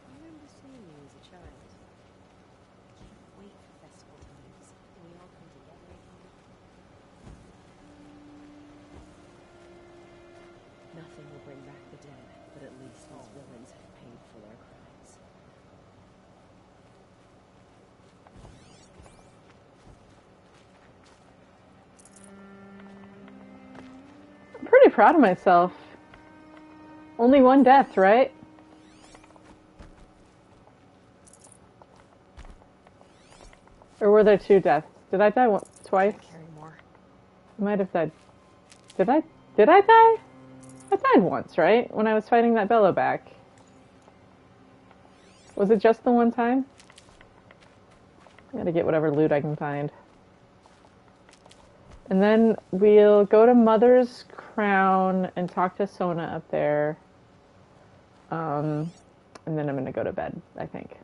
I remember seeing you as a child. I can't wait for festival times. When we all come together again. Nothing will bring back the dead, but at least these villains have paid for their crimes. I'm pretty proud of myself. Only one death, right? Or were there two deaths? Did I die twice? I might have died. Did I die? I died once, right? When I was fighting that bellow back. Was it just the one time? I gotta get whatever loot I can find. And then we'll go to Mother's Crown and talk to Sona up there. And then I'm going to go to bed, I think.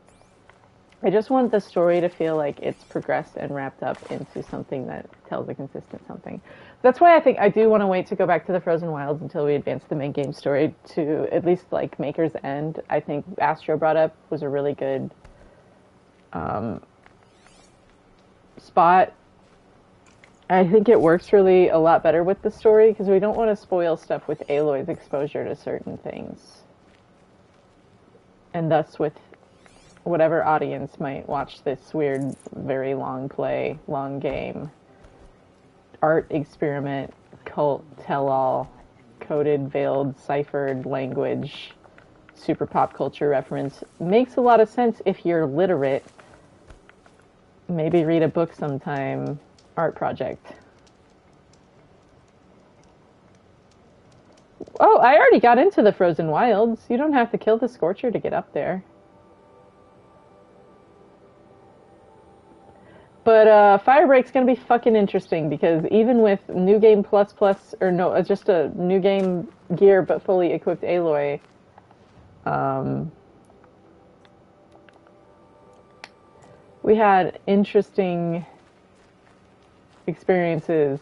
I just want the story to feel like it's progressed and wrapped up into something that tells a consistent something. That's why I think I do want to wait to go back to the Frozen Wilds until we advance the main game story to at least like Maker's End. I think Astro brought up was a really good spot. I think it works really a lot better with the story because we don't want to spoil stuff with Aloy's exposure to certain things. And thus with whatever audience might watch this weird, very long play, long game, art experiment, cult, tell-all, coded, veiled, ciphered language, super pop culture reference, makes a lot of sense if you're literate. Maybe read a book sometime, art project. Oh, I already got into the Frozen Wilds. You don't have to kill the Scorcher to get up there. But Firebreak's gonna be fucking interesting because even with New Game Plus, or no, just a New Game gear but fully equipped Aloy, we had interesting experiences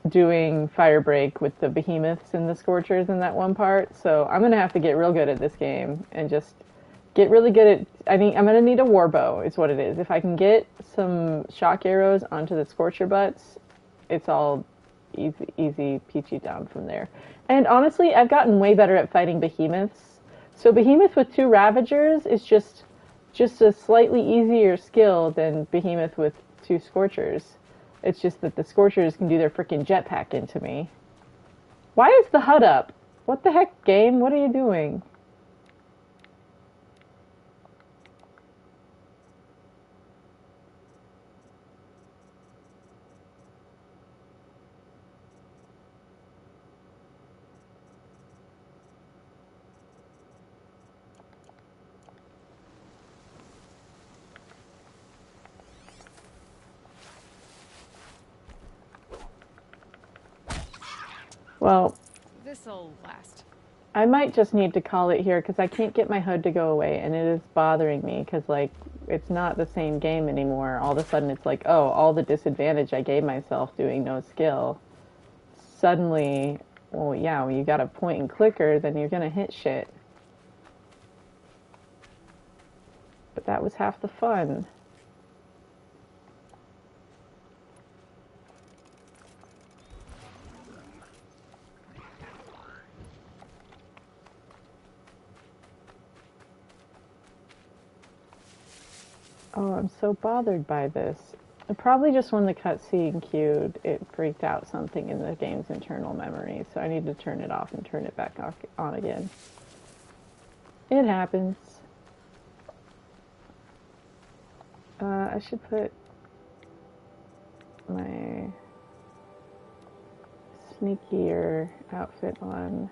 doing Firebreak with the behemoths and the Scorchers in that one part. So I'm gonna have to get real good at this game and just get really good at, I think I'm going to need a warbow is what it is. If I can get some shock arrows onto the Scorcher butts, it's all easy peachy down from there. And honestly, I've gotten way better at fighting behemoths. So behemoth with 2 Ravagers is just a slightly easier skill than behemoth with 2 Scorchers. It's just that the Scorchers can do their freaking jetpack into me. Why is the HUD up? What the heck, game? What are you doing? Well, this'll last. I might just need to call it here because I can't get my HUD to go away, and it is bothering me because, like, it's not the same game anymore. All of a sudden, it's like, oh, all the disadvantage I gave myself doing no skill. Suddenly, well, yeah, when you got a point and clicker, then you're gonna hit shit. But that was half the fun. Oh, I'm so bothered by this. Probably just when the cutscene queued, it freaked out something in the game's internal memory, so I need to turn it off and turn it back on again. It happens. I should put my sneakier outfit on.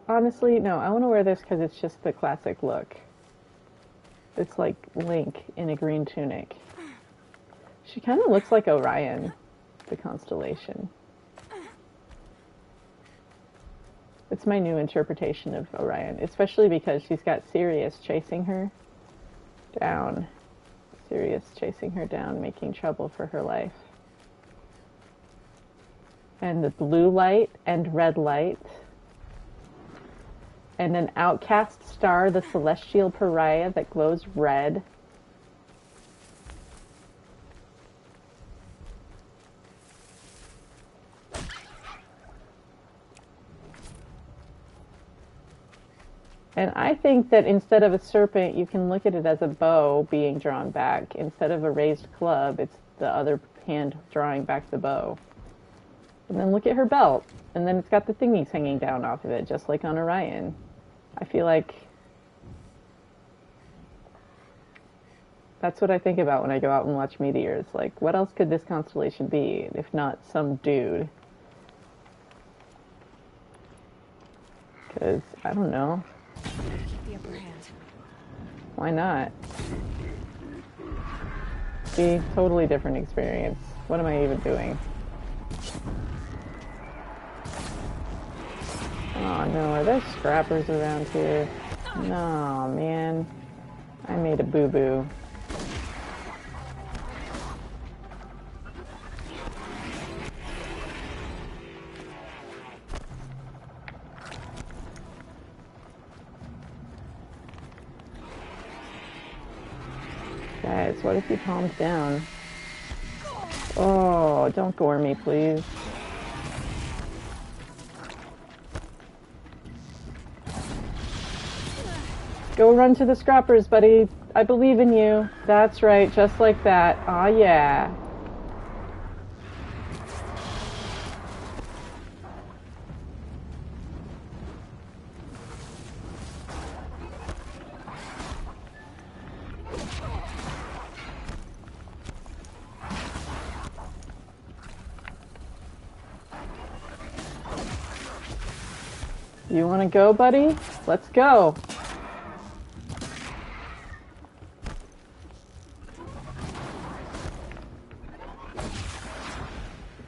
Honestly, no, I want to wear this because it's just the classic look. It's like Link in a green tunic. She kind of looks like Orion, the constellation. It's my new interpretation of Orion, especially because she's got Sirius chasing her down. Sirius chasing her down, making trouble for her life. And the blue light and red light. And an outcast star, the celestial pariah that glows red. And I think that instead of a serpent, you can look at it as a bow being drawn back. Instead of a raised club, it's the other hand drawing back the bow. And then look at her belt. And then it's got the thingies hanging down off of it, just like on Orion. I feel like that's what I think about when I go out and watch meteors. Like, what else could this constellation be, if not some dude? Because, I don't know. The upper hand. Why not? See? Totally different experience. What am I even doing? Oh no, are there scrappers around here? No, man. I made a boo-boo. Guys, what if he palms down? Oh, don't gore me, please. Go run to the scrappers, buddy. I believe in you. That's right, just like that. Aw, yeah. You want to go, buddy? Let's go.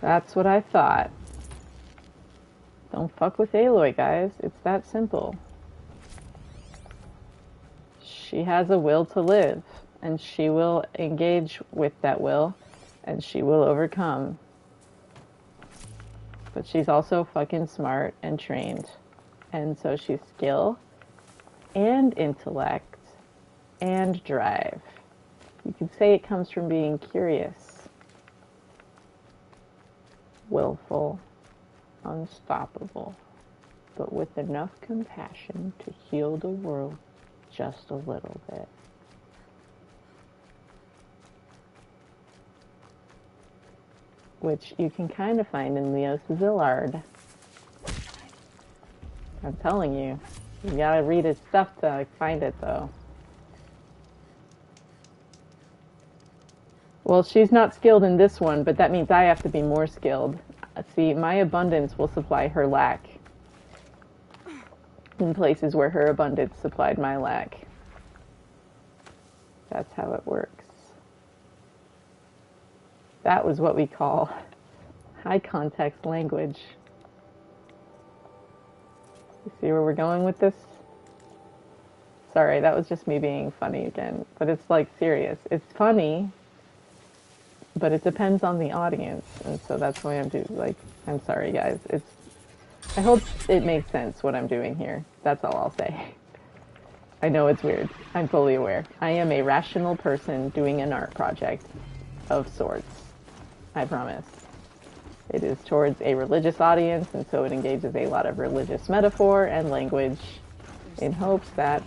That's what I thought. Don't fuck with Aloy, guys. It's that simple. She has a will to live, and she will engage with that will, and she will overcome. But she's also fucking smart and trained. And so she's skill and intellect and drive. You could say it comes from being curious, willful, unstoppable, but with enough compassion to heal the world just a little bit. Which you can kind of find in Leos Villard. I'm telling you. You gotta read his stuff to find it, though. Well, she's not skilled in this one, but that means I have to be more skilled. See, my abundance will supply her lack in places where her abundance supplied my lack. That's how it works. That was what we call high context language. You see where we're going with this? Sorry, that was just me being funny again. But it's like serious. It's funny, but it depends on the audience. And so that's why I'm doing, like, I'm sorry guys. I hope it makes sense what I'm doing here. That's all I'll say. I know it's weird. I'm fully aware. I am a rational person doing an art project of sorts. I promise. It is towards a religious audience, and so it engages a lot of religious metaphor and language in hopes that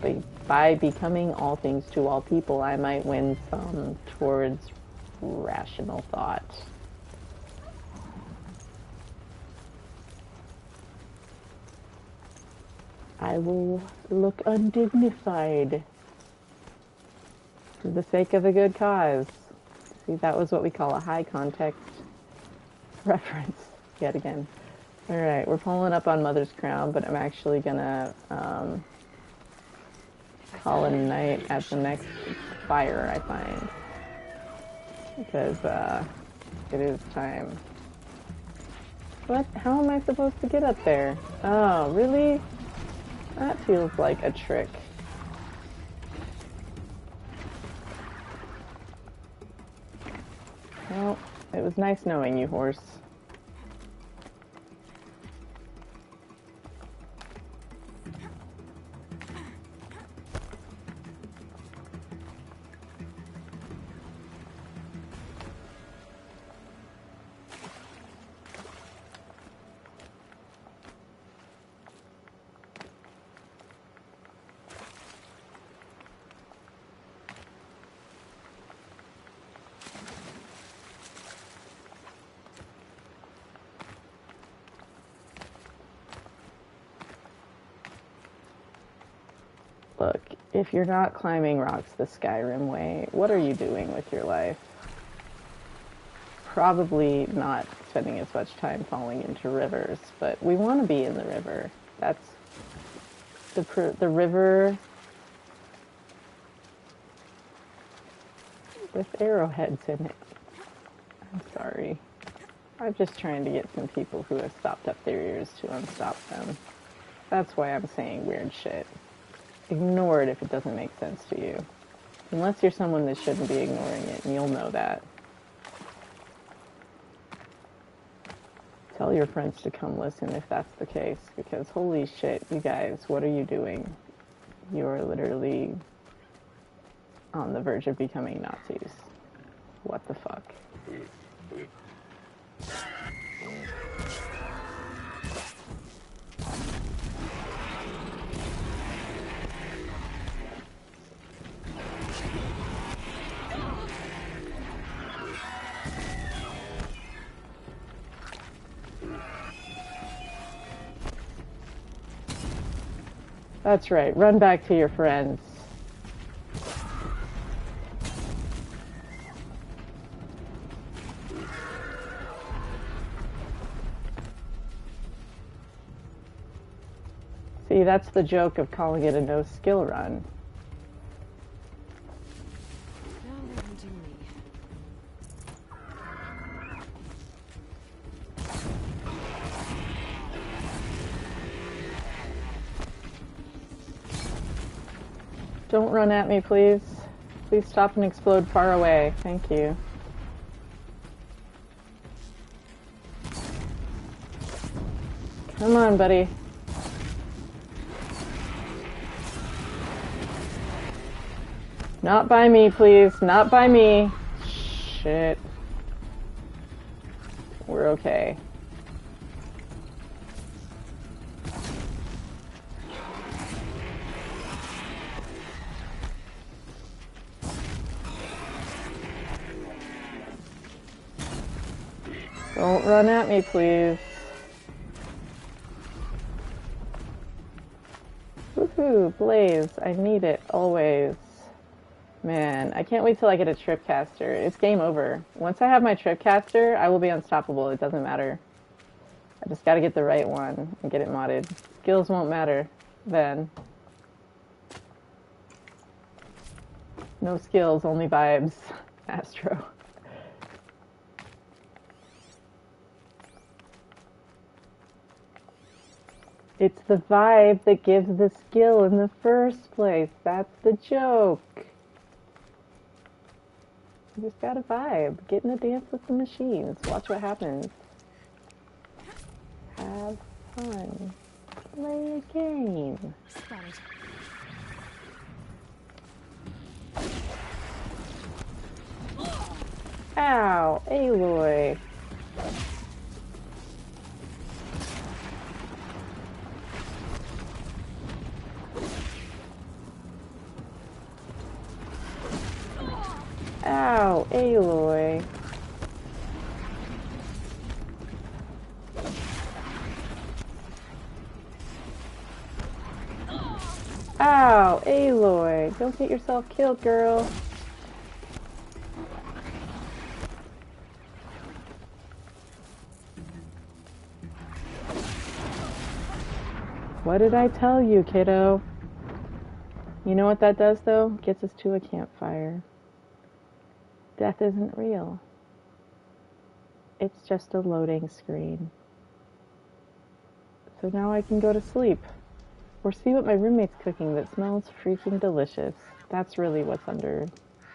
by becoming all things to all people, I might win some towards rational thought. I will look undignified for the sake of a good cause. See, that was what we call a high context reference yet again. Alright, we're pulling up on Mother's Crown, but I'm actually gonna call it a night at the next fire I find. Because it is time. What? How am I supposed to get up there? Oh, really? That feels like a trick. Well, it was nice knowing you, horse. Look, if you're not climbing rocks the Skyrim way, what are you doing with your life? Probably not spending as much time falling into rivers, but we want to be in the river. That's the river. with arrowheads in it. I'm sorry. I'm just trying to get some people who have stopped up their ears to unstop them. That's why I'm saying weird shit. Ignore it if it doesn't make sense to you. Unless you're someone that shouldn't be ignoring it, and you'll know that. Tell your friends to come listen if that's the case, because holy shit, you guys, what are you doing? You're literally on the verge of becoming Nazis. What the fuck? That's right, run back to your friends. See, that's the joke of calling it a no-skill run. Don't run at me, please. Please stop and explode far away. Thank you. Come on, buddy. Not by me, please. Not by me. Shit. We're okay. Don't run at me, please. Woohoo, Blaze. I need it, always. Man, I can't wait till I get a tripcaster. It's game over. Once I have my tripcaster, I will be unstoppable. It doesn't matter. I just gotta get the right one and get it modded. Skills won't matter then. No skills, only vibes. Astro. It's the vibe that gives the skill in the first place. That's the joke. You just gotta vibe. Get in the dance with the machines. Watch what happens. Have fun. Play a game. Ow, Aloy. Ow, Aloy. Ow, Aloy. Don't get yourself killed, girl. What did I tell you, kiddo? You know what that does, though? Gets us to a campfire. Death isn't real. It's just a loading screen. So now I can go to sleep. Or see what my roommate's cooking that smells freaking delicious. That's really what's under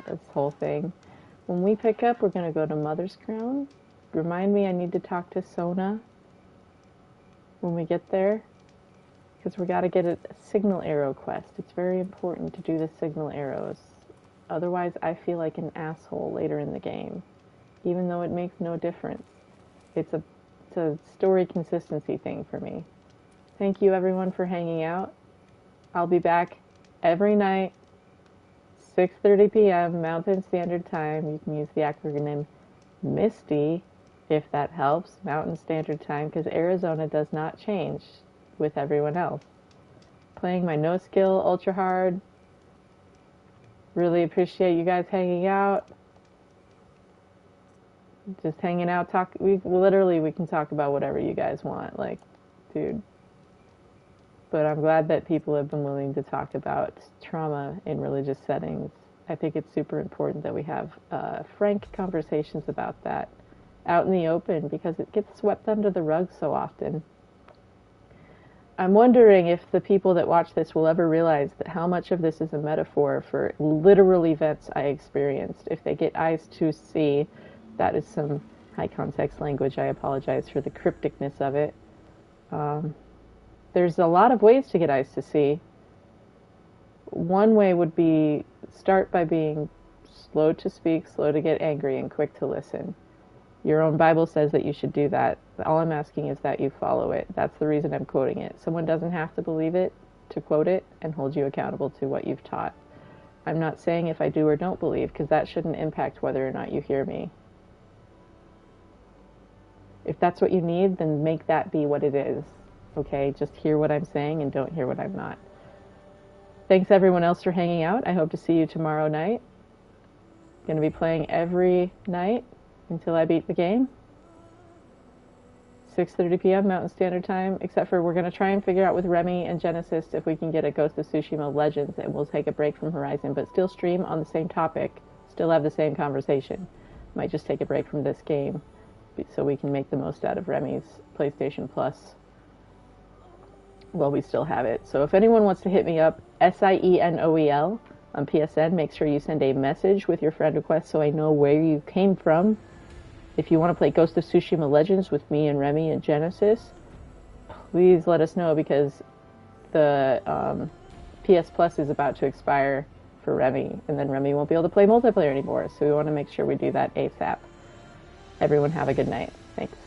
this whole thing. When we pick up, we're going to go to Mother's Crown. Remind me I need to talk to Sona when we get there. Because we got to get a signal arrow quest. It's very important to do the signal arrows. Otherwise, I feel like an asshole later in the game. Even though it makes no difference. It's a story consistency thing for me. Thank you everyone for hanging out. I'll be back every night, 6:30 p.m. Mountain Standard Time. You can use the acronym Misty if that helps. Mountain Standard Time, because Arizona does not change with everyone else. Playing my no skill ultra hard. Really appreciate you guys hanging out. Just hanging out, we can talk about whatever you guys want, like, dude. But I'm glad that people have been willing to talk about trauma in religious settings. I think it's super important that we have frank conversations about that out in the open, because it gets swept under the rug so often. I'm wondering if the people that watch this will ever realize that how much of this is a metaphor for literal events I experienced. If they get eyes to see, that is some high context language. I apologize for the crypticness of it. There's a lot of ways to get eyes to see. One way would be start by being slow to speak, slow to get angry, and quick to listen. Your own Bible says that you should do that. All I'm asking is that you follow it. That's the reason I'm quoting it. Someone doesn't have to believe it to quote it and hold you accountable to what you've taught. I'm not saying if I do or don't believe, because that shouldn't impact whether or not you hear me. If that's what you need, then make that be what it is. Okay? Just hear what I'm saying and don't hear what I'm not. Thanks everyone else for hanging out. I hope to see you tomorrow night. Going to be playing every night until I beat the game. 6:30 p.m. Mountain Standard Time, except for we're going to try and figure out with Remy and Genesis if we can get a Ghost of Tsushima Legends, and we'll take a break from Horizon, but still stream on the same topic, still have the same conversation. Might just take a break from this game so we can make the most out of Remy's PlayStation Plus while we still have it. So if anyone wants to hit me up, SIENOEL on PSN, make sure you send a message with your friend request so I know where you came from. If you want to play Ghost of Tsushima Legends with me and Remy and Genesis, please let us know, because the PS Plus is about to expire for Remy, and then Remy won't be able to play multiplayer anymore, so we want to make sure we do that ASAP. Everyone have a good night. Thanks.